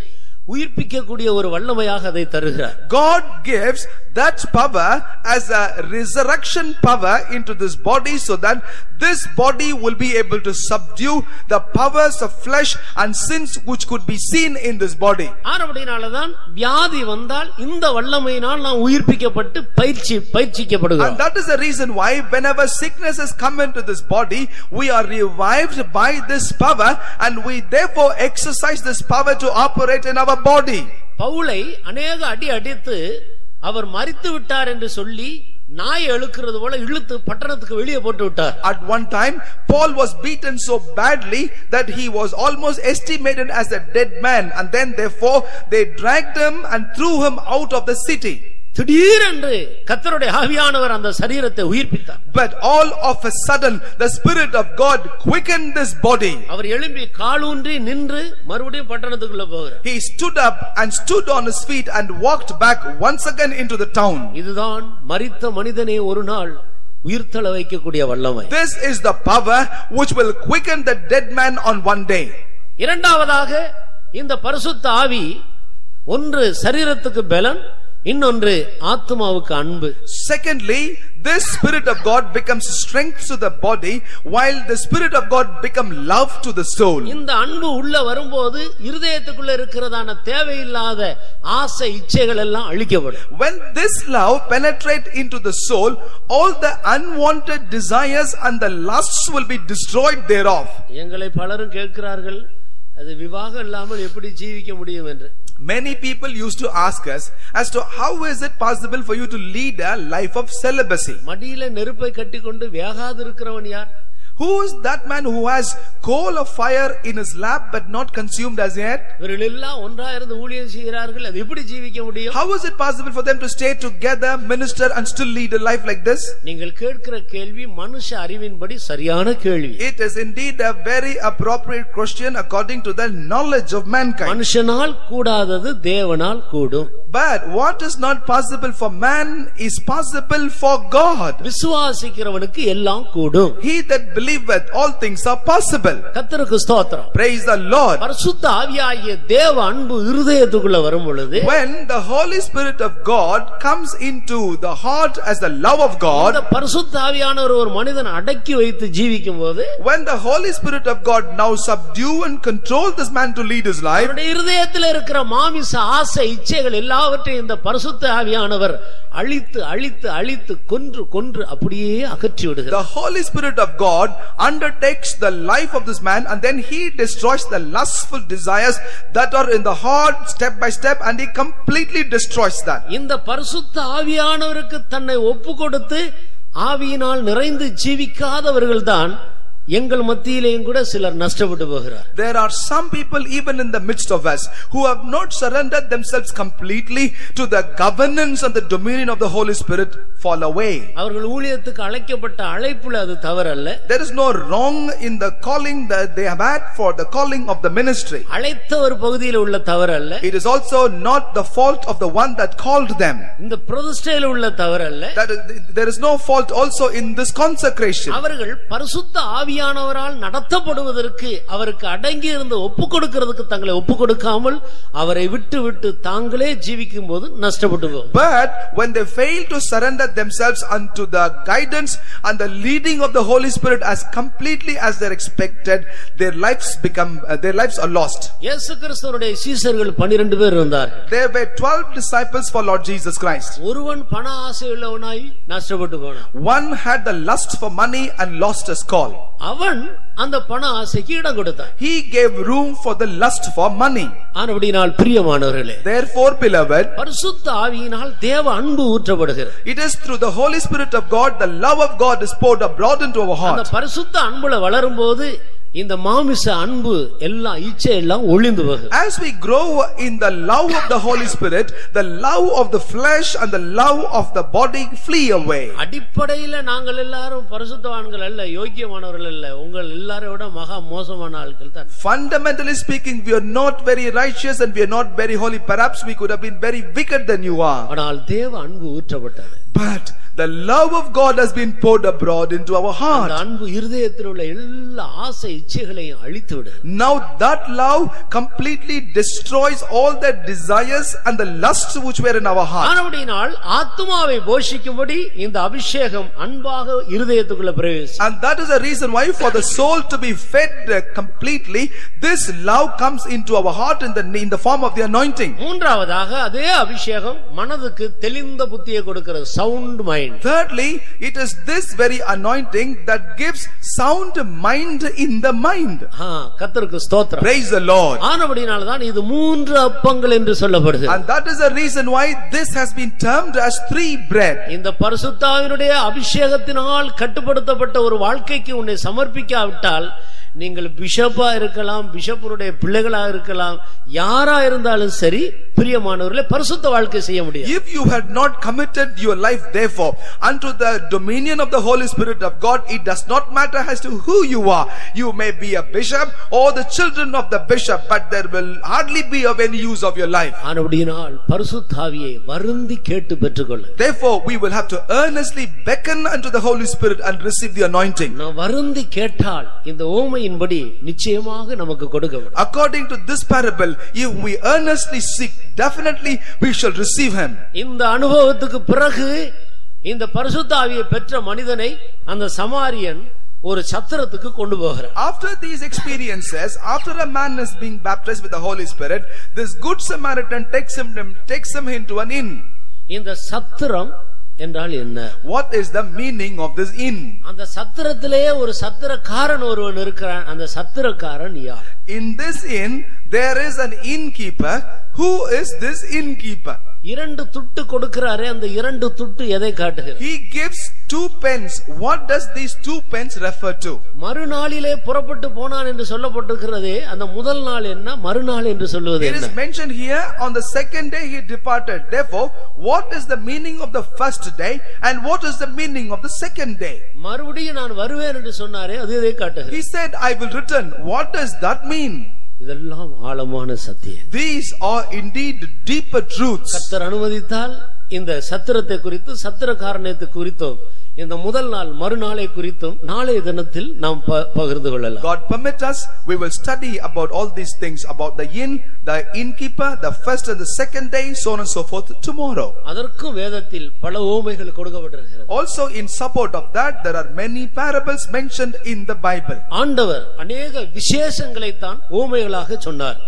உயிர்ப்பிக்கக்கூடிய ஒரு வல்லமையாக அதை தருகிறார். God gives that power as a resurrection power into this body, so that this body will be able to subdue the powers of flesh and sins which could be seen in this body. ஆனபடினால்தான் வியாதி வந்தால் இந்த வல்லமையினால் நாம் உயிர்ப்பிக்கப்பட்டு பயிற்சிக்கப்படுகிறோம். And that is the reason why whenever sicknesses come into this body, we are revived by this power, and we therefore exercise this power to operate in our body. பவுலை அநேக அடி அடித்து அவர் மரித்து விட்டார் என்று சொல்லி நாய் இழுக்கிறது போல இழுத்து பட்டணத்துக்கு வெளியே போட்டு விட்டார். At one time Paul was beaten so badly that he was almost estimated as a dead man, and then therefore they dragged him and threw him out of the city. திடீரென்று கர்த்தருடைய ஆவியானவர் அந்த சரீரத்தை உயிர்ப்பித்தார். But all of a sudden the Spirit of God quickened this body. அவர் எழும்பி காலூன்றி நின்று மறுபடியும் பட்டணத்துக்குள்ள போகிறார். He stood up and stood on his feet and walked back once again into the town. இதுதான் மரித்த மனிதனை ஒரு நாள் உயிர்த்தெழ வைக்கக்கூடிய வல்லமை. This is the power which will quicken the dead man on one day. இரண்டாவதாக இந்த பரிசுத்த ஆவி ஒன்று சரீரத்துக்கு பலன், இன்னொன்று ஆத்மாவுக்கு அன்பு. Secondly, this Spirit of God becomes strength to the body, while the Spirit of God becomes love to the soul. இந்த அன்பு உள்ள வரும்போது இருதயத்துக்குள்ள இருக்கிறதான தேவையில்லாத ஆசை இச்சைகள் எல்லாம் அழிக்கப்படும். When this love penetrates into the soul, all the unwanted desires and the lusts will be destroyed thereof. எங்களை பலரும் கேட்கிறார்கள், அது விவாகம் இல்லாமல் எப்படி ஜீவிக்க முடியும் என்று. Many people used to ask us as to how is it possible for you to lead a life of celibacy. மடியில நெருப்பை கட்டிக்கொண்டு வேகாது இருக்கிறவன் யார்? Who is that man who has coal of fire in his lap but not consumed as yet? இவர்கள் எல்லாம் ஒன்றா இருந்து ஊழியம் செய்கிறார்கள், அது எப்படி ஜீவிக்க முடியும்? How is it possible for them to stay together, minister and still lead a life like this? நீங்கள் கேட்கிற கேள்வி மனுஷ அறிவின்படி சரியான கேள்வி. It is indeed a very appropriate question according to the knowledge of mankind. மனுஷனால் கூடாதது தேவனால் கூடும். But what is not possible for man is possible for God. விசுவாசிக்கிறவனுக்கு எல்லாம் கூடும். He that believeth all things are possible. கர்த்தருக்கு ஸ்தோத்திரம். Praise the Lord. பரிசுத்த ஆவியாகிய தேவ அன்பு இருதயத்துக்குள்ள வரும் பொழுது, when the Holy Spirit of God comes into the heart as the love of God, இந்த பரிசுத்த ஆவியானவர் ஒரு மனிதன் அடக்கி வைத்து ஜீவிக்கும் போது, when the Holy Spirit of God now subdue and control this man to lead his life, அவருடைய இருதயத்தில் இருக்கிற மாமிச ஆசை இச்சைகள் எல்லாவற்றையும் இந்த பரிசுத்த ஆவியானவர் அழித்து அழித்து அழித்து கொன்று கொன்று அப்படியே அகற்றி விடுகிறார். The Holy Spirit of God undertakes the life of this man, and then he destroys the lustful desires that are in the heart step by step, and he completely destroys that. இந்த பரிசுத்த ஆவியானவருக்கு தன்னை ஒப்பு கொடுத்து ஆவியினால் நிறைந்து ஜீவிக்காதவர்கள்தான் எங்கள் மத்தியிலேயும் கூட சிலர் நஷ்டப்பட்டு போகிறார். There are some people even in the midst of us who have not surrendered themselves completely to the governance and the dominion of the Holy Spirit, fall away. அவர்கள் ஊழியத்துக்கு அழைக்கப்பட்ட அழைப்புல அது தவறல்ல. There is no wrong in the calling that they have had for the calling of the ministry. அழைத்தவர் பகுதியில் உள்ள தவறல்ல. It is also not the fault of the one that called them. இந்த பிரதிஷ்டையில் உள்ள தவறல்ல. There is no fault also in this consecration. அவர்கள் பரிசுத்த ஆவியானவரால் நடத்தப்படுவதற்கு அவருக்கு அடங்கி இருந்து ஒப்பு கொடுக்கிறதுக்கு தங்களை ஒப்பு கொடுக்காமல் அவரை விட்டு விட்டு தாங்களே ஜீவிக்கும் போது நஷ்டப்பட்டு போகும். But when they fail to surrender themselves unto the guidance and the leading of the Holy Spirit as completely as they are expected, their lives are lost. இயேசு கிறிஸ்துவுடைய சீஷர்கள் 12 பேர் இருந்தார்கள். There were 12 disciples for Lord Jesus Christ. ஒருவன் பண ஆசை உள்ளவனாய் நஷ்டப்பட்டு போனான். One had the lust for money and lost his call. அவன் அந்த பண ஆசைக்கு இடம் கொடுத்தான். He gave room for the lust for money. ஆனபடியால் பிரியமானவர்களே, Therefore, beloved, பரிசுத்த ஆவியினால் தேவ அன்பு ஊற்றப்படுகிறது. it is through the Holy Spirit of God, the love of God is poured abroad into our heart. அந்த பரிசுத்த அன்புல வளரும்போது இந்த மாமிச அன்பு எல்லாம் இச்சை எல்லாம் ஒளிந்து போகும். As we grow in the love of the Holy Spirit, the love of the flesh and the love of the body flee away. அடிப்படையில நாங்கள் எல்லாரும் பரிசுத்தவான்கள் அல்ல, யோக்கியமானவர்கள் அல்ல. உங்கள் எல்லாரோட மகா மோசமான ஆட்கள் தான். Fundamentally speaking, we are not very righteous and we are not very holy. Perhaps we could have been very wicked than you are. ஆனால் தேவ அன்பு ஊற்றப்பட்டது. But the love of God has been poured abroad into our heart. அந்த அன்பு இருதயத்தில் உள்ள எல்லா ஆசை இச்சைகளையும் அழித்து விடு. Now that love completely destroys all the desires and the lusts which were in our heart. ஆனபடியால் ஆத்துமாவை போஷிக்கும்படி இந்த அபிஷேகம் அன்பாக இருதயத்துக்குள்ள பிரவேசிக்கும். And that is the reason why for the soul to be fed completely, this love comes into our heart in the form of the anointing. மூன்றாவதாக அதே அபிஷேகம் மனதுக்கு தெளிந்த புத்தியை கொடுக்கிறது, sound mind. Thirdly, it is this very anointing that gives sound mind in the mind. கர்த்தருக்கு ஸ்தோத்திரம். Praise the Lord. ஆனபடியால் தான் இது மூன்று அப்பங்கள் என்று சொல்லப்படுகிறது. And that is the reason why this has been termed as three bread. இந்த பரிசுத்த ஆவியினுடைய அபிஷேகத்தினால் கட்டுப்படுத்தப்பட்ட ஒரு வாழ்க்கைக்கு உன்னை சமர்ப்பிக்காவிட்டால் நீங்கள் பிஷப்பா இருக்கலாம், பிஷப்புடைய பிள்ளைகளா இருக்கலாம், யாரா இருந்தாலும் சரி, பிரியமானவர்களே, பரிசுத்த வாழ்க்கை செய்ய முடியாது. If you had not committed your life therefore unto the dominion of the Holy Spirit of God, it does not matter as to who you are. You may be a bishop or the children of the bishop, but there will hardly be of any use of your life. ஆனபடியால் பரிசுத்த ஆவியை வருந்தி கேட்டு பெற்றுக்கொள்ள. Therefore we will have to earnestly beckon unto the Holy Spirit and receive the anointing. நான் வருந்தி கேட்டால் இந்த ஓமையின்படி நிச்சயமாக நமக்கு கொடுக்கப்படும். According to this parable, if we earnestly seek, definitely we shall receive him. இந்த அனுபவத்துக்கு பிறகு இந்த பரிசுத்த ஆவியை பெற்ற மனிதனை அந்த சமாரியன் ஒரு சத்திரத்துக்கு கொண்டு போகிறார். After these experiences, after a man is being baptized with the Holy Spirit, this good Samaritan takes him into an inn. இந்த சத்திரம் என்றால் என்ன? What is the meaning of this inn? அந்த சத்திரத்திலே ஒரு சத்திரக்காரன் ஒருவன் இருக்கிறான். அந்த சத்திரக்காரன் யார்? In this inn there is an innkeeper. Who is this innkeeper? இரண்டு துட்டு கொடுக்கிறாரே, அந்த இரண்டு துட்டு எதை காட்டுகிறது? He gives 2 pence. What does these 2 pence refer to? மறுநாளிலே புறப்பட்டு போனான் என்று சொல்லப்பட்டிருக்கிறதே, அந்த முதல் நாள் என்ன, மறுநாள் என்று சொல்வது என்ன? It is mentioned here on the second day he departed. Therefore, what is the meaning of the first day and what is the meaning of the second day? மறுபடியும் நான் வருவேன் என்று சொன்னாரே, அது எதை காட்டுகிறது? He said, I will return. What does that mean? இதெல்லாம் ஆழமான சத்தியம். These are indeed deeper truths. கர்த்தர் அனுமதித்தால் இந்த சத்திரத்தை குறித்து, சத்திரக்காரனத்தை குறித்தும், இந்த முதல் நாள் மறுநாளை குறித்தும் நாளைய தினத்தில் நாம் பகிர்ந்து கொள்ளலாம். God permit us, we will study about all these things, about the inn, the innkeeper, the first and the second day, so on and so forth tomorrow. அதற்கு வேதத்தில் பல உவமைகள் கொடுக்கப்பட்டிருக்கிறது. Also in support of that there are many parables mentioned in the Bible. ஆண்டவர் अनेक விசேஷங்களை தான் உவமைகளாக சொன்னார்.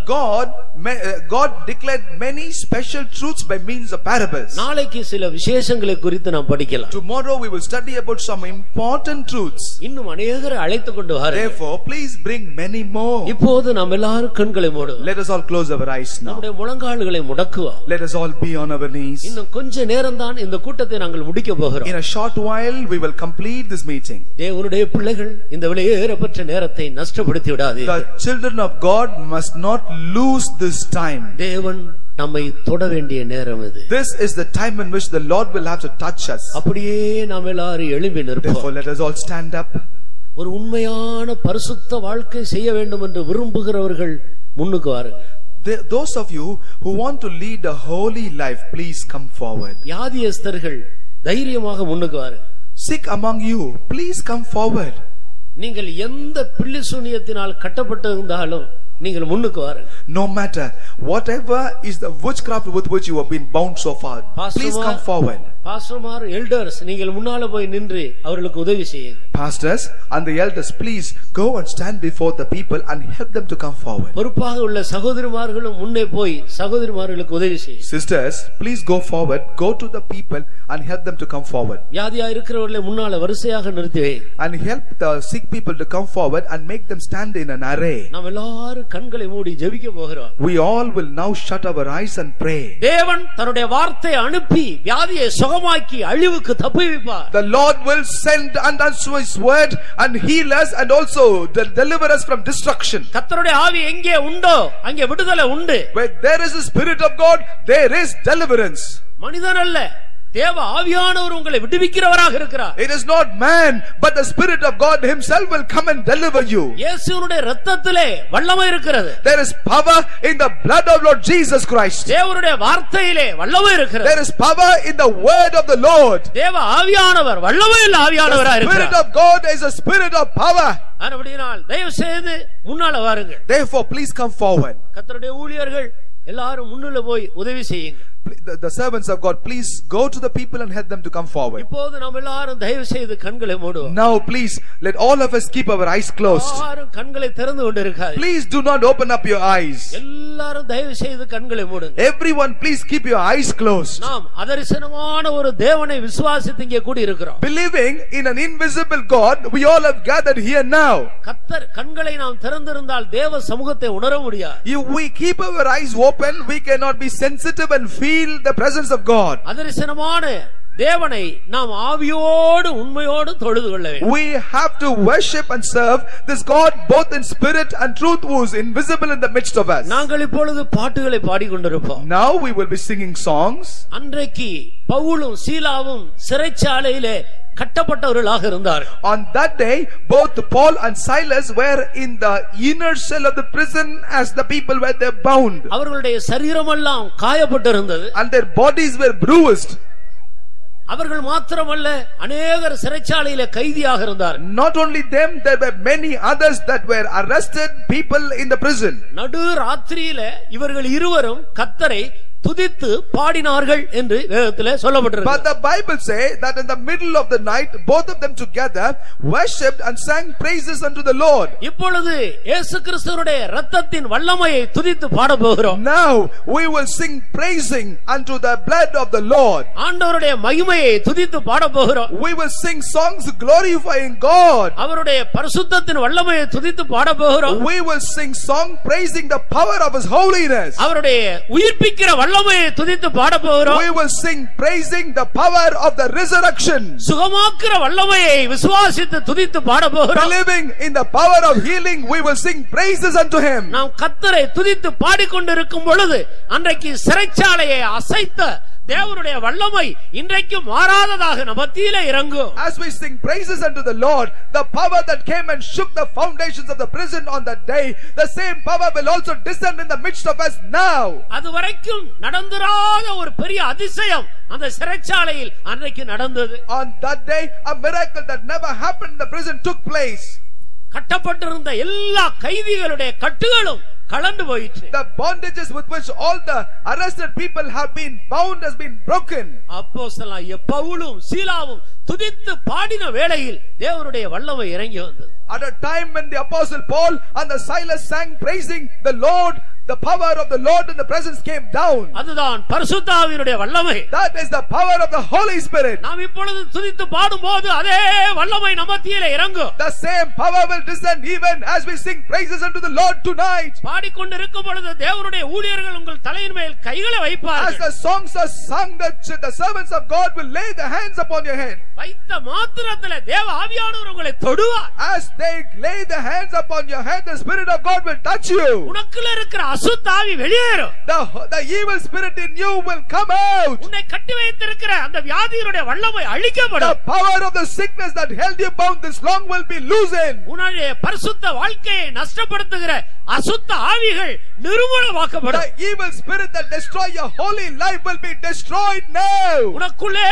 God declared many special truths by means of parables. நாளைக்கு சில விசேஷங்களை குறித்து நாம் படிக்கலாம். Tomorrow we will study about some important truths. இன்னும் अनेகரை அழைத்து கொண்டு வாருங்கள். Therefore please bring many more. இப்போது நாம் எல்லாரும் கண்களை மூடுவோம். Let us all close our eyes now. நம்முடைய முழங்கால்களை முடக்குவோம். Let us all be on our knees. இன்னும் கொஞ்ச நேரம் தான் இந்த கூட்டத்தை நாங்கள் முடிக்க போகிறோம். In a short while we will complete this meeting. தேவனுடைய பிள்ளைகள் இந்த விலையேறப்பட்ட நேரத்தை நஷ்டப்படுத்தி விடாதீர்கள். The children of God must not lose this time. தேவன் நம்மை தொட வேண்டிய நேரம் இது. This is the time in which the Lord will have to touch us. அப்படியே நாம் எல்லாரும் எழும்பி நிற்போம். Therefore let us all stand up. ஒரு உண்மையான பரிசுத்த வாழ்க்கை செய்ய வேண்டும் என்று விரும்புகிறவர்கள் முன்னுக்கு வாருங்கள். Those of you who want to lead a holy life, please come forward. வியாதியஸ்தர்கள் தைரியமாக முன்னுக்கு வாருங்கள். Sick among you, please come forward. நீங்கள் எந்த பில்லி சூனியத்தினால் கட்டப்பட்டிருந்தாலும் நீங்கள் முன்னுக்கு வாருங்கள். No matter whatever is the witchcraft with which you have been bound so far, please come forward. பாஸ்டர்மார், எல்டர்ஸ், நீங்கள் முன்னால போய் நின்று அவர்களுக்கு உதவி செய்யுங்கள். Pastors and the elders, please go and stand before the people and help them to come forward. பொறுப்பாக உள்ள சகோதரிமார்களும் முன்னே போய் சகோதரிமார்களுக்கு உதவி செய்யுங்கள். Sisters, please go forward, go to the people and help them to come forward. வியாதியா இருக்கிறவர்களை முன்னால வரிசையாக நிறுத்தி வையுங்கள். And help the sick people to come forward and make them stand in an array. நாம் எல்லாரும் கண்களை மூடி ஜெபிக்க போகிறோம். We all will now shut our eyes and pray. தேவன் தன்னுடைய வார்த்தையை அனுப்பி வியாதியை சுகமாக்கி அழிவுக்கு தப்புவிப்பார். The Lord will send unto us his word and heal us and also deliver us from destruction. கர்த்தருடைய ஆவி எங்கே உண்டோ அங்கே விடுதலை உண்டு. Where there is the Spirit of God, there is deliverance. மனிதன் அல்ல, தேவ ஆவியானவர் உங்களை விடுவிக்கிறவராக இருக்கிறார். It is not man but the Spirit of God himself will come and deliver you. இயேசுவினுடைய இரத்தத்திலே வல்லமை இருக்கிறது. There is power in the blood of Lord Jesus Christ. தேவனுடைய வார்த்தையிலே வல்லமை இருக்கிறது. There is power in the word of the Lord. தேவ ஆவியானவர் வல்லமையுள்ள ஆவியானவராக இருக்கிறார். The Spirit of God is a spirit of power. அப்படினால் தயவு செய்து முன்னால வாருங்கள். Therefore please come forward. கர்த்தருடைய ஊழியர்கள் எல்லாரும் முன்னுல போய் உதவி செய்யுங்க. The servants of God, please go to the people and help them to come forward. இப்போது நாம் எல்லாரும் தயவு செய்து கண்களை மூடுவோம். Now please let all of us keep our eyes closed. யாரும் கண்களை திறந்து கொண்டிருக்காதீங்க. Please do not open up your eyes. எல்லாரும் தயவு செய்து கண்களை மூடுங்க. Everyone please keep your eyes closed. நாம் அதரிசனமான ஒரு தேவனை விசுவாசித்து இங்கே கூடி இருக்கிறோம். Believing in an invisible God, we all have gathered here now. கர்த்தர் கண்களை நாம் திறந்திருந்தால் தேவ சமூகத்தை உணர முடியாது. If we keep our eyes open, we cannot be sensitive and feel the presence of God. அதரிசனமான தேவனை நாம் ஆவியோடு உண்மையோடு தொழுது கொள்ள வேண்டும். We have to worship and serve this God both in spirit and truth who is invisible in the midst of us. நாங்கள் இப்பொழுது பாட்டுகளை பாடிக்கொண்டிருப்போம். Now we will be singing songs. அன்றைக்கு பவுலும் சீலாவும் சிறைச்சாலையிலே கட்டப்பட்டவர்களாக இருந்தார்கள். On that day both Paul and Silas were in the inner cell of the prison as the people were there bound. அவர்களுடைய சரீரமெல்லாம் காயப்பட்டிருந்தது. And their bodies were bruised. அவர்கள் மாத்திரமல்ல அநேகர் சிறைச்சாலையிலே கைதியாக இருந்தார்கள். Not only them, there were many others that were arrested people in the prison. நடு ராத்திரியிலே இவர்கள் இருவரும் கர்த்தரை துதித்து பாடினார்கள் என்று வேதத்திலே சொல்லப்பட்டிருக்கிறது. But the Bible say that in the middle of the night both of them together worshipped and sang praises unto the Lord. இப்பொழுது இயேசு கிறிஸ்துவினுடைய இரத்தத்தின் வல்லமையை துதித்து பாட போகிறோம். Now we will sing praising unto the blood of the Lord. ஆண்டவருடைய மகிமையை துதித்து பாட போகிறோம். We will sing songs glorifying God. அவருடைய பரிசுத்தத்தின் வல்லமையை துதித்து பாட போகிறோம். We will sing song praising the power of his holiness. அவருடைய உயிர்ப்பிக்கிற வல்லமையை துதித்து பாட போகிறோம். We will sing praising the power of the resurrection. சுகமாக்குற வல்லமையை விசுவாசித்து துதித்து பாட போகிறோம். Believing in the power of healing, we will sing praises unto him. நாம் கர்த்தரை துதித்து பாடிக்கொண்டிருக்கும் பொழுது அன்றைக்கு சிறைச்சாலையை அசைத்த தேவனுடைய வல்லமை இன்றைக்கு மாறாததாக நமத்திலே இறங்கும். As we sing praises unto the Lord, the power that came and shook the foundations of the prison on that day, the same power will also descend in the midst of us now. அதுவரைக்கும் நடந்துராத ஒரு பெரிய அதிசயம் அந்த சிறைச்சாலையில் அன்றைக்கு நடந்தது. On that day, a miracle that never happened in the prison took place. கட்டப்பட்டிருந்த எல்லா கைதிகளுடைய கட்டுகளும் கலந்து போயிற்று. The bondages with which all the arrested people have been bound has been broken. அப்போஸ்தலனாகிய பவுலும் சீலாவும் துதித்து பாடின வேளையில் தேவனுடைய வல்லமை இறங்கி வந்தது. At a time when the apostle Paul and the Silas sang praising the Lord, the power of the Lord in the presence came down. அதுதான் பரிசுத்த ஆவியினுடைய வல்லமை. That is the power of the Holy Spirit. நாம் இப்பொழுது துதித்து பாடும்போது அதே வல்லமை நமத்திலே இறங்கும். The same power will descend even as we sing praises unto the Lord tonight. பாடிக்கொண்டிருக்கும் பொழுது தேவனுடைய ஊழியர்கள் உங்கள் தலையின் மேல் கைகளை வைப்பார்கள். As the songs are sung, the servants of God will lay their hands upon your head. வைத்த மாத்திரத்திலே தேவ ஆவியானவர் உங்களை தொடுவார். As they lay their hands upon your head, the Spirit of God will touch you. உனக்குள்ள இருக்கிற அசுத்த ஆவி வெளியேறும். The evil spirit in you will come out. உன்னை கட்டி வைத்திருக்கிற அந்த வியாதியினுடைய வல்லமை அழிக்கப்படும். The power of the sickness that held you bound this long will be loosened. உன்னுடைய பரிசுத்த வாழ்க்கையை நஷ்டப்படுத்துகிற அசுத்த ஆவிகள் நிர்மூலமாக்கப்படும். The evil spirit that destroy your holy life will be destroyed now. உனக்குள்ளே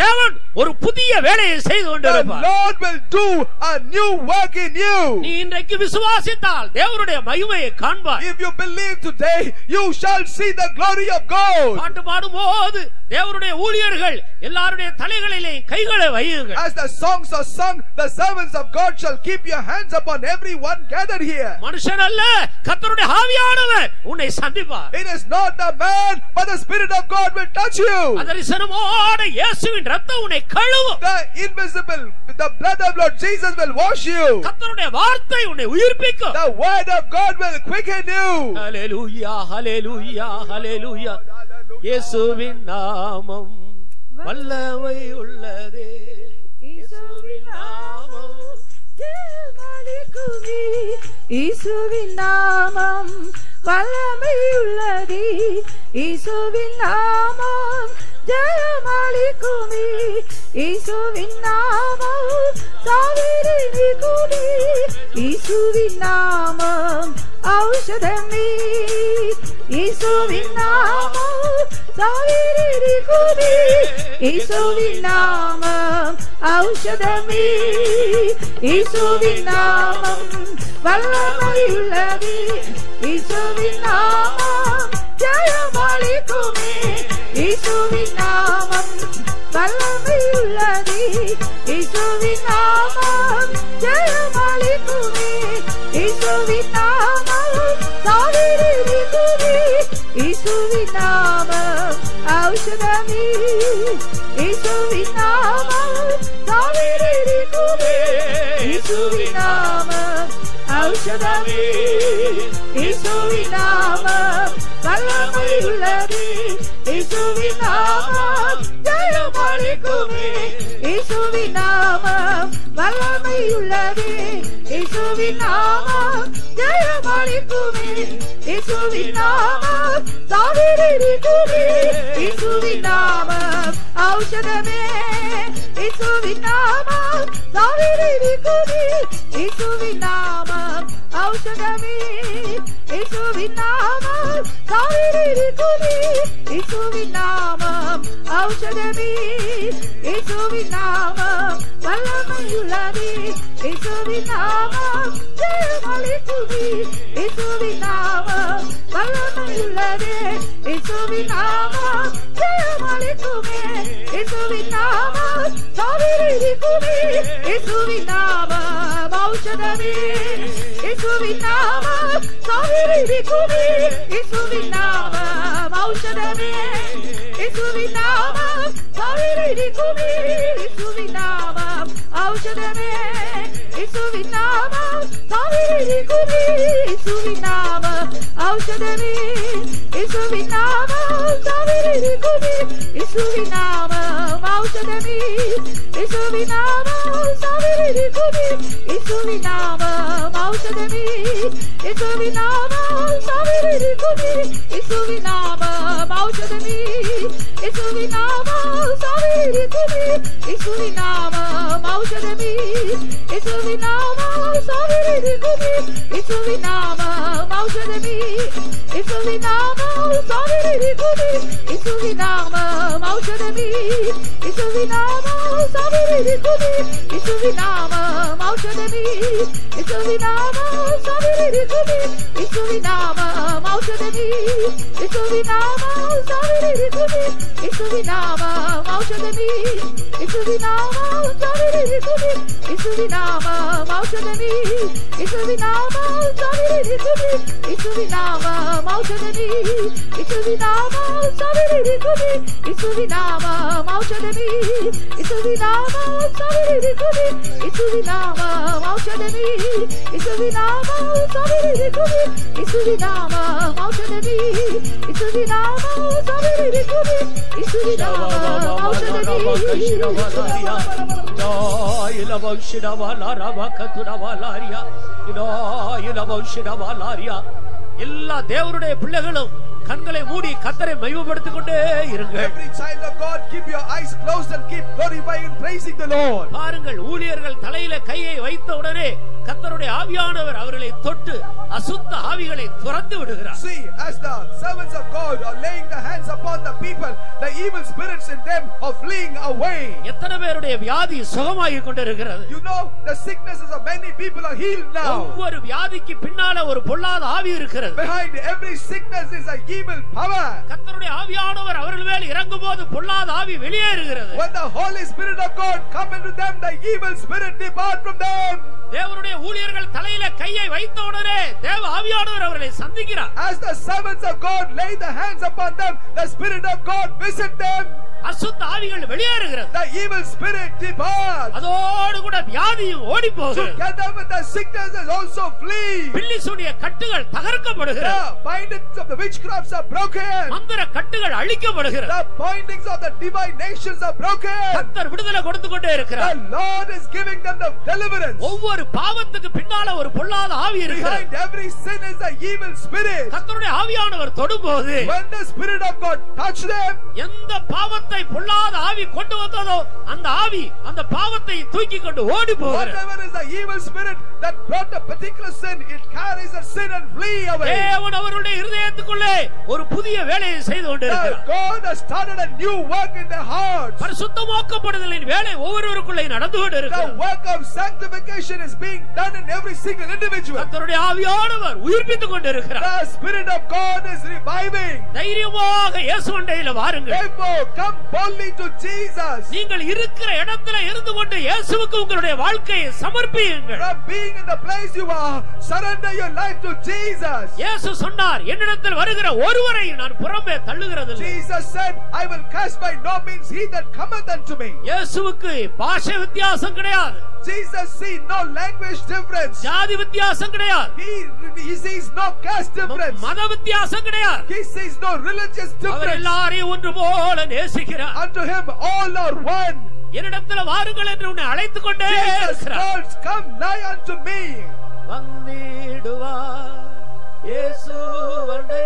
தேவன் ஒரு புதிய வேலையை செய்து கொண்டிருப்பார். The Lord will do a new work in you. நீ இன்றைக்கு விசுவாசித்தால் தேவனுடைய மகிமையை காண்பாய். If you believe today, you shall see the glory of God. பாட்டு பாடும்போது தேவனுடைய ஊழியர்கள் எல்லாருடைய தலைகளிலே கைகளை வையுங்கள். As the songs are sung, the servants of God shall keep your hands upon everyone gathered here. மனுஷன் அல்ல, கர்த்தருடைய ஆவியானவர் உன்னை சந்திப்பார். It is not the man, but the Spirit of God will touch you. அதரிசனமோட இயேசுவின் இரத்தம் உன்னை கழுவும். The invisible, the blood of Lord Jesus will wash you. கர்த்தருடைய வார்த்தை உன்னை உயிர்ப்பிக்கும். The word of God will quicken you. ஹல்லேலூயா, ஹல்லேலூயா, ஹல்லேலூயா. இயேசுவின் நாமம் வல்லமை உள்ளதே. இயேசுவின் நாமம் ஜெயமாலிக்குமே. இயேசுவின் நாமம் வல்லமை உள்ளதே. இயேசுவின் நாமம் ஜெயமாலிக்குமே. இயேசுவின் நாமம் சாவிரிரி குடி இயேசுவின் நாமம் ஔஷதமே இயேசுவின் நாமம் சாவிரிரி குடி இயேசுவின் நாமம் ஔஷதமே இயேசுவின் நாமம் வல்லமையுள்ளது இயேசுவின் நாமம் ஜெயமளிக்குமே இயேசுவின் நாமம் வல்லமையுள்ளது இயேசுவின் நாமம் ஜெயமளிக்குமே இயேசுவின் நாமம் சாவிரிரி குடி இயேசுவின் நாமம் ஔஷதமே இயேசுவின் நாமம் சாவிரிரி குடி இயேசுவின் நாமம் ஔஷதமே இயேசுவின் நாமம் வல்லமையுள்ளது இயேசுவின் நாமம் ஜெயமளிக்குமே இயேசுவின் நாமம் வல்லமையுள்ளது இயேசுவின் நாமம் ஜெயமளிக்குமே இயேசுவின் நாமம் சாவிரிரி குடி இயேசுவின் நாமம் ஔஷதமே இயேசுவின் நாமம் சாவிரிரி குடி இயேசுவின் நாமம் ஔஷதமே இயேசுவின் நாமம் சாவிரிரி குடி இயேசுவின் நாமம் ஔஷதமே இயேசுவின் நாமம் வல்லமையுள்ளது இயேசுவின் நாமம் ஜெயமளிக்குமே இயேசுவின் நாமம் வல்லமையுள்ளது இயேசுவின் நாமம் ஜெயமளிக்குமே இயேசுவின் நாமம் சாவிரிரி குடி இயேசுவின் நாமம் ஔஷதமே இயேசுவின் நாமம் சாவிரிரி குடி இயேசுவின் நாமம் ஔஷதமே இயேசுவின் நாமம் சாவிரிரி குடி இயேசுவின் நாமம் ஔஷதமே இயேசுவின் நாமம் சாவிரிரி குடி இயேசுவின் நாமம் ஔஷதமே இயேசுவின் நாமம் சாவிரிரி குடி இயேசுவின் நாமம் ஔஷதமே இயேசுவின் நாமம் சாவிரிரி குடி இயேசுவின் நாமம் ஔஷதமே இயேசுவின் நாமம் சாவிரிரி குடி இயேசுவின் நாமம் ஔஷதமே இயேசுவின் நாமம் சாவிரிரி குடி இயேசுவின் நாமம் ஔஷதமே இயேசுவின் நாமம் சாவிரிரி குடி இயேசுவின் நாமம் ஔஷதமே இயேசுவின் நாமம் சாவிரிரி குடி இயேசுவின் நாமம் ஔஷதமே இயேசுவின் நாமம் சாவிரிரி குடி இயேசுவின் நாமம் ஔஷதமே இயேசுவின் நாமம் சாவிரிரி குடி இயேசுவின் நாமம் ஔஷதமே இயேசுவின் நாமம் சாவிரிரி குடி இயேசுவின் நாமம் ஔஷதமே இயேசுவின் நாமம் சாவிரிரி குடி இயேசுவின் நாமம் ஔஷதமே இயேசுவின் நாமம் சாவிரிரி குடி இயேசுவின் நாமம் ஔஷதமே இயேசுவின் நாமம் சாவிரிரி குடி இயேசுவின் நாமம் ஔஷதமே இயேசுவின் நாமம் சாவிரிரி குடி இயேசுவின் நாமம் ஔஷதமே இயேசுவின் நாமம் சாவிரிரி குடி இயேசுவின் நாமம் ஔஷதமே இயேசுவின் நாமம் சாவிரிரி குடி இயேசுவின் நாமம் ஔஷதமே எல்லா தேவனுடைய பிள்ளைகளும் கண்களை மூடி கர்த்தரை மகிமைப்படுத்திக் கொண்டே இருங்கள். Every child of God, keep your eyes closed and keep glorifying and praising the Lord. பாருங்கள், ஊழியர்கள் தலையில கையை வைத்த உடனே கர்த்தருடைய ஆவியானவர் அவர்களை தொட்டு அசுத்த ஆவிகளை துரத்து விடுகிறார். See, as the servants of God are laying the hands upon the people, the evil spirits in them are fleeing away. எத்தனை பேருடைய வியாதி சுகமாகிக் கொண்டிருக்கிறது? You know, the sicknesses of many people are healed now. ஒவ்வொரு வியாதிக்கு பின்னால ஒரு பொல்லாத ஆவி இருக்கிறது. Behind every sickness is a evil power. கர்த்தருடைய ஆவியானவர் அவர்கள் மேல் இறங்கும்போது பொல்லாத ஆவி வெளியேறுகிறது. When the Holy Spirit of God come into them, the evil spirit depart from them. தேவனுடைய ஊழியர்கள் தலையில கையை வைத்த உடனே தேவ ஆவியானவர் அவர்களை சந்திக்கிறார். As the servants of God lay the hands upon them, the Spirit of God visit them. அசுத்த ஆவிகள் வெளியேறுகிறது. The evil spirit departs. அதோடு கூட வியாதியும் ஓடி போகிறது. Together with the sicknesses also flee. பில்லிசூனிய கட்டுகள் தகர்க்கப்படுகிறது. The bindings of the witchcrafts are broken. மந்திர கட்டுகள் அழிக்கப்படுகிறது. The bindings of the divinations are broken. கர்த்தர் விடுதலை கொடுத்து கொண்டே இருக்கிறார். The Lord is giving them the deliverance. ஒவ்வொரு பாவத்துக்கு பின்னால ஒரு பொல்லாத ஆவி இருக்கிறது. Behind every sin is an evil spirit. கர்த்தருடைய ஆவியானவர் தொடும்போது when the Spirit of God touch them, எந்த பாவத்தை பாவத்தை பொல்லாத ஆவி கொண்டு வந்ததோ அந்த ஆவி அந்த பாவத்தை தூக்கி கொண்டு ஓடி போகிறது. Whatever is the evil spirit that brought a particular sin, it carries that sin and flee away. தேவன் அவருடைய இதயத்துக்குள்ளே ஒரு புதிய வேலையை செய்து கொண்டிருக்கிறார். God has started a new work in their hearts. பரிசுத்தமாக்கப்படுதலின் வேலை ஒவ்வொருவருக்குள்ளே நடந்து கொண்டிருக்கிறது. The work of sanctification is being done in every single individual. கர்த்தருடைய ஆவியானவர் உயிர்ப்பித்துக் கொண்டிருக்கிறார். The Spirit of God is reviving. தைரியமாக இயேசுவிடத்தில் வாருங்கள். Therefore come boldly to Jesus. நீங்கள் இருக்கிற இடத்துல இருந்து கொண்டு இயேசுவுக்கு உங்களுடைய வாழ்க்கையை சமர்ப்பியுங்கள். From being in the place you are, surrender your life to Jesus. இயேசு சொன்னார், என்னிடத்தில் வருகிற ஒருவரை நான் புறம்பே தள்ளுகிறதில்லை. Jesus said, I will cast by no means he that cometh unto me. இயேசுவுக்கு பாஷை வித்தியாசம் கிடையாது. Jesus sees no language difference. ஜாதி வித்தியாசம் கிடையாது. He sees no caste difference. மத வித்தியாசம் கிடையாது. He sees no religious difference. அவர் எல்லாரையும் ஒன்று போல நேசிக்கிறார். Unto him all are one. என்னிடத்தில் வாருங்கள் என்று உன்னை அழைத்துக் கொண்டே இருக்கிறார். Jesus calls, come nigh unto me. வந்திடுவார் இயேசு வந்தே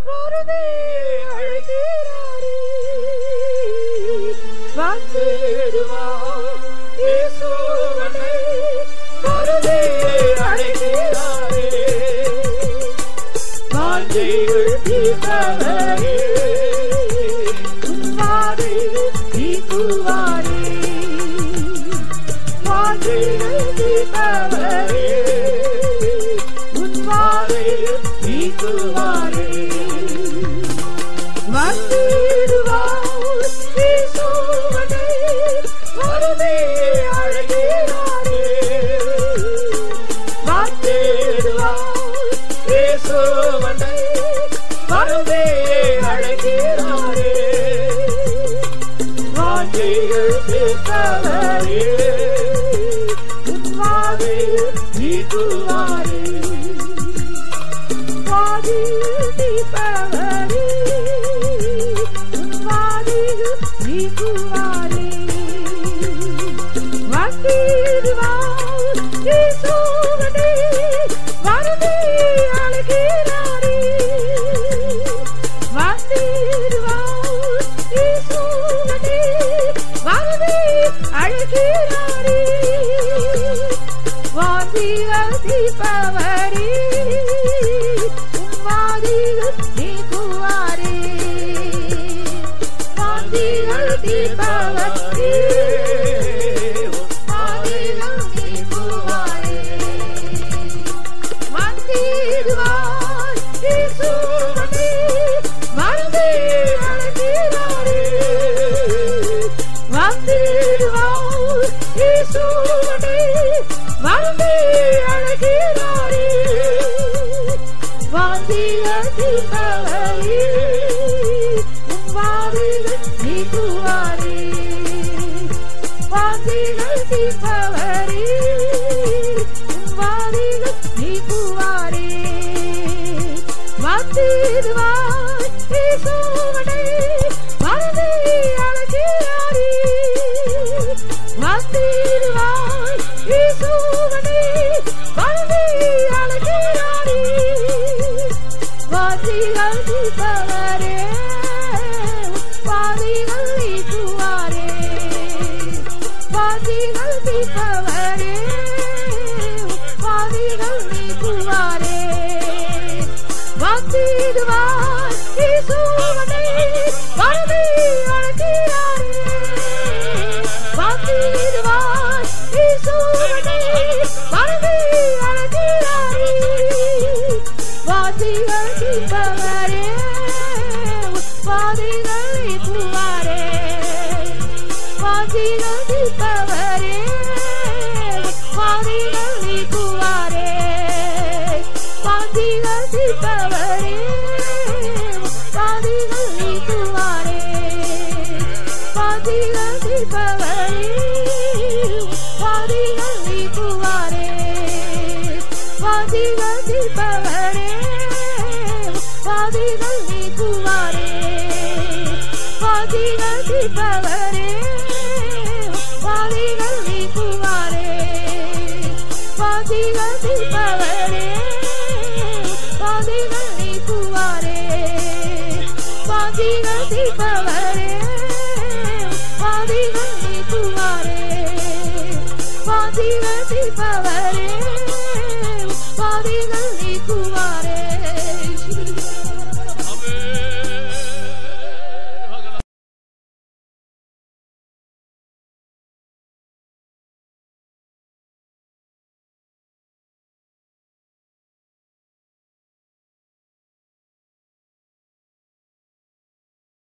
வருதே அழைக்கிறாரே. வந்திடுவார் இயேசு வந்தே வருதே அழைக்கிறாரே. வாஞ்சைகள் தீர்ப்பவரே, உன்வாதை நீக்குவாரே. வாஞ்சைகள் தீர்ப்பவரே, உன்வாதை நீக்குவாரே. வந்திடுவார் இயேசுவனே வருதே அழைக்கிறாரே. வந்திடுவார் இயேசுவனே வருதே அழைக்கிறாரே. வாஞ்சைகள் தீர்ப்பவரே, உன்வாதை நீக்குவாரே. வாதி தீர்ப்பவரே, உன்வாதை நீக்குவாரே. வந்திடுவார் இயேசுவனே வருதே அழைக்கிறாரே. வந்திடுவார் இயேசுவனே வருதே அழைக்கிறாரே. வாந்திகள் தீர்ப்பவரே, உன்வாதிகள் நீக்குவாரே. வாந்திகள் தீர்ப்பவரே, உன்வாதிகள் நீக்குவாரே. வந்திடுவார் இயேசுவனே வருதே அழைக்கிறாரே. வந்திடுவார் இயேசுவனே வருதே அழைக்கிறாரே. வாந்திகள் தீர்ப்பவரே, உன்வாதிகள் நீக்குவாரே. வாந்திகள் தீர்ப்பவரே, உன்வாதிகள் நீக்குவாரே. வந்திடுவார் இயேசுவனே வருதே அழைக்கிறாரே. வந்திடுவார் இயேசுவனே வருதே அழைக்கிறாரே. வாந்திகள் தீர்ப்பவரே, வாந்திகள் நீக்குவாரே. வாந்திகள் தீர்ப்பவரே, வாந்திகள் நீக்குவாரே. வந்திடுவார் இயேசுவனே வருதே அழைக்கிறாரே. வந்திடுவார் இயேசுவனே வருதே அழைக்கிறாரே. வாந்திகள் தீர்ப்பவரே, வாந்திகள் நீக்குவாரே. வாந்திகள் தீர்ப்பவரே, வாந்திகள் நீக்குவாரே. வாந்திகள் தீர்ப்பவரே, வாந்திகள் நீக்குவாரே. வாந்திகள் தீர்ப்பவரே, வாந்திகள் நீக்குவாரே. வாந்திகள் தீர்ப்பவரே, வாந்திகள் நீக்குவாரே. வாந்திகள் தீர்ப்பவரே, வாந்திகள் நீக்குவாரே. வாந்திகள் தீர்ப்பவரே, வாந்திகள் நீக்குவாரே. வாதிகள் தீர்ப்பவரே வாதிகள் நீக்குவாரே வாதிகள் தீர்ப்பவரே வாதிகள்